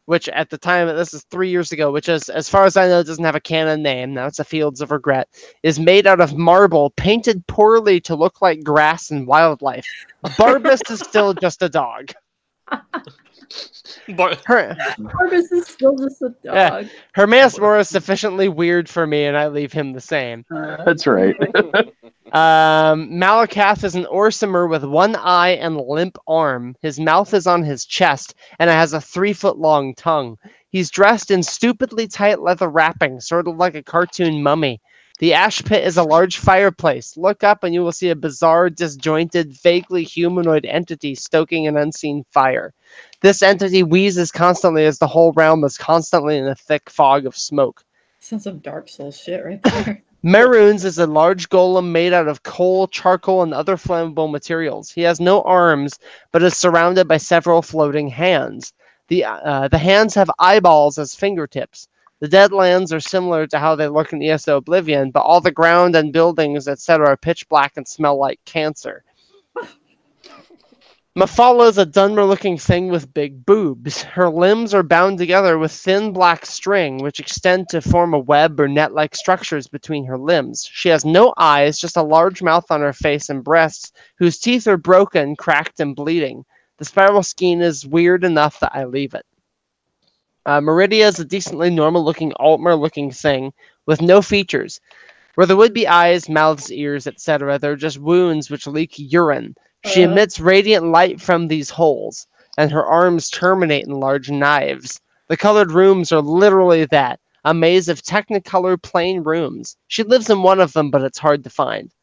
which at the time, this is 3 years ago, which is, as far as I know, doesn't have a canon name. Now it's a Fields of Regret, is made out of marble, painted poorly to look like grass and wildlife. Barbus is still just a dog. Barbus is still just a dog. Yeah. Hermaeus Mora is sufficiently weird for me, and I leave him the same. That's right. Malakath is an Orsimer with 1 eye and limp arm. His mouth is on his chest, and it has a 3-foot-long tongue. He's dressed in stupidly tight leather wrapping, sort of like a cartoon mummy. The ash pit is a large fireplace. Look up and you will see a bizarre, disjointed, vaguely humanoid entity stoking an unseen fire. This entity wheezes constantly as the whole realm is constantly in a thick fog of smoke. Sounds some Dark Souls shit right there. Maroons is a large golem made out of coal, charcoal, and other flammable materials. He has no arms, but is surrounded by several floating hands. The hands have eyeballs as fingertips. The Deadlands are similar to how they look in ESO Oblivion, but all the ground and buildings, etc., are pitch black and smell like cancer. Mafala is a Dunmer-looking thing with big boobs. Her limbs are bound together with thin black string, which extend to form a web or net-like structures between her limbs. She has no eyes, just a large mouth on her face and breasts, whose teeth are broken, cracked, and bleeding. The spiral skein is weird enough that I leave it. Meridia is a decently normal-looking Altmer-looking thing with no features. Where there would be eyes, mouths, ears, etc., there are just wounds which leak urine. She emits radiant light from these holes, and her arms terminate in large knives. The colored rooms are literally that, a maze of technicolor plain rooms. She lives in one of them, but it's hard to find.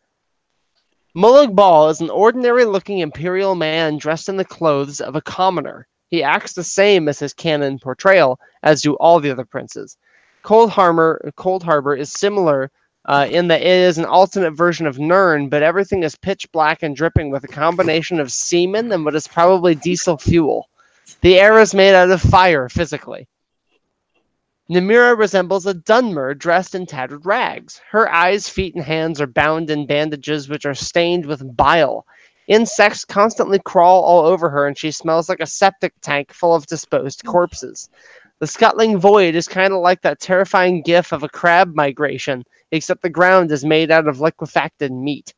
Mulug Bal is an ordinary-looking imperial man dressed in the clothes of a commoner. He acts the same as his canon portrayal, as do all the other princes. Cold Harbor is similar in that it is an alternate version of Nirn, but everything is pitch black and dripping with a combination of semen and what is probably diesel fuel. The air is made out of fire physically. Namira resembles a Dunmer dressed in tattered rags. Her eyes, feet, and hands are bound in bandages which are stained with bile. Insects constantly crawl all over her, and she smells like a septic tank full of disposed corpses. The scuttling void is kind of like that terrifying gif of a crab migration, except the ground is made out of liquefacted meat.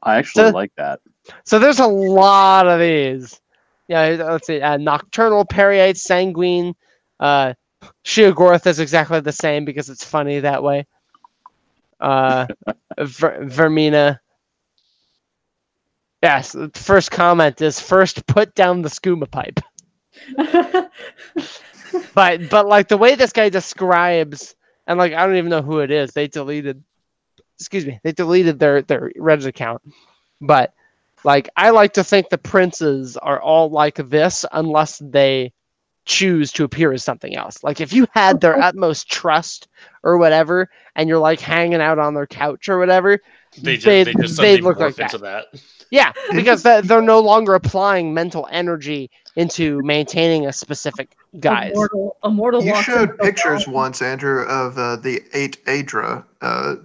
I actually like that. So there's a lot of these. Yeah, let's see. Nocturnal, Periite, Sanguine. Sheogorath is exactly the same because it's funny that way. Vermina. Yes, the first comment is first put down the skooma pipe. But like the way this guy describes, and like I don't even know who it is. They deleted their Reddit account. But like I like to think the princes are all like this unless they choose to appear as something else. Like if you had their utmost trust or whatever, and you're like hanging out on their couch or whatever, they'd look like into that. Yeah, because they're no longer applying mental energy into maintaining a specific guise. Immortal You walks showed into the pictures wall. once, Andrew, of the 8 Aedra.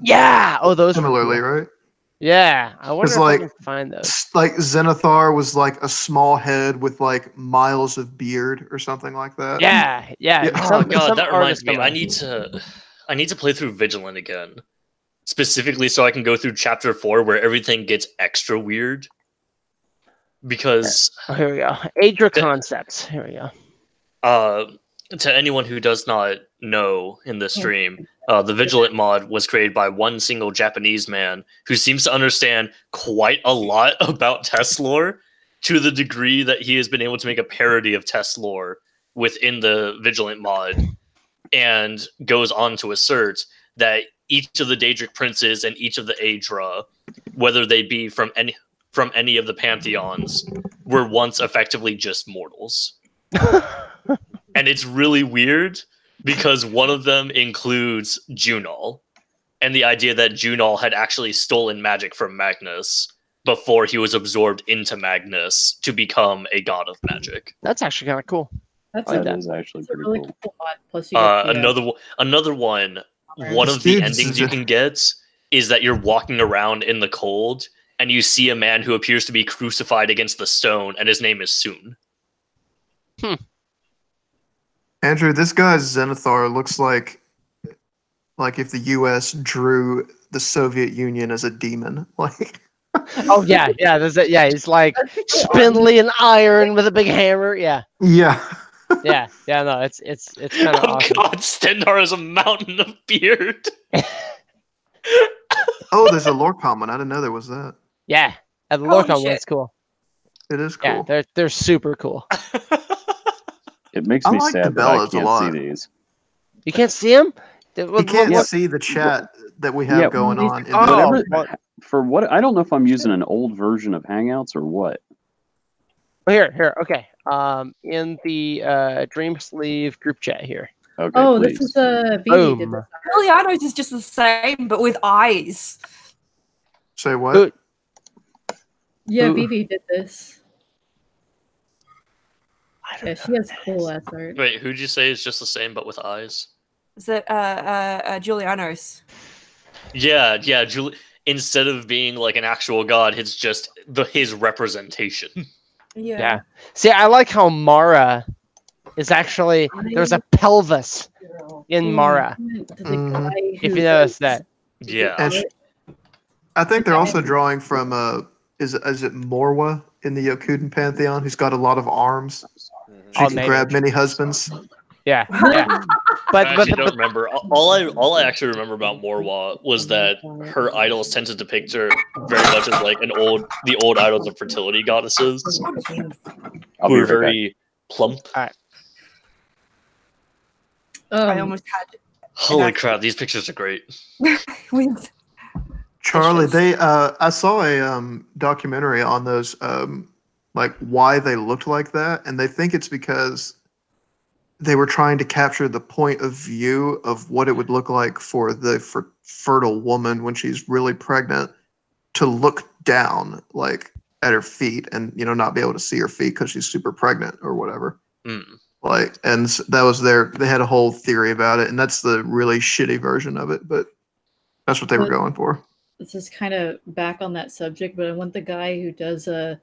Yeah. Oh, those were similarly, cool. right? Yeah, I wonder It's if I like can find those. like Zenithar was like a small head with like miles of beard or something like that. Yeah. Oh god, that reminds artist me. I need to play through Vigilant again. Specifically so I can go through chapter 4 where everything gets extra weird. Because here we go. Aedra concepts. Here we go. To anyone who does not know in this stream, the Vigilant mod was created by one single Japanese man who seems to understand quite a lot about test lore, to the degree that he has been able to make a parody of test lore within the Vigilant mod, and goes on to assert that each of the Daedric princes and each of the Aedra, whether they be from any of the pantheons, were once effectively just mortals. And it's really weird because one of them includes Junal, and the idea that Junal had actually stolen magic from Magnus before he was absorbed into Magnus to become a god of magic. That's actually kind of cool. That is actually pretty really cool. cool mod. Plus you get the, Another one. One of the endings you can get is that you're walking around in the cold and you see a man who appears to be crucified against the stone, and his name is Soon. Andrew, this guy's Zenithar looks like if the U.S. drew the Soviet Union as a demon. Like, oh yeah, he's like spindly and iron with a big hammer. Yeah. No, it's kind of awesome. God, Stendarr is a mountain of beard. Oh, there's a Lorcom one. I didn't know there was that. Yeah, the Lorcom one's cool. It is cool. Yeah, they're super cool. It makes me sad that I can't see these. You can't see them? You can't see the chat that we have going on. For what? I don't know if I'm using an old version of Hangouts or what. Here, okay. In the Dream Sleeve group chat here. Okay, this is BD did this. Juliano's is just the same, but with eyes. Say what? Yeah, Vivi did this. Yeah, she has cool ass art. Wait, who'd you say is just the same but with eyes? Is it Juliano's? Yeah. instead of being like an actual god, it's just his representation. Yeah. See, I like how Mara is actually there's a pelvis in Mara. If you notice that. Yeah. And I think they're also drawing from is it Morwa in the Yokuden pantheon, who's got a lot of arms. She can grab many husbands. Yeah, yeah. I actually don't remember. All I actually remember about Morwa was that her idols tend to depict her very much as like the old idols of fertility goddesses, who are very plump. I almost had. Holy crap! These pictures are great. Charlie, I saw a documentary on those, like why they looked like that, and they think it's because they were trying to capture the point of view of what it would look like for the fertile woman when she's really pregnant to look down, like at her feet, and not be able to see her feet because she's super pregnant or whatever. Like, and that was they had a whole theory about it, and that's the really shitty version of it, but that's what they were going for. This is kind of back on that subject, but I want the guy who does the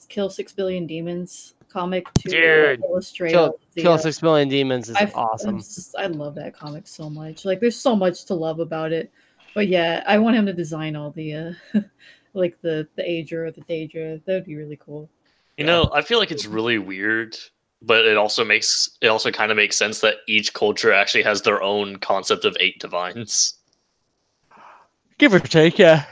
Kill 6 Billion Demons comic to illustrate. Kill 6 Billion Demons is awesome. I love that comic so much. Like, there's so much to love about it. But yeah, I want him to design all the like the Aedra or the Daedra. That would be really cool. I feel like it's really weird, but it also kind of makes sense that each culture actually has their own concept of 8 divines. Give or take, yeah.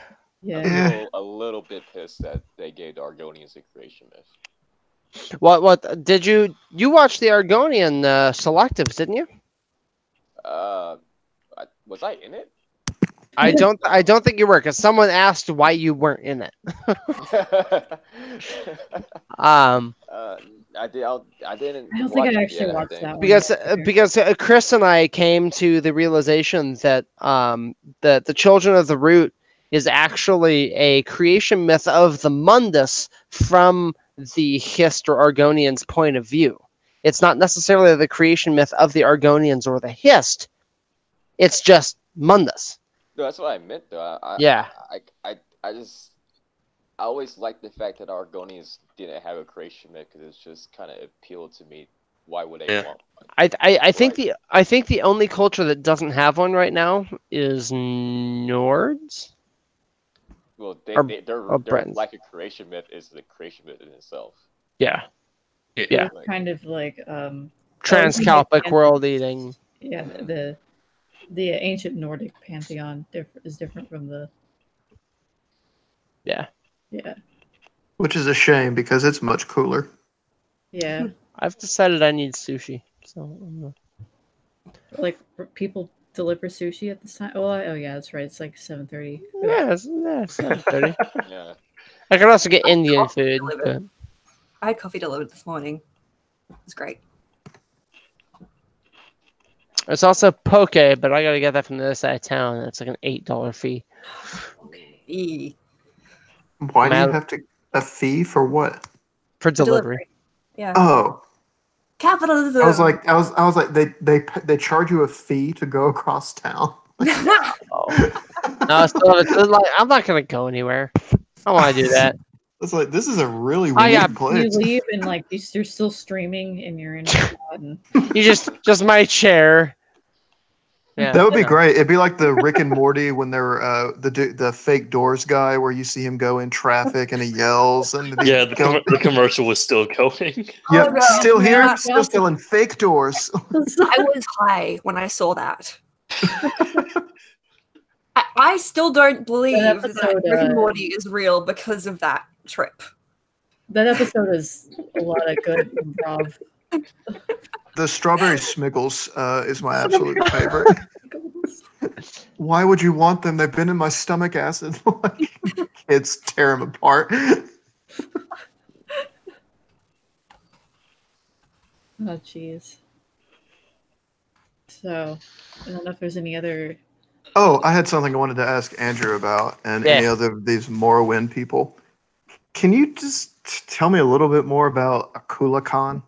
I'm a little bit pissed that they gave the Argonians a creation myth. What did you watch the Argonian selectives, didn't you? Was I in it? I don't think you were, because someone asked why you weren't in it. I didn't. I don't think I actually watched that one. Because Chris and I came to the realization that the Children of the Root is actually a creation myth of the Mundus from the Hist or Argonians' point of view. It's not necessarily the creation myth of the Argonians or the Hist. It's just Mundus. No, that's what I meant, though. I always liked the fact that Argonians didn't have a creation myth because it's just kind of appealed to me. Why would they want one? I think the only culture that doesn't have one right now is Nords. Well, their lack of creation myth is the creation myth in itself. Yeah. Kind of like Transcalpic world eating. Yeah, the ancient Nordic pantheon is different from the. Yeah. Which is a shame because it's much cooler. Yeah. I've decided I need sushi. So. Like people deliver sushi at this time. Oh yeah, that's right. It's like 7:30. Yeah, it's 7:30. Yeah. I can also get Indian food. But... I had coffee delivered this morning. It was great. It's also poke, but I gotta get that from the other side of town. It's like an $8 fee. Okay. Why do you have a fee for what? For delivery. Yeah. Oh. Capitalism. I was like, they charge you a fee to go across town. No, I'm not gonna go anywhere. I don't want to do that. It's like, this is a really weird place. You leave and like you're still streaming and you're in. You just my chair. Yeah, that would be great. It'd be like the Rick and Morty when they're the fake doors guy, where you see him go in traffic and he yells and the commercial was still going. Yep, still here, still selling fake doors. I was high when I saw that. I still don't believe that Rick and Morty is real because of that trip. That episode is a lot of good improv. The strawberry Smiggles is my absolute favorite. Why would you want them? They've been in my stomach acid. Kids tear them apart. Oh, jeez. So, I don't know if there's any other... Oh, I had something I wanted to ask Andrew about, and any other of these Morrowind people. Can you just tell me a little bit more about Akula Khan?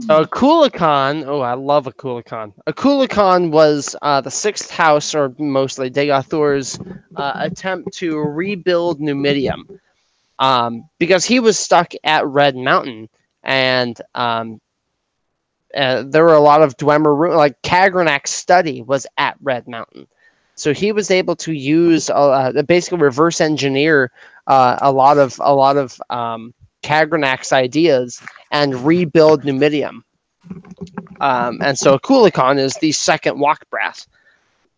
So Kukulkan, oh, I love a Kukulkan. A Kukulkan was the sixth house, or mostly Degathur's attempt to rebuild Numidium, because he was stuck at Red Mountain, and there were a lot of Dwemer, like Kagranak's study was at Red Mountain, so he was able to use basically reverse engineer a lot of Kagranak's ideas and rebuild Numidium. And so Kukulkan is the second walk breath,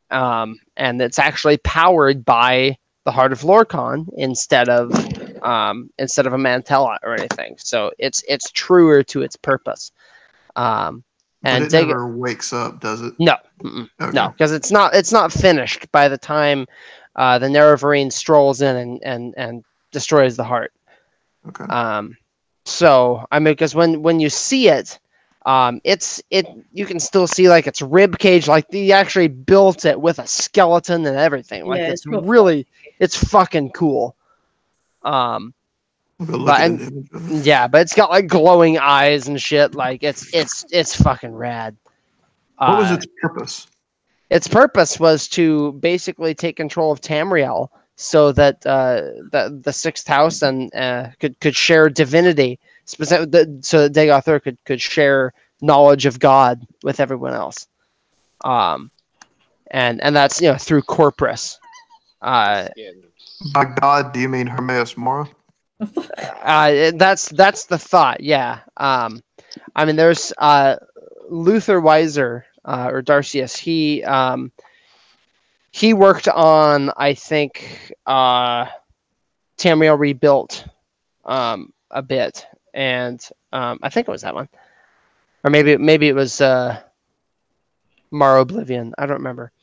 and it's actually powered by the Heart of Lorcan instead of a Mantella or anything. So it's truer to its purpose. But it never wakes up, does it? No, Okay. no, because it's not finished by the time the Nerevarine strolls in and destroys the heart. Okay. So I mean, because when you see it, you can still see like its rib cage, like they actually built it with a skeleton and everything. Like Yeah, it's it's real really it's fucking cool. We'll go look But at and an image of it. yeah, but it's got like glowing eyes and shit. Like it's fucking rad. What was its purpose? Its purpose was to basically take control of Tamriel, so that the sixth house and could share divinity, so that Degathur could share knowledge of God with everyone else. And that's through Corpus. Yeah. By God, do you mean Hermaeus Mora? That's the thought. Yeah. I mean, there's Luther Weiser or Darcius. He worked on, I think, Tamriel Rebuilt a bit, and I think it was that one, or maybe it was Mar Oblivion. I don't remember.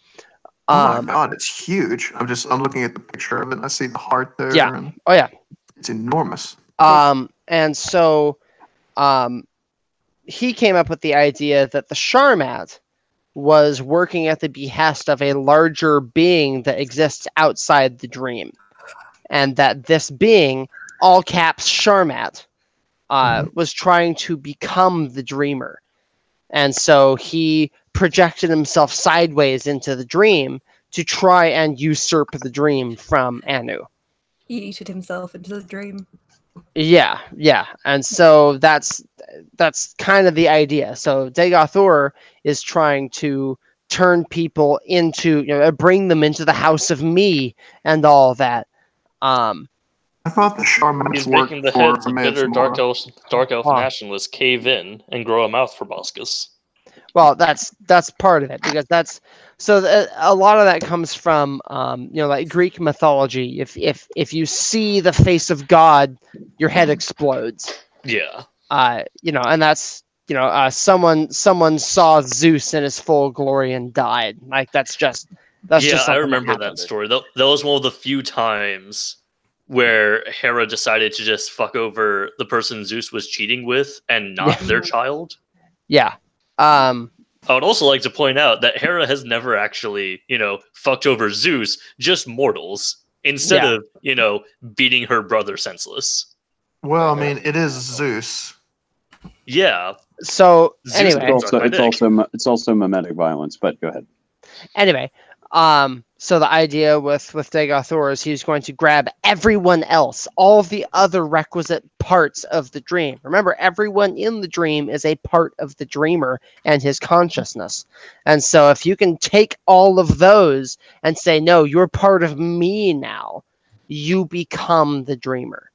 Oh my God, it's huge. I'm looking at the picture of it. And I see the heart there. Yeah. And Oh yeah. it's enormous. And so, he came up with the idea that the Sharmat was working at the behest of a larger being that exists outside the dream, and that this being, all caps Sharmat, was trying to become the dreamer. And so he projected himself sideways into the dream to try and usurp the dream from Anu. He eated himself into the dream. Yeah. And so that's kind of the idea. So Degathur is trying to turn people into, bring them into the house of me and all that. I thought the Sharmats He's worked making the for heads of Hermaeus bitter Mora. dark elf Wow. nationalists cave in and grow a mouth proboscis. Well, that's part of it, because a lot of that comes from like Greek mythology. If you see the face of God, your head explodes. Yeah. And that's someone saw Zeus in his full glory and died. Like that's just Yeah, just I something remember that that happens. story. That was one of the few times where Hera decided to just fuck over the person Zeus was cheating with and not their child. Yeah. I would also like to point out that Hera has never actually, fucked over Zeus, just mortals, instead of, beating her brother senseless. Well, I mean, it is Zeus. Yeah. So Zeus anyway, it's also mimetic violence. But go ahead. Anyway, so the idea with Degathur is he's going to grab everyone else, all of the other requisite parts of the dream. Remember, everyone in the dream is a part of the dreamer and his consciousness. And so if you can take all of those and say, no, you're part of me now, you become the dreamer.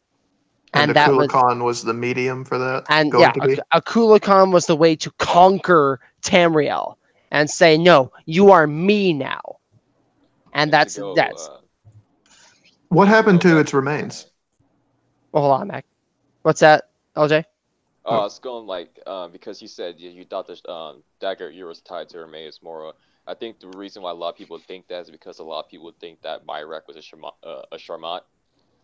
And that was the medium for that? And yeah, Kukulkan was the way to conquer Tamriel and say, no, you are me now. And that's. What happened to its remains? Well, hold on, Mac. What's that, LJ? Oh, it's going because you said you thought the dagger was tied to Hermaeus Mora. I think the reason why a lot of people think that is because a lot of people think that Myrek was a Sharmat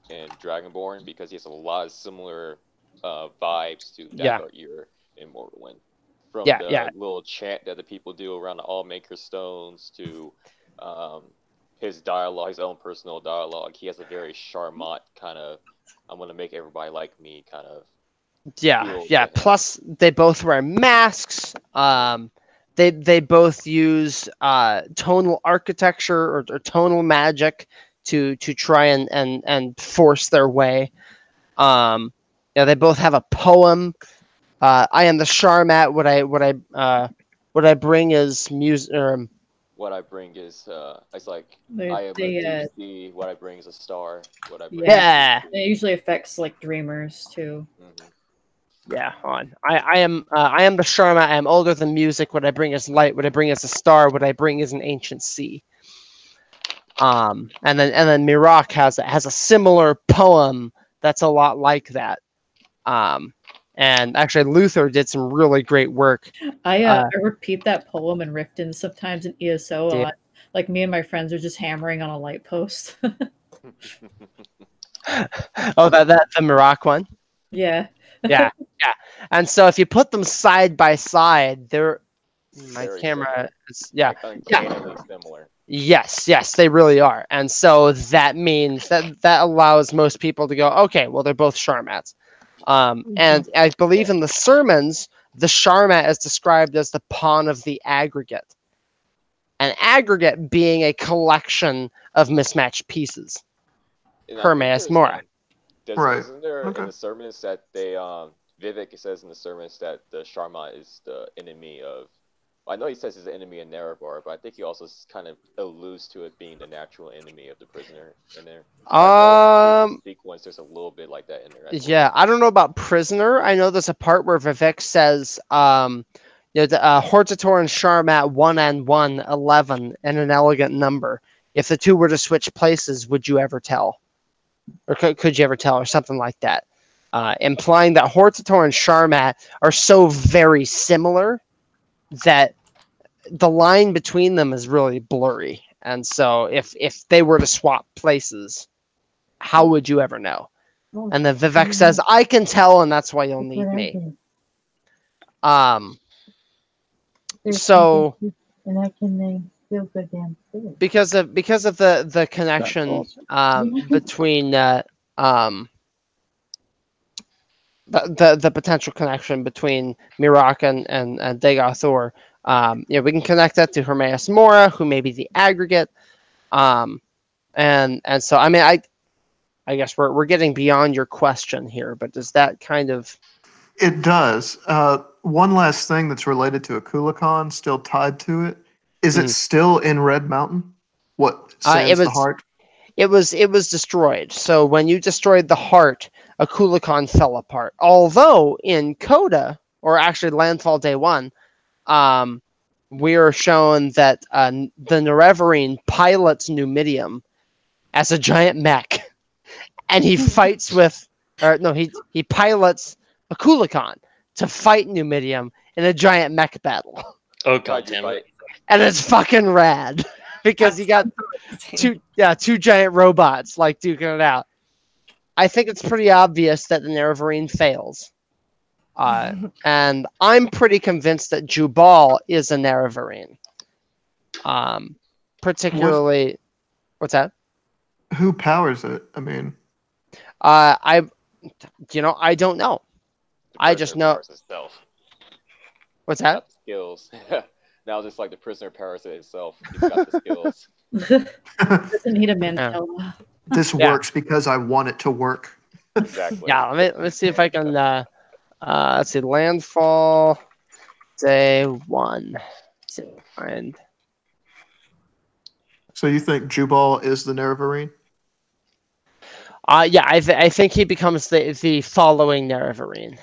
in Dragonborn, because he has a lot of similar vibes to Dagger in Morrowind. From the little chant that the people do around the Allmaker stones to his dialogue, his own personal dialogue. He has a very Sharmat kind of, I'm going to make everybody like me kind of Yeah, feel yeah. to him. Plus, they both wear masks. They both use tonal architecture or tonal magic to try and force their way. They both have a poem. I am the Sharmat. What I bring is music. What I bring is it's like They, I am they, a deep sea. What I bring is a star. What I bring. Yeah. It usually affects like dreamers too. Yeah, on. I am the Sharma. I am older than music. What I bring is light. What I bring is a star. What I bring is an ancient sea. And then Mirak has a similar poem that's a lot like that. And actually Luther did some really great work. I repeat that poem in Riften sometimes in ESO. Yeah. Like me and my friends are just hammering on a light post. Oh, the Mirak one. Yeah. Yeah. And so if you put them side by side, they're my Very camera similar. is yeah. Like uncannily similar. Yes, they really are. And so that means that allows most people to go, okay, well, they're both Sharmats. And I believe in the sermons, the Sharmat is described as the pawn of the aggregate. An aggregate being a collection of mismatched pieces. And I think Hermes Mora. Right. Isn't there Okay. in the sermons that they Vivek says in the sermons that the Sharma is the enemy of. I know he says he's the enemy of Nerevar, but I think he also kind of alludes to it being the natural enemy of the prisoner in there. I know in the sequence there's a little bit like that in there. Yeah, I don't know about prisoner. I know there's a part where Vivek says, Hortator and Sharmat 1 and 1, 11, and an elegant number. If the two were to switch places, would you ever tell? Or could you ever tell? Or something like that. Implying that Hortator and Sharmat are so very similar that the line between them is really blurry. And so if they were to swap places, how would you ever know? And then Vivek says, I can tell, and that's why you'll need me. So and I can still go downstairs. because of the connection between the potential connection between Mirak and Degathor, we can connect that to Hermes Mora, who may be the aggregate. And so I mean I guess we're getting beyond your question here, but does that kind of It does. One last thing that's related to a Kulikon, still tied to it. Is it still in Red Mountain? What says the heart? It was destroyed. So when you destroyed the heart, a Kulikon fell apart. Although in Coda, or actually Landfall Day 1, we are shown that the Nerevarine pilots Numidium as a giant mech. And he fights he pilots a Kulikon to fight Numidium in a giant mech battle. Oh god damn it. And it's fucking rad. Because you got two giant robots like duking it out. I think it's pretty obvious that the Nerevarine fails. And I'm pretty convinced that Jubal is a Nerevarine. Particularly what's that? Who powers it? I mean, I don't know. I just know. What's that? Skills. Now just like the prisoner powers it itself. He's got the skills. Doesn't need a Mandela. This works because I want it to work. Exactly. Yeah, let me see if I can. Let's see, Landfall Day 1. Let's see, find. So you think Jubal is the Nerevarine? Yeah, I think he becomes the following Nerevarine.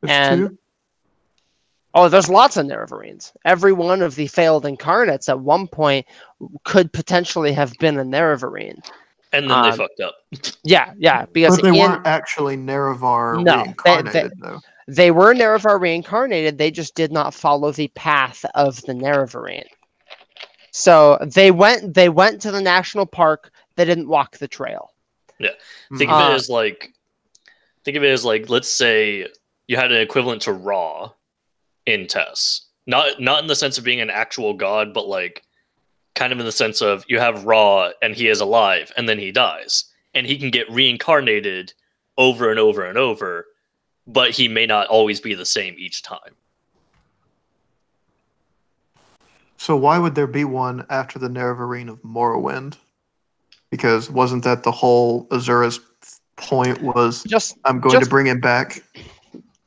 Two? Oh, there's lots of Nerevarines. Every one of the failed incarnates at one point could potentially have been a Nerevarine. And then they fucked up. Yeah, because but they weren't actually Nerevar reincarnated, though. They were Nerevar reincarnated. They just did not follow the path of the Nerevarine. So they went to the national park. They didn't walk the trail. Yeah, think of it as like let's say you had an equivalent to Ra in Tess. Not in the sense of being an actual god, but like kind of in the sense of you have Ra and he is alive and then he dies and he can get reincarnated over and over and over, but he may not always be the same each time. So why would there be one after the Nerevarine of Morrowind? Because wasn't that the whole Azura's point was I'm going to bring him back?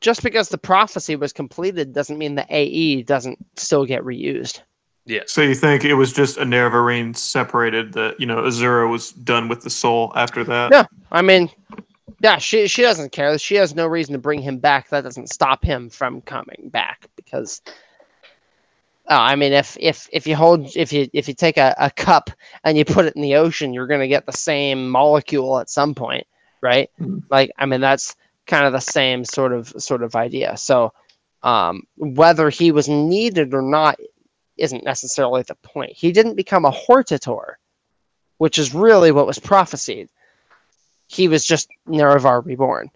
Just because the prophecy was completed doesn't mean the AE doesn't still get reused. Yeah. So you think it was just a Nerevarine separated that, Azura was done with the soul after that? Yeah, I mean, yeah, she doesn't care. She has no reason to bring him back. That doesn't stop him from coming back because I mean, if you take a cup and you put it in the ocean, you're going to get the same molecule at some point, right? Like, I mean, that's kind of the same sort of idea. So, whether he was needed or not isn't necessarily the point. He didn't become a Hortator, which is really what was prophesied. He was just Nerevar reborn.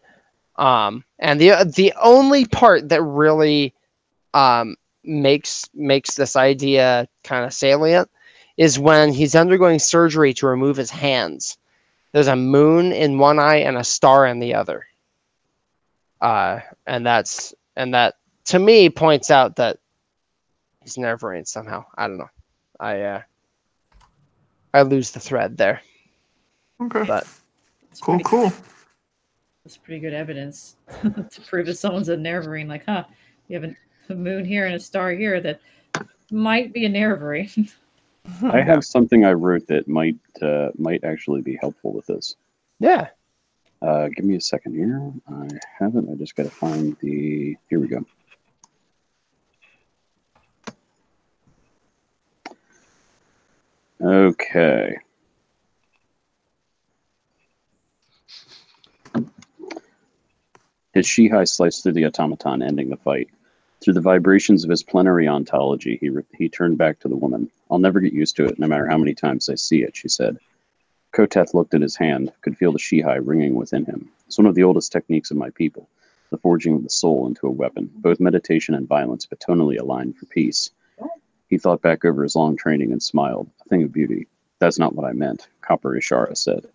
And the only part that really makes this idea kind of salient is when he's undergoing surgery to remove his hands. There's a moon in one eye and a star in the other. And that to me points out that he's Nerevarine somehow. I don't know. I lose the thread there. Okay. But cool. That's pretty good evidence to prove that someone's a Nerevarine. Like, you have a moon here and a star here that might be a Nerevarine. I have something I wrote that might actually be helpful with this. Yeah. Give me a second here. I have it. I just got to find the... Here we go. Okay. His Shihai sliced through the automaton, ending the fight. Through the vibrations of his plenary ontology, he turned back to the woman. I'll never get used to it, no matter how many times I see it, she said. Koteth looked at his hand, could feel the Shihai ringing within him. It's one of the oldest techniques of my people, the forging of the soul into a weapon, both meditation and violence, but tonally aligned for peace. He thought back over his long training and smiled. A thing of beauty. That's not what I meant, Copper Ishara said.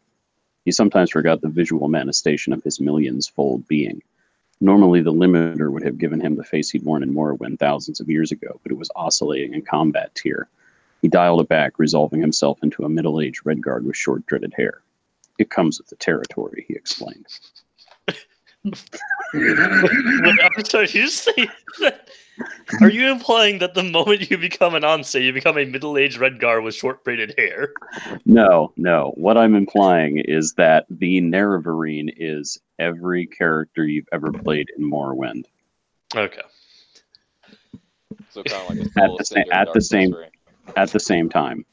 He sometimes forgot the visual manifestation of his millions-fold being. Normally, the limiter would have given him the face he'd worn in Morrowind thousands of years ago, but it was oscillating in combat tier. He dialed it back, resolving himself into a middle-aged Redguard with short, dreaded hair. It comes with the territory, he explained. Wait, I'm sorry, you say that? Are you implying that the moment you become an Anse, you become a middle-aged Redguard with short braided hair? No. What I'm implying is that the Nerevarine is every character you've ever played in Morrowind. Okay. So kind of like at the same time.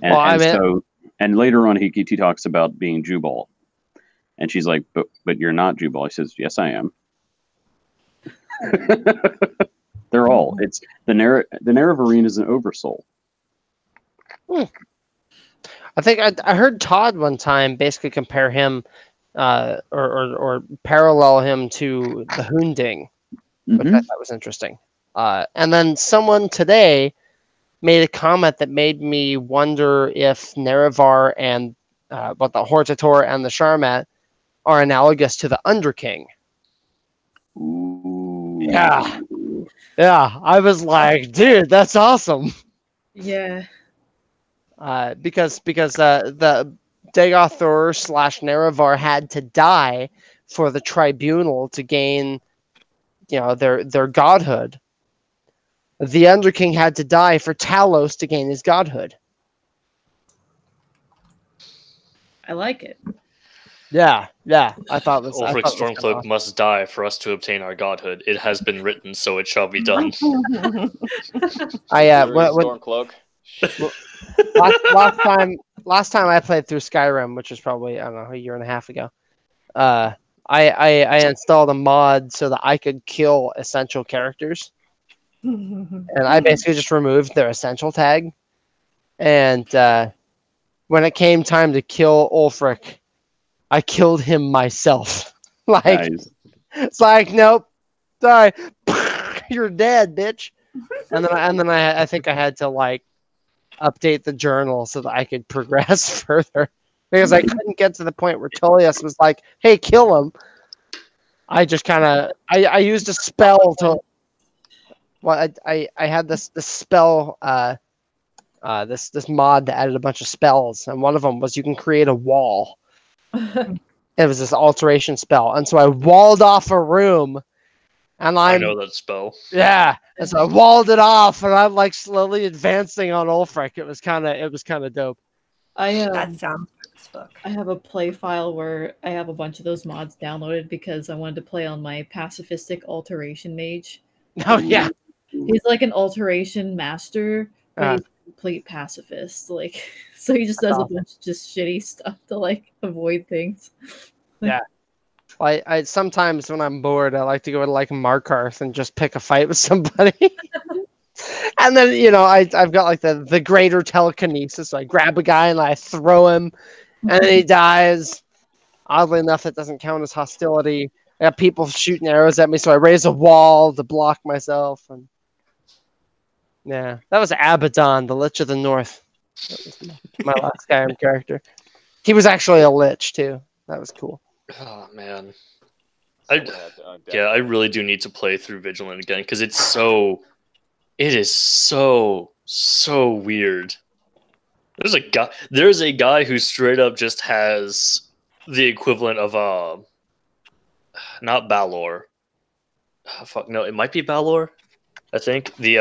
And, well, and later on he talks about being Jubal. And she's like, but you're not Jubal. He says, yes, I am. They're all. It's the Nerevarine is an oversoul. I think I heard Todd one time basically compare him or parallel him to the Hunding, which I thought was interesting. And then someone today made a comment that made me wonder if Nerevar and the Hortator and the Sharmat are analogous to the Underking. Ooh. Yeah. I was like, dude, that's awesome. Yeah. Because the Dagothor / Nerevar had to die for the tribunal to gain, their godhood. The Underking had to die for Talos to gain his godhood. I like it. Yeah. I thought this. Ulfric Stormcloak must die for us to obtain our godhood. It has been written, so it shall be done. Stormcloak. Last time I played through Skyrim, which was probably, I don't know, a year and a half ago, I installed a mod so that I could kill essential characters. And I basically just removed their essential tag. And when it came time to kill Ulfric, I killed him myself. Nice. It's like, nope, sorry, you're dead, bitch. And then I think I had to update the journal so that I could progress further. because I couldn't get to the point where Tullius was like, "Hey, kill him." I just kind of I used a spell to. Well, I had this spell this mod that added a bunch of spells, and one of them was you can create a wall. It was this alteration spell, and so I walled off a room, and I know that spell. Yeah, and so I walled it off, and I'm like slowly advancing on Ulfric. It was kind of dope. That sounds good as fuck. I have a play file where I have a bunch of those mods downloaded because I wanted to play on my pacifistic alteration mage. Oh yeah, he's like an alteration master, but he's a complete pacifist. Like, so he just does a bunch of just shitty stuff to like avoid things. Yeah. I sometimes when I'm bored, I like to go to like Markarth and just pick a fight with somebody. And then, you know, I've got like the greater telekinesis. So I grab a guy and I throw him, and then he dies. Oddly enough, that doesn't count as hostility. I got people shooting arrows at me, so I raise a wall to block myself. And yeah, that was Abaddon, the Lich of the North. That was my last Skyrim character. He was actually a Lich too. That was cool. Oh man, I really do need to play through Vigilant again because it is so weird. There's a guy who straight up just has the equivalent of not Balor. Oh, fuck no, it might be Balor. I think the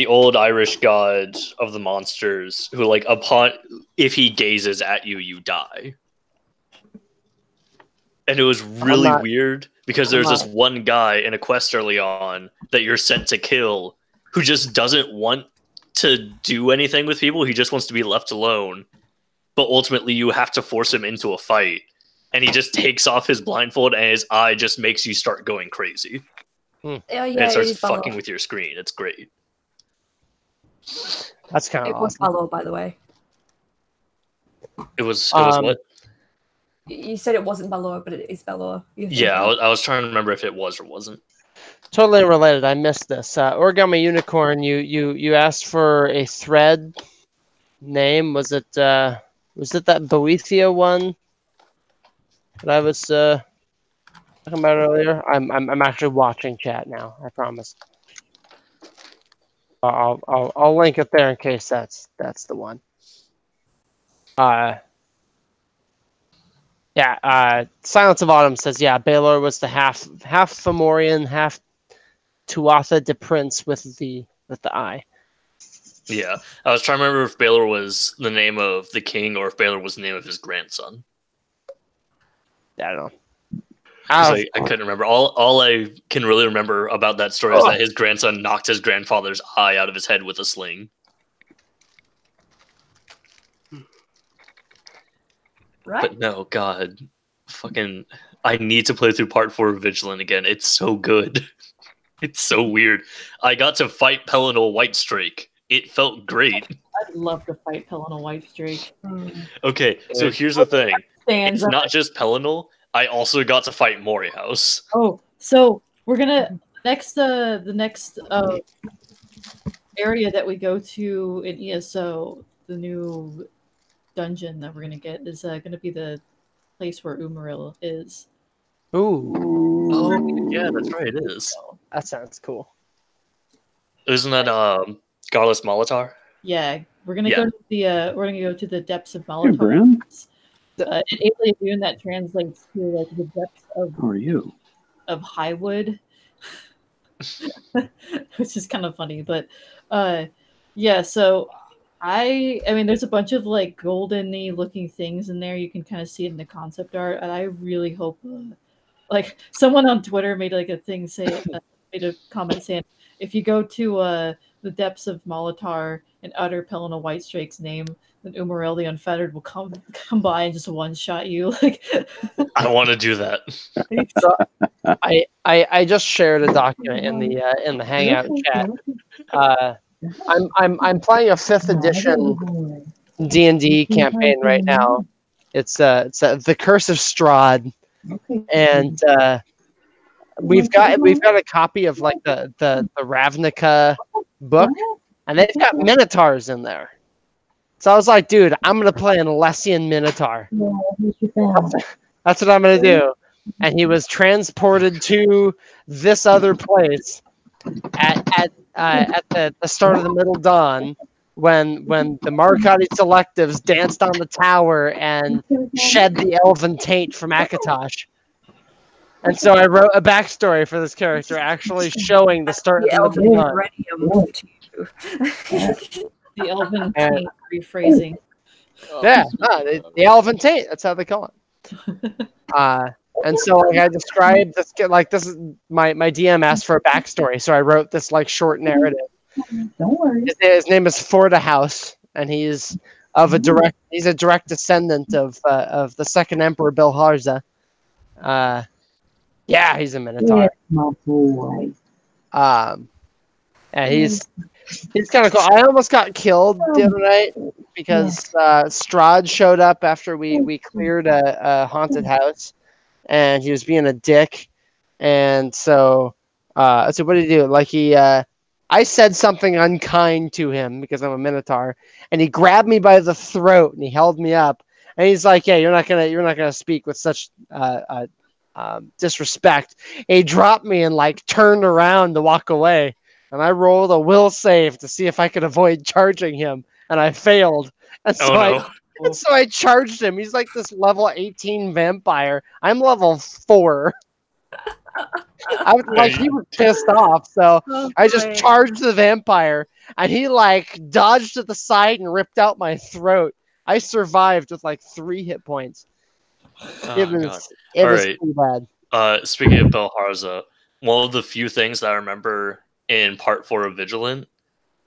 old Irish god of the monsters who like if he gazes at you, you die. And it was really weird because there's this one guy in a quest early on that you're sent to kill who just doesn't want to do anything with people. He just wants to be left alone. But ultimately, you have to force him into a fight. And he just takes off his blindfold and his eye just makes you start going crazy. Oh, yeah, and it starts fucking with your screen. It's great. That's kind of awesome. It was Balor, by the way. It was what? You said it wasn't Balor, but it is Balor. Yeah, I was trying to remember if it was or wasn't. Totally related. I missed this. Origami Unicorn. You asked for a thread name. Was it that Boethia one that I was talking about earlier? I'm actually watching chat now. I promise. I'll link it there in case that's the one. Silence of Autumn says, yeah, Balor was the half Fomorian, half Tuatha de Prince with the eye. Yeah, I was trying to remember if Balor was the name of the king or if Balor was the name of his grandson. I don't know. I couldn't remember. All I can really remember about that story is that his grandson knocked his grandfather's eye out of his head with a sling. Right? But no, God, fucking, I need to play through Part 4 of Vigilant again. It's so good. It's so weird. I got to fight Pelennor Whitestrake. It felt great. I'd love to fight Pelennor Whitestrake. Okay, so here's the thing. It's not just Pelennor. I also got to fight Morihaus. Oh, so we're gonna the next area that we go to in ESO, the new dungeon that we're gonna get is gonna be the place where Umaril is. Ooh. Oh, yeah, that's right. It is. That sounds cool. Isn't that Garlus Molitar? Yeah, we're gonna go to the depths of Molitar. In Aliadune, that translates to like the depths of. How are you? Of Highwood, which is kind of funny, but yeah. So I mean, there's a bunch of like golden-y looking things in there. You can kind of see it in the concept art, and I really hope, like, someone on Twitter made like a thing saying, made a comment saying, if you go to the depths of Molitar and utter Pelennor Whitestrake's name, then Umaril the Unfettered will come by and just one-shot you. Like, I want to do that. So, I just shared a document in the Hangout chat. I'm playing a 5th edition D&D campaign right now. It's The Curse of Strahd, and we've got a copy of like the Ravnica book, and they've got minotaurs in there. So I was like, dude, I'm gonna play an Alessian Minotaur. Yeah, who's your fan? That's what I'm gonna do. And he was transported to this other place at the start of the Middle Dawn when the Marcotti Selectives danced on the tower and shed the elven taint from Akatosh. And so I wrote a backstory for this character, actually showing the start The of the Middle Dawn. elven to you. The elven And- taint rephrasing. Yeah, the elven taint. That's how they call it. And so like I described this, like this is my DM asked for a backstory, so I wrote this like short narrative. Don't worry. His name is Forda House, and he's a direct descendant of the second emperor Belharza. Yeah, he's a Minotaur. Yeah, my boy. And he's kind of cool. I almost got killed the other night because Strahd showed up after we cleared a haunted house, and he was being a dick. And so what did he do? Like I said something unkind to him because I'm a Minotaur, and he grabbed me by the throat and he held me up, and he's like, "Yeah, you're not gonna speak with such disrespect." And he dropped me and like turned around to walk away, and I rolled a will save to see if I could avoid charging him, and I failed. And so I charged him. He's like this level 18 vampire. I'm level 4. He was pissed off, so I just charged the vampire, and he like dodged to the side and ripped out my throat. I survived with like 3 hit points. It was pretty bad. Speaking of Belharza, one of the few things that I remember in Part 4 of Vigilant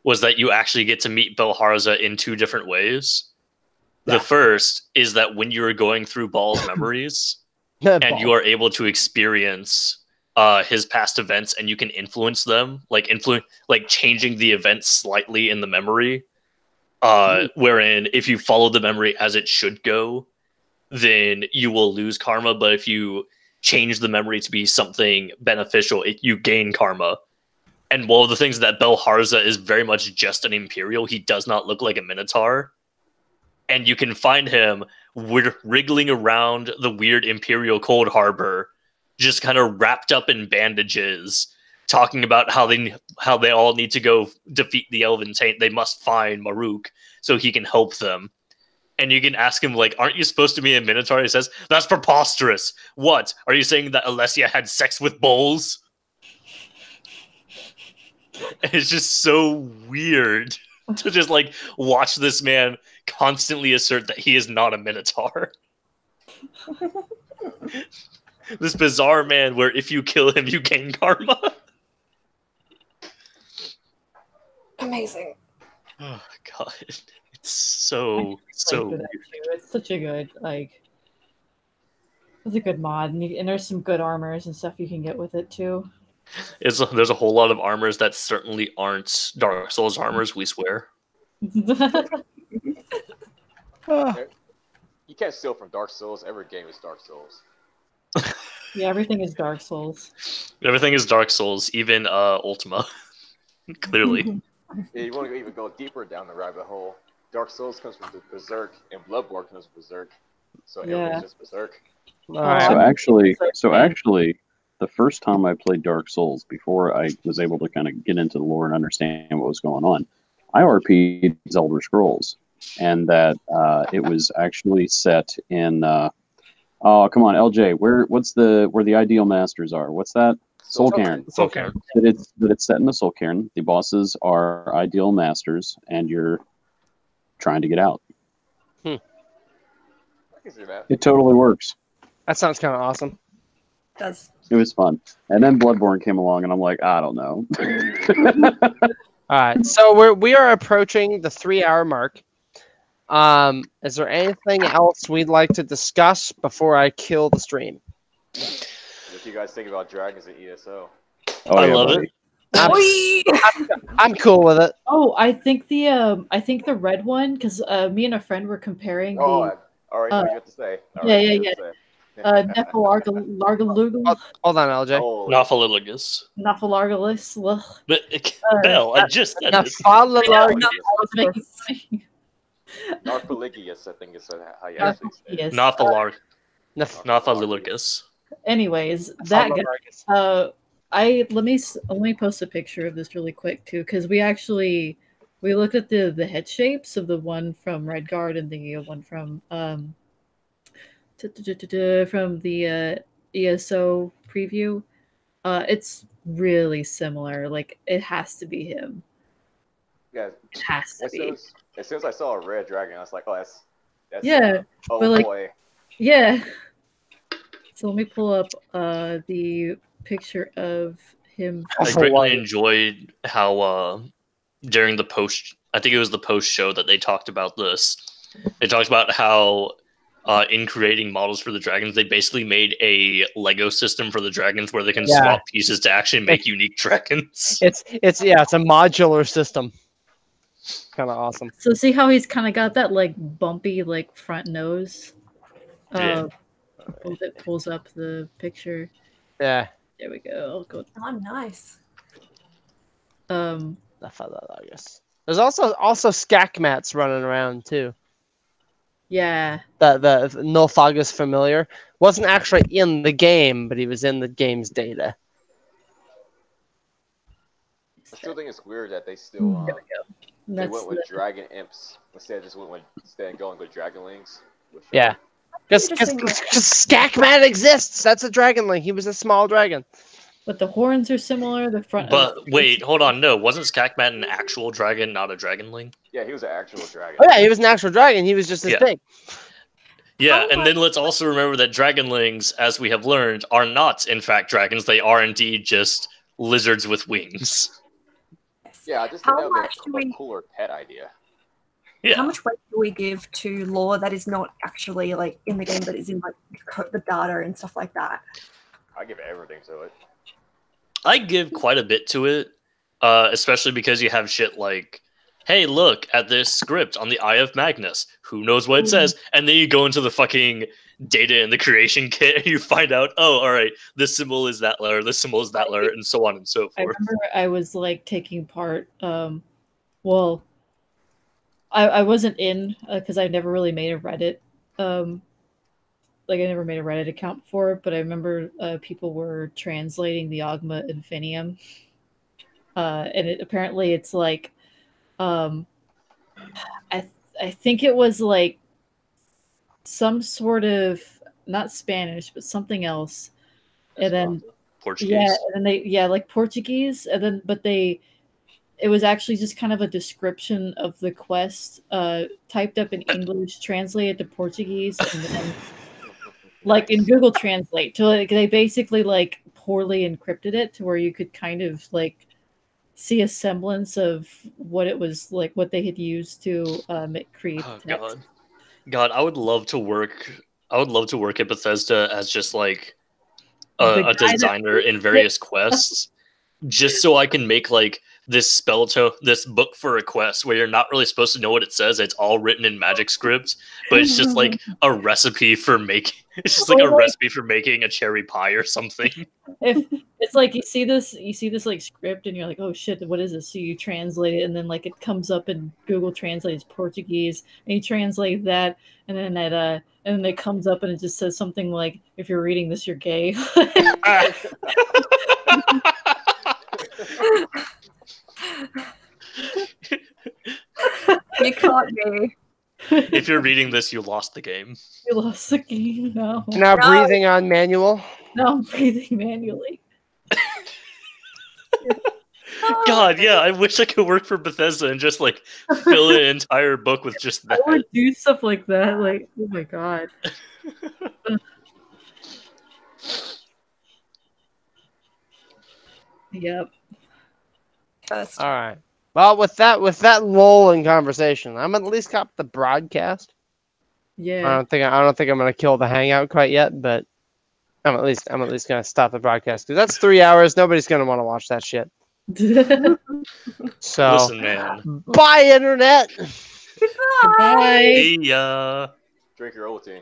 was that you actually get to meet Belharza in 2 different ways. The first is that when you are going through Baal's memories, and you are able to experience his past events, and you can influence them, like changing the events slightly in the memory. Wherein, if you follow the memory as it should go, then you will lose karma. But if you change the memory to be something beneficial, you gain karma. And one of the things that Belharza is very much just an Imperial. He does not look like a Minotaur. And you can find him wriggling around the weird Imperial Cold Harbor, just kind of wrapped up in bandages, talking about how they all need to go defeat the Elven Taint. They must find Maruk so he can help them. And you can ask him, like, aren't you supposed to be a Minotaur? He says, that's preposterous. What? Are you saying that Alessia had sex with bulls? It's just so weird to just, like, watch this man constantly assert that he is not a Minotaur. This bizarre man where if you kill him, you gain karma. Amazing. Oh, God. It's so weird. It's such a good, it's a good mod, and there's some good armors and stuff you can get with it, too. There's a whole lot of armors that certainly aren't Dark Souls armors, we swear. You can't steal from Dark Souls. Every game is Dark Souls. Yeah, everything is Dark Souls. Everything is Dark Souls, even Ultima. Clearly. Yeah, you want to even go deeper down the rabbit hole. Dark Souls comes from the Berserk, and Bloodborne comes from Berserk. So everything's just Berserk. So actually, the first time I played Dark Souls, before I was able to kind of get into the lore and understand what was going on, I RP'd Elder Scrolls, and that it was actually set in. Oh, come on, LJ. Where the Ideal Masters are? What's that? Soul Cairn. Soul Cairn. That it's set in the Soul Cairn. The bosses are Ideal Masters, and you're trying to get out. I can see that. It totally works. That sounds kind of awesome. It was fun. And then Bloodborne came along, and I'm like, I don't know. All right, so we are approaching the 3-hour mark. Is there anything else we'd like to discuss before I kill the stream? What do you guys think about dragons at ESO? Oh, I love it. I'm cool with it. Oh, I think the red one, because me and a friend were comparing the. I already know what you have to say. Nephilargalugal. Hold on, LJ. Nophaliligus. Nephilargalis. But Bell, I just said Nephilargalis. Narphiligius, I think is how you Uh, actually say it. yes. Nathalilargus. Anyways, that guy, let me post a picture of this really quick too, because we looked at the head shapes of the one from Redguard and the one from the ESO preview. It's really similar. Like it has to be him. Yeah, It has to be. As soon as I saw a red dragon, I was like, oh, that's Yeah, oh but like, boy. yeah. So let me pull up the picture of him. I greatly enjoyed how during the post, I think it was the post show that they talked about this. They talked about how in creating models for the dragons, they basically made a Lego system for the dragons where they can swap pieces to actually make unique dragons. It's a modular system. Kind of awesome. So see how he's kind of got that like bumpy like front nose. Yeah. That pulls up the picture. Yeah. There we go. I'll go. Oh, nice. There's also Skakmats running around too. Yeah. The Nulfagus familiar wasn't actually in the game, but he was in the game's data. I still think it's weird that they still they That's went with dragon imps instead of going with dragonlings. Yeah. Because Skakmat exists. That's a dragonling. He was a small dragon. But the horns are similar. The front. But wait, hold on. No, wasn't Skakmat an actual dragon, not a dragonling? Yeah, he was an actual dragon. Oh yeah, he was an actual dragon. He was just as big. Yeah, and then let's also remember that dragonlings, as we have learned, are not in fact dragons. They are indeed just lizards with wings. Yeah, I just think that would be a cooler pet idea. Yeah. How much weight do we give to lore that is not actually like in the game, but is in like the data and stuff like that? I give everything to it. I give quite a bit to it, especially because you have shit like, hey, look at this script on the Eye of Magnus. Who knows what it says? And then you go into the fucking data in the creation kit and you find out, oh, all right, this symbol is that letter, this symbol is that letter, and so on and so forth. I remember I was like taking part. Well, I wasn't in because I never really made a Reddit. Like I never made a Reddit account for it, but I remember people were translating the Ogma Infinium, and apparently it's like, I think it was like some sort of not Spanish but something else, and then Portuguese. Yeah, and then like Portuguese, and then it was actually just kind of a description of the quest, typed up in English, translated to Portuguese, and then like in Google Translate. So like, they basically like poorly encrypted it to where you could kind of like see a semblance of what it was like, what they had used to create the text. God, I would love to work at Bethesda as just like a designer in various quests, just so I can make like this this book for requests where you're not really supposed to know what it says. It's all written in Magic script, but it's just like a recipe for making. It's just like a recipe for making a cherry pie or something. If it's like you see this like script and you're like, oh shit, what is this? So you translate it, and then like it comes up in Google Translate as Portuguese, and you translate that, and then it comes up and it just says something like, if you're reading this, you're gay. You can't be. If you're reading this, you lost the game. You lost the game. No. Now breathing on manual. No, I'm breathing manually. God, yeah, I wish I could work for Bethesda and just like fill an entire book with just that. I would do stuff like that. Like, oh my god. Yep. All right. Well, with that lull in conversation, I'm at least got the broadcast. Yeah. I don't think I'm gonna kill the hangout quite yet, but I'm at least gonna stop the broadcast because that's 3 hours. Nobody's gonna want to watch that shit. So listen, man. Bye, internet. Bye. See ya. Drink your Ovaltine.